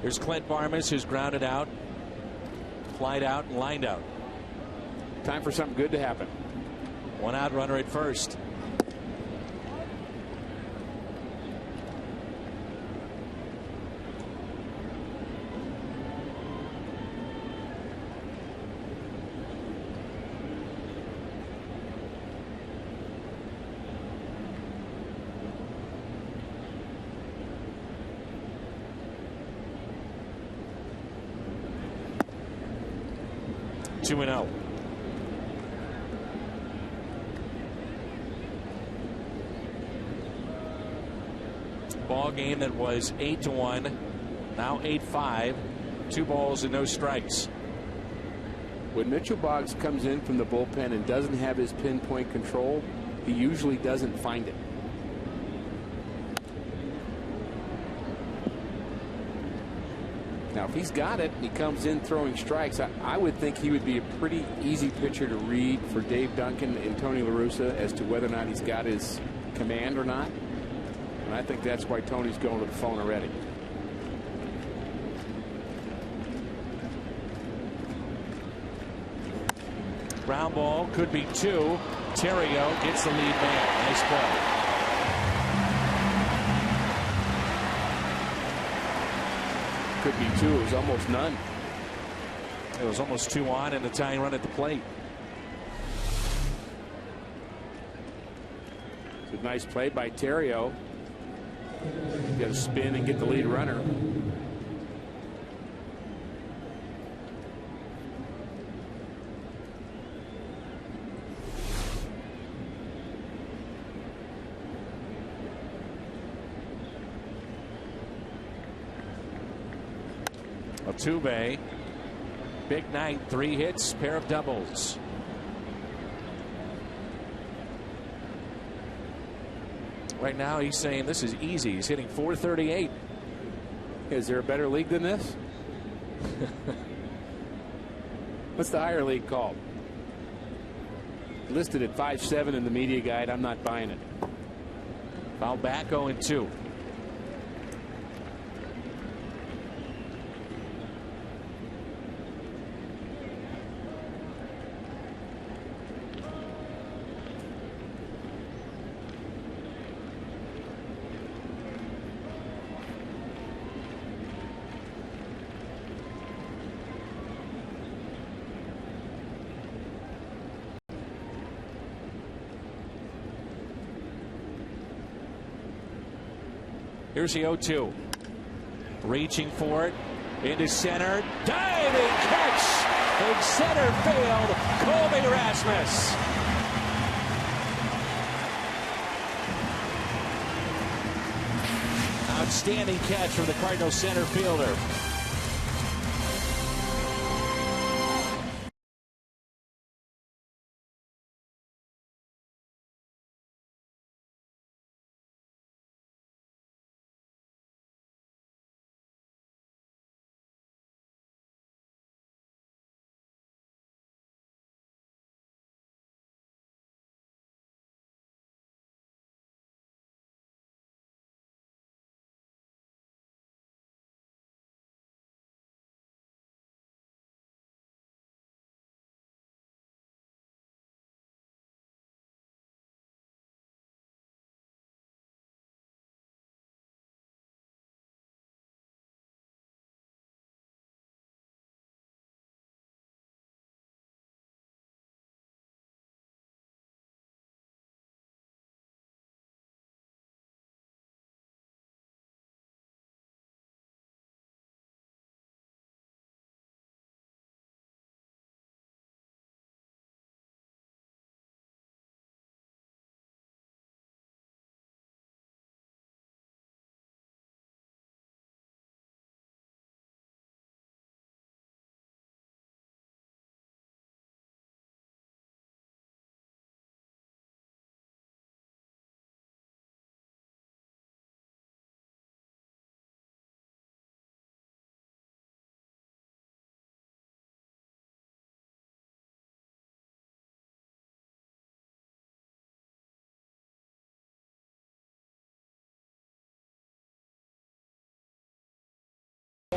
Here's Clint Barmas, who's grounded out, flied out, and lined out. Time for something good to happen. 1 out runner at first. Two and 0. Ball game that was 8-1, now 8-5. 2 balls and no strikes. When Mitchell Boggs comes in from the bullpen and doesn't have his pinpoint control, he usually doesn't find it. Now, if he's got it, he comes in throwing strikes. I would think he would be a pretty easy pitcher to read for Dave Duncan and Tony La Russa as to whether or not he's got his command or not. And I think that's why Tony's going to the phone already. Ground ball, could be 2. Terrio gets the lead man. Nice play. Could be 2. It was almost none. It was almost 2 on and a tying run at the plate. It's a nice play by Terrio. Got to spin and get the lead runner. Altuve, big night, 3 hits, pair of doubles. Right now he's saying this is easy. He's hitting .438. Is there a better league than this? What's the higher league called? Listed at 5.7 in the media guide. I'm not buying it. Foul back, 0-2. Here's the 0-2. Reaching for it. Into center. Diving catch. In center field. Colby Rasmus. Outstanding catch from the Cardinals center fielder.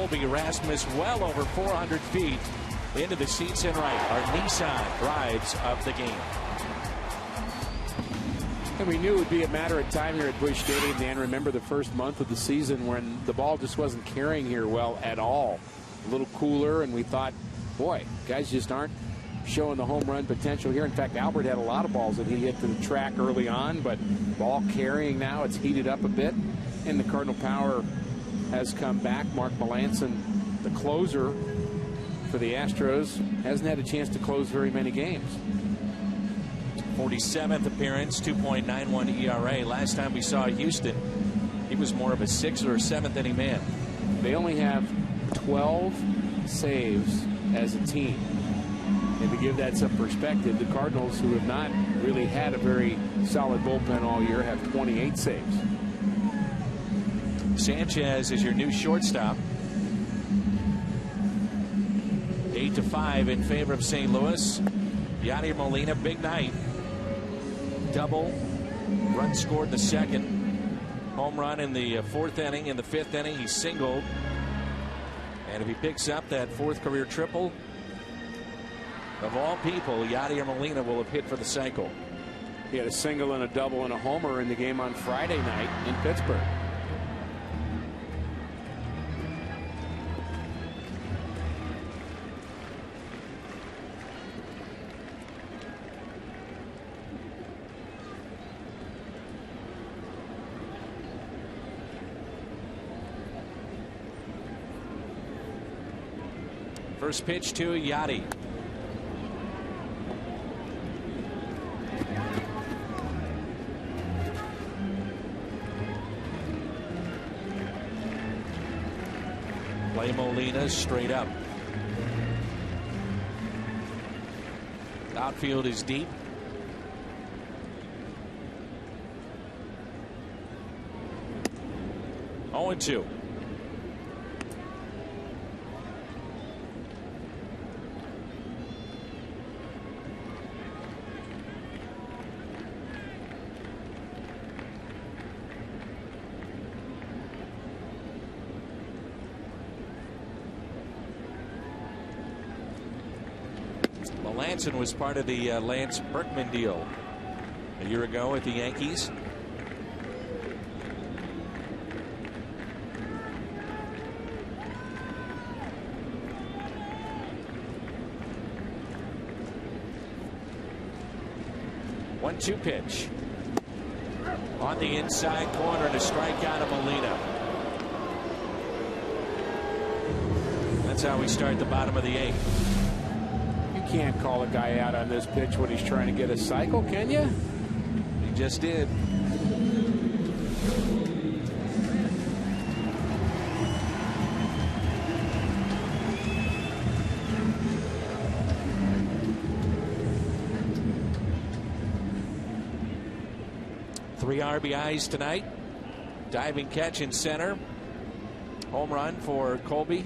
Colby Rasmus well over 400 feet into the seats in right. Our Nissan drives of the game. And we knew it would be a matter of time here at Busch Stadium, Dan. Remember the first month of the season when the ball just wasn't carrying here well at all. A little cooler, and we thought, boy, guys just aren't showing the home run potential here. In fact, Albert had a lot of balls that he hit to the track early on, but ball carrying now, it's heated up a bit, and the Cardinal power has come back. Mark Melanson, the closer for the Astros, hasn't had a chance to close very many games. 47th appearance, 2.91 ERA. Last time we saw Houston, he was more of a 6th or 7th inning man. They only have 12 saves as a team. And to give that some perspective, the Cardinals, who have not really had a very solid bullpen all year, have 28 saves. Sanchez is your new shortstop. 8-5 in favor of St. Louis. Yadier Molina, big night. Double, run scored in the second, home run in the fourth inning. In the fifth inning, he singled, and if he picks up that fourth career triple, of all people, Yadier Molina will have hit for the cycle. He had a single and a double and a homer in the game on Friday night in Pittsburgh. First pitch to Yadi. Play Molina straight up. Outfield is deep. Oh, 0-2. Melanson was part of the Lance Berkman deal a year ago at the Yankees. One-two pitch on the inside corner to strike out of Molina. That's how we start the bottom of the eighth. You can't call a guy out on this pitch when he's trying to get a cycle, can you? He just did. Three RBIs tonight. Diving catch in center. Home run for Colby.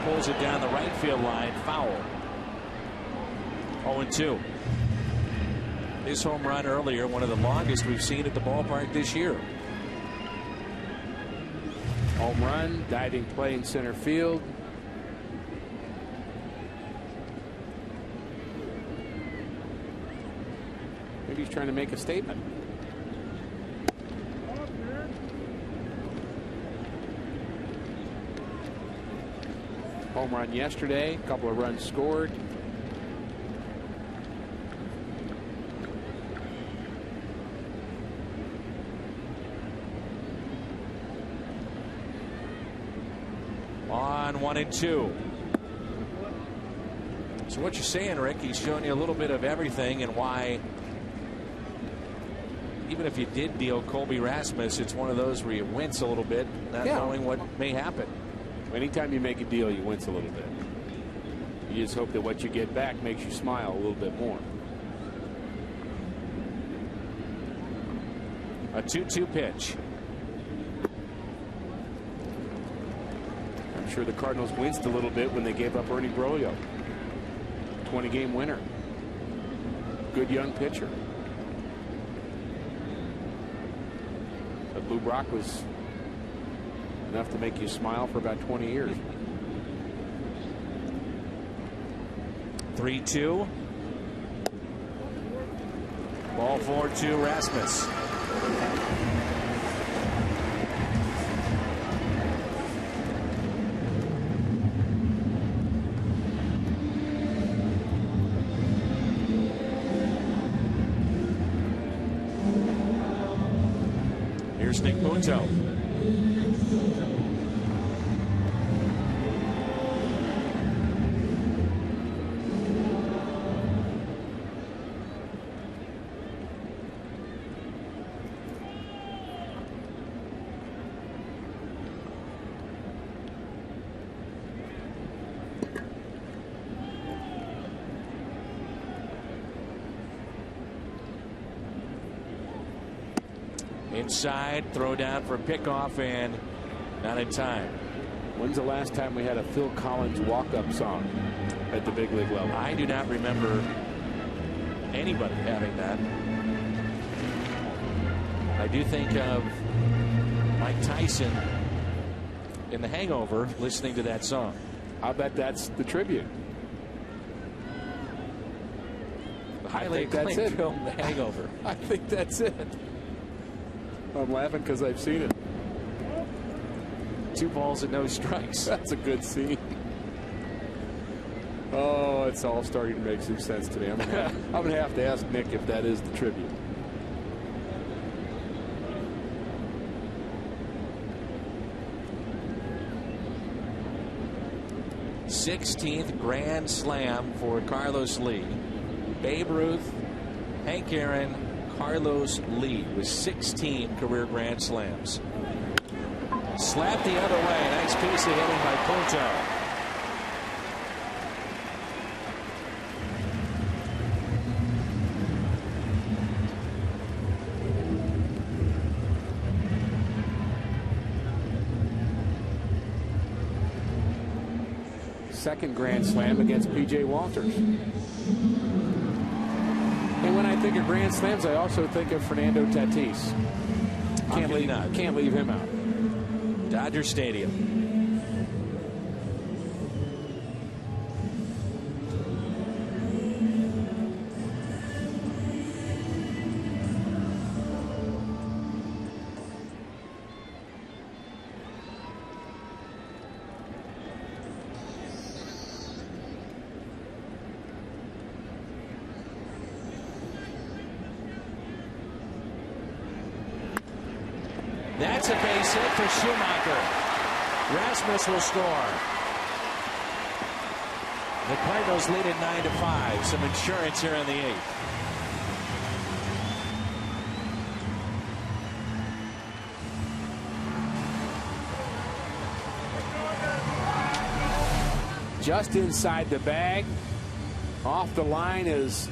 Pulls it down the right field line, foul. 0-2. His home run earlier, one of the longest we've seen at the ballpark this year. Home run, diving play in center field. Maybe he's trying to make a statement. Home run yesterday, a couple of runs scored. On 1-2. So what you're saying, Rick, he's showing you a little bit of everything and why, even if you did deal Colby Rasmus, it's one of those where you wince a little bit, not knowing what may happen. Anytime you make a deal, you wince a little bit. You just hope that what you get back makes you smile a little bit more. A 2-2 pitch. I'm sure the Cardinals winced a little bit when they gave up Ernie Broglio. 20-game winner. Good young pitcher. But Lou Brock was enough to make you smile for about 20 years. 3-2. Ball 4-2 Rasmus. Here's Nick Punto. Inside, throw down for a pickoff, and not in time. When's the last time we had a Phil Collins walk-up song at the big league level? I do not remember anybody having that. I do think of Mike Tyson in The Hangover listening to that song. I'll bet that's the tribute. The highly that's acclaimed it. film, The Hangover. I think that's it. I'm laughing because I've seen it. 2 balls and no strikes. That's a good scene. Oh, it's all starting to make some sense to me. I'm gonna have to ask Nick if that is the tribute. th grand slam for Carlos Lee. Babe Ruth, Hank Aaron, Carlos Lee with 16 career grand slams. Slapped the other way. Nice piece of hitting by Punto. Second grand slam against P.J. Walters. And when I think of grand slams, I also think of Fernando Tatis. Can't leave him out. Dodger Stadium. That's a base hit for Schumacher. Rasmus will score. The Cardinals lead it 9-5. Some insurance here in the 8th. Just inside the bag. Off the line is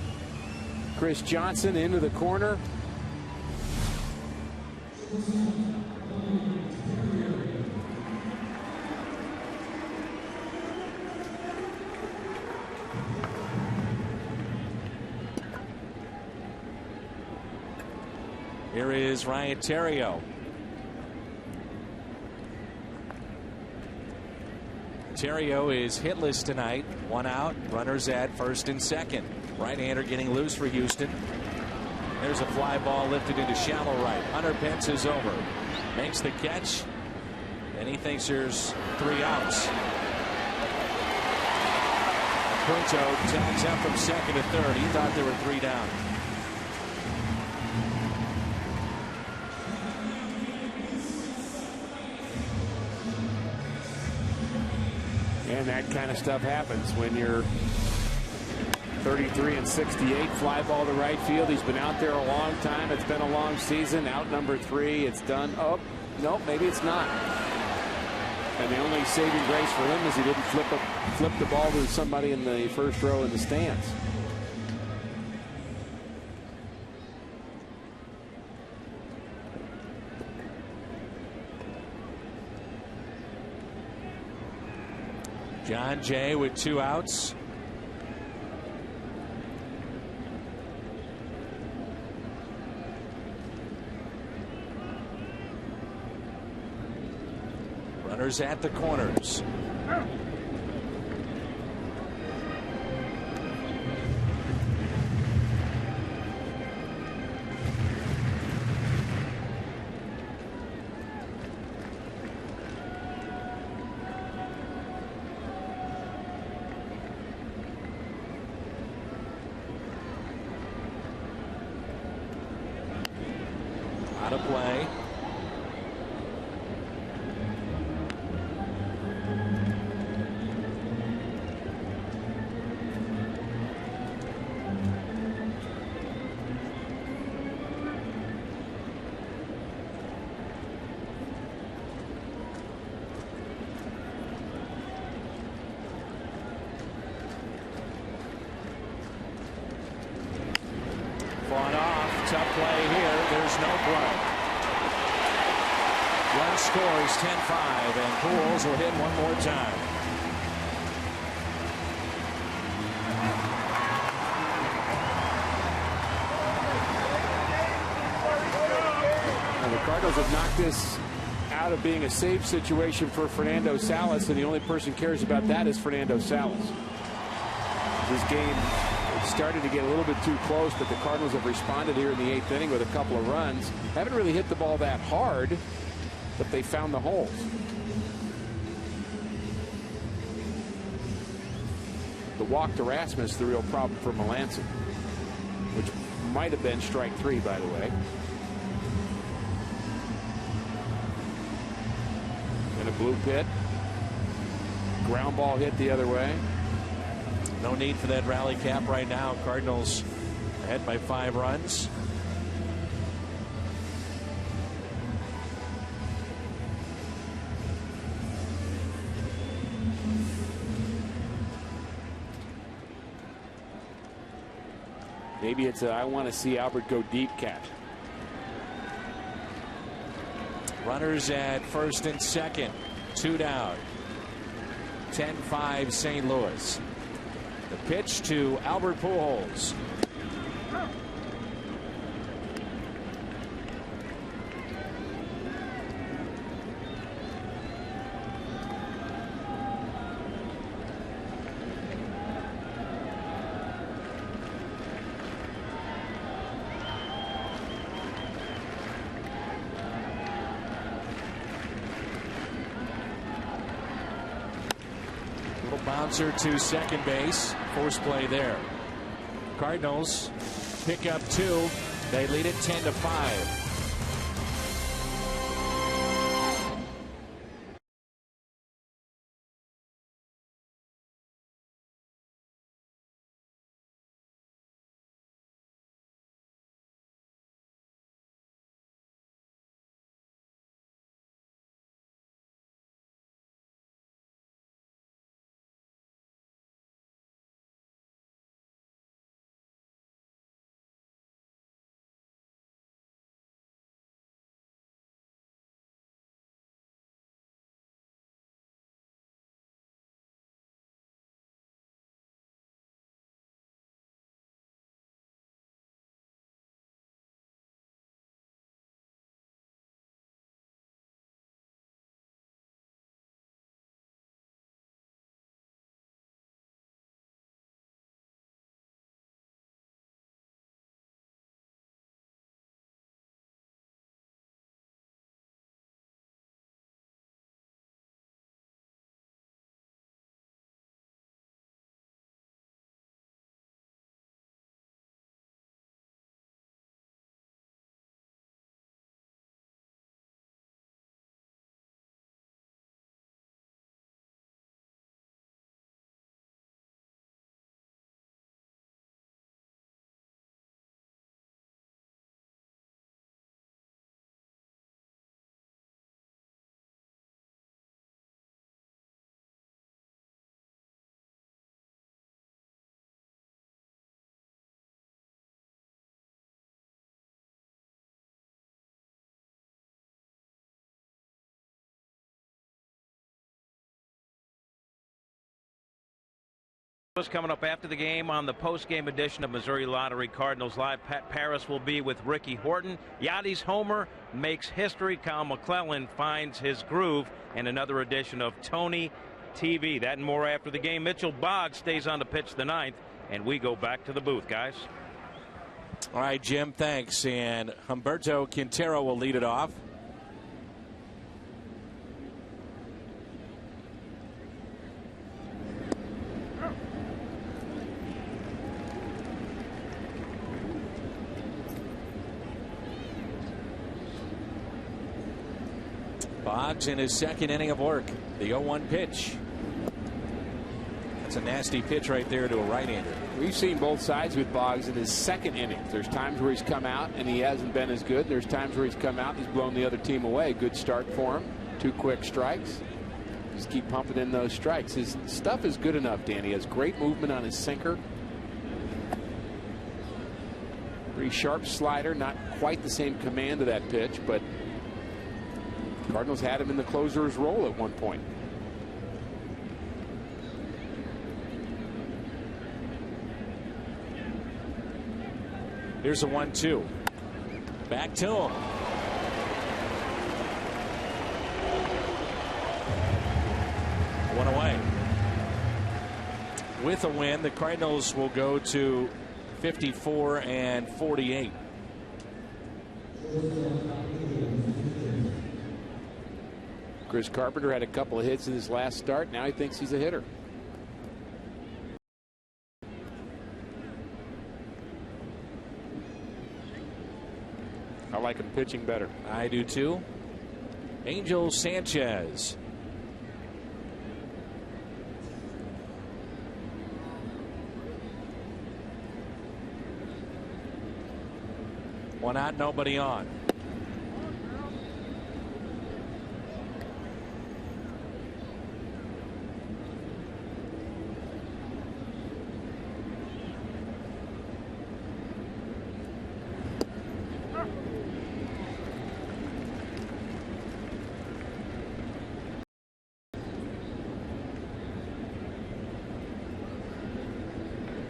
Chris Johnson into the corner. Here is Ryan Theriot. Theriot is hitless tonight. 1 out. Runners at first and second. Right-hander getting loose for Houston. There's a fly ball lifted into shallow right. Hunter Pence is over. Makes the catch. And he thinks there's 3 outs. Punto tags out from second to third. He thought there were 3 down. And that kind of stuff happens when you're 33 and 68. Fly ball to right field. He's been out there a long time. It's been a long season. Out number 3. It's done. Oh, no, maybe it's not. And the only saving grace for him is he didn't flip the ball to somebody in the first row in the stands. John Jay with 2 outs. Runners at the corners. Out of play. Fought off. Tough play here. There's no play. One scores 10-5, and Pujols will hit one more time. And the Cardinals have knocked this out of being a save situation for Fernando Salas, and the only person who cares about that is Fernando Salas. This game started to get a little bit too close, but the Cardinals have responded here in the 8th inning with a couple of runs. Haven't really hit the ball that hard, but they found the holes. The walk to Rasmus, the real problem for Melancon, which might have been strike 3, by the way. In a blue pit. Ground ball hit the other way. No need for that rally cap right now. Cardinals ahead by 5 runs. Maybe it's a I want to see Albert go deep catch. Runners at first and second. 2 down. 10-5 St. Louis. The pitch to Albert Pujols. Bouncer to second base. Force play there. Cardinals pick up 2. They lead it 10-5. What's coming up after the game on the post-game edition of Missouri Lottery Cardinals Live? Pat Paris will be with Ricky Horton. Yachty's homer makes history. Kyle McClellan finds his groove. And another edition of Tony TV. That and more after the game. Mitchell Boggs stays on the pitch the ninth, and we go back to the booth, guys. All right, Jim, thanks. And Humberto Quintero will lead it off. Boggs in his second inning of work. The 0-1 pitch. That's a nasty pitch right there to a right-hander. We've seen both sides with Boggs in his second inning. There's times where he's come out and he hasn't been as good. There's times where he's come out and he's blown the other team away. Good start for him. 2 quick strikes. Just keep pumping in those strikes. His stuff is good enough, Dan. He has great movement on his sinker. Pretty sharp slider. Not quite the same command of that pitch, but Cardinals had him in the closer's role at one point. Here's a 1-2. Back to him. One away. With a win, the Cardinals will go to 54-48. Chris Carpenter had a couple of hits in his last start. Now he thinks he's a hitter. I like him pitching better. I do too. Angel Sanchez. One out, nobody on.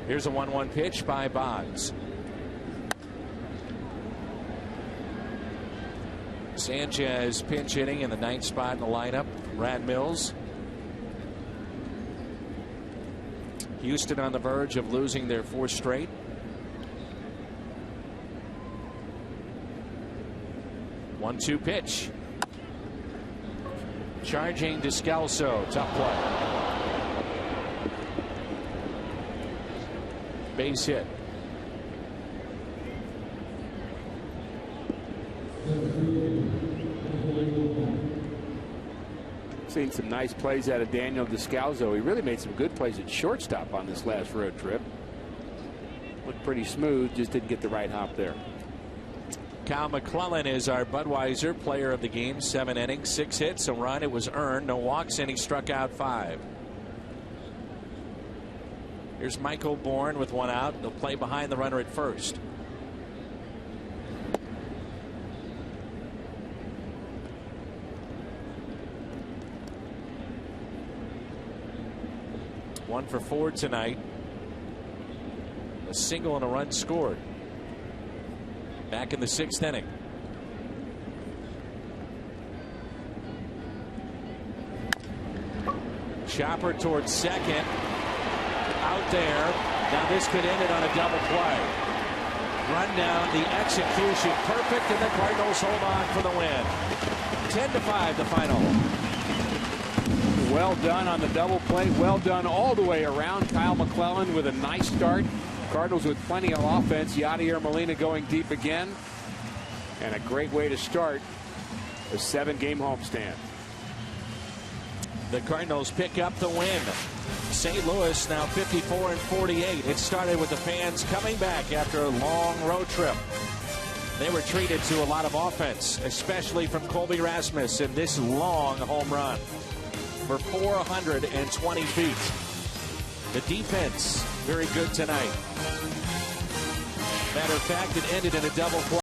Here's a 1-1 pitch by Boggs. Sanchez pinch hitting in the 9th spot in the lineup. Brad Mills. Houston on the verge of losing their 4th straight. One-two pitch. Charging Descalso. Tough play. Base hit. Seen some nice plays out of Daniel Descalso. He really made some good plays at shortstop on this last road trip. Looked pretty smooth, just didn't get the right hop there. Kyle McClellan is our Budweiser player of the game. 7 innings, 6 hits, a run. It was earned. No walks, and he struck out 5. Here's Michael Bourne with 1 out. They'll play behind the runner at first. One for Ford tonight. A single and a run scored. Back in the 6th inning. Chopper towards second. Out there. Now this could end it on a double play. Run down, the execution perfect, and the Cardinals hold on for the win. 10-5 the final. Well done on the double play. Well done all the way around. Kyle McClellan with a nice start. Cardinals with plenty of offense. Yadier Molina going deep again. And a great way to start a 7-game homestand. The Cardinals pick up the win. St. Louis now 54-48. It started with the fans coming back after a long road trip. They were treated to a lot of offense, especially from Colby Rasmus in this long home run for 420 feet. The defense very good tonight. Matter of fact, it ended in a double play.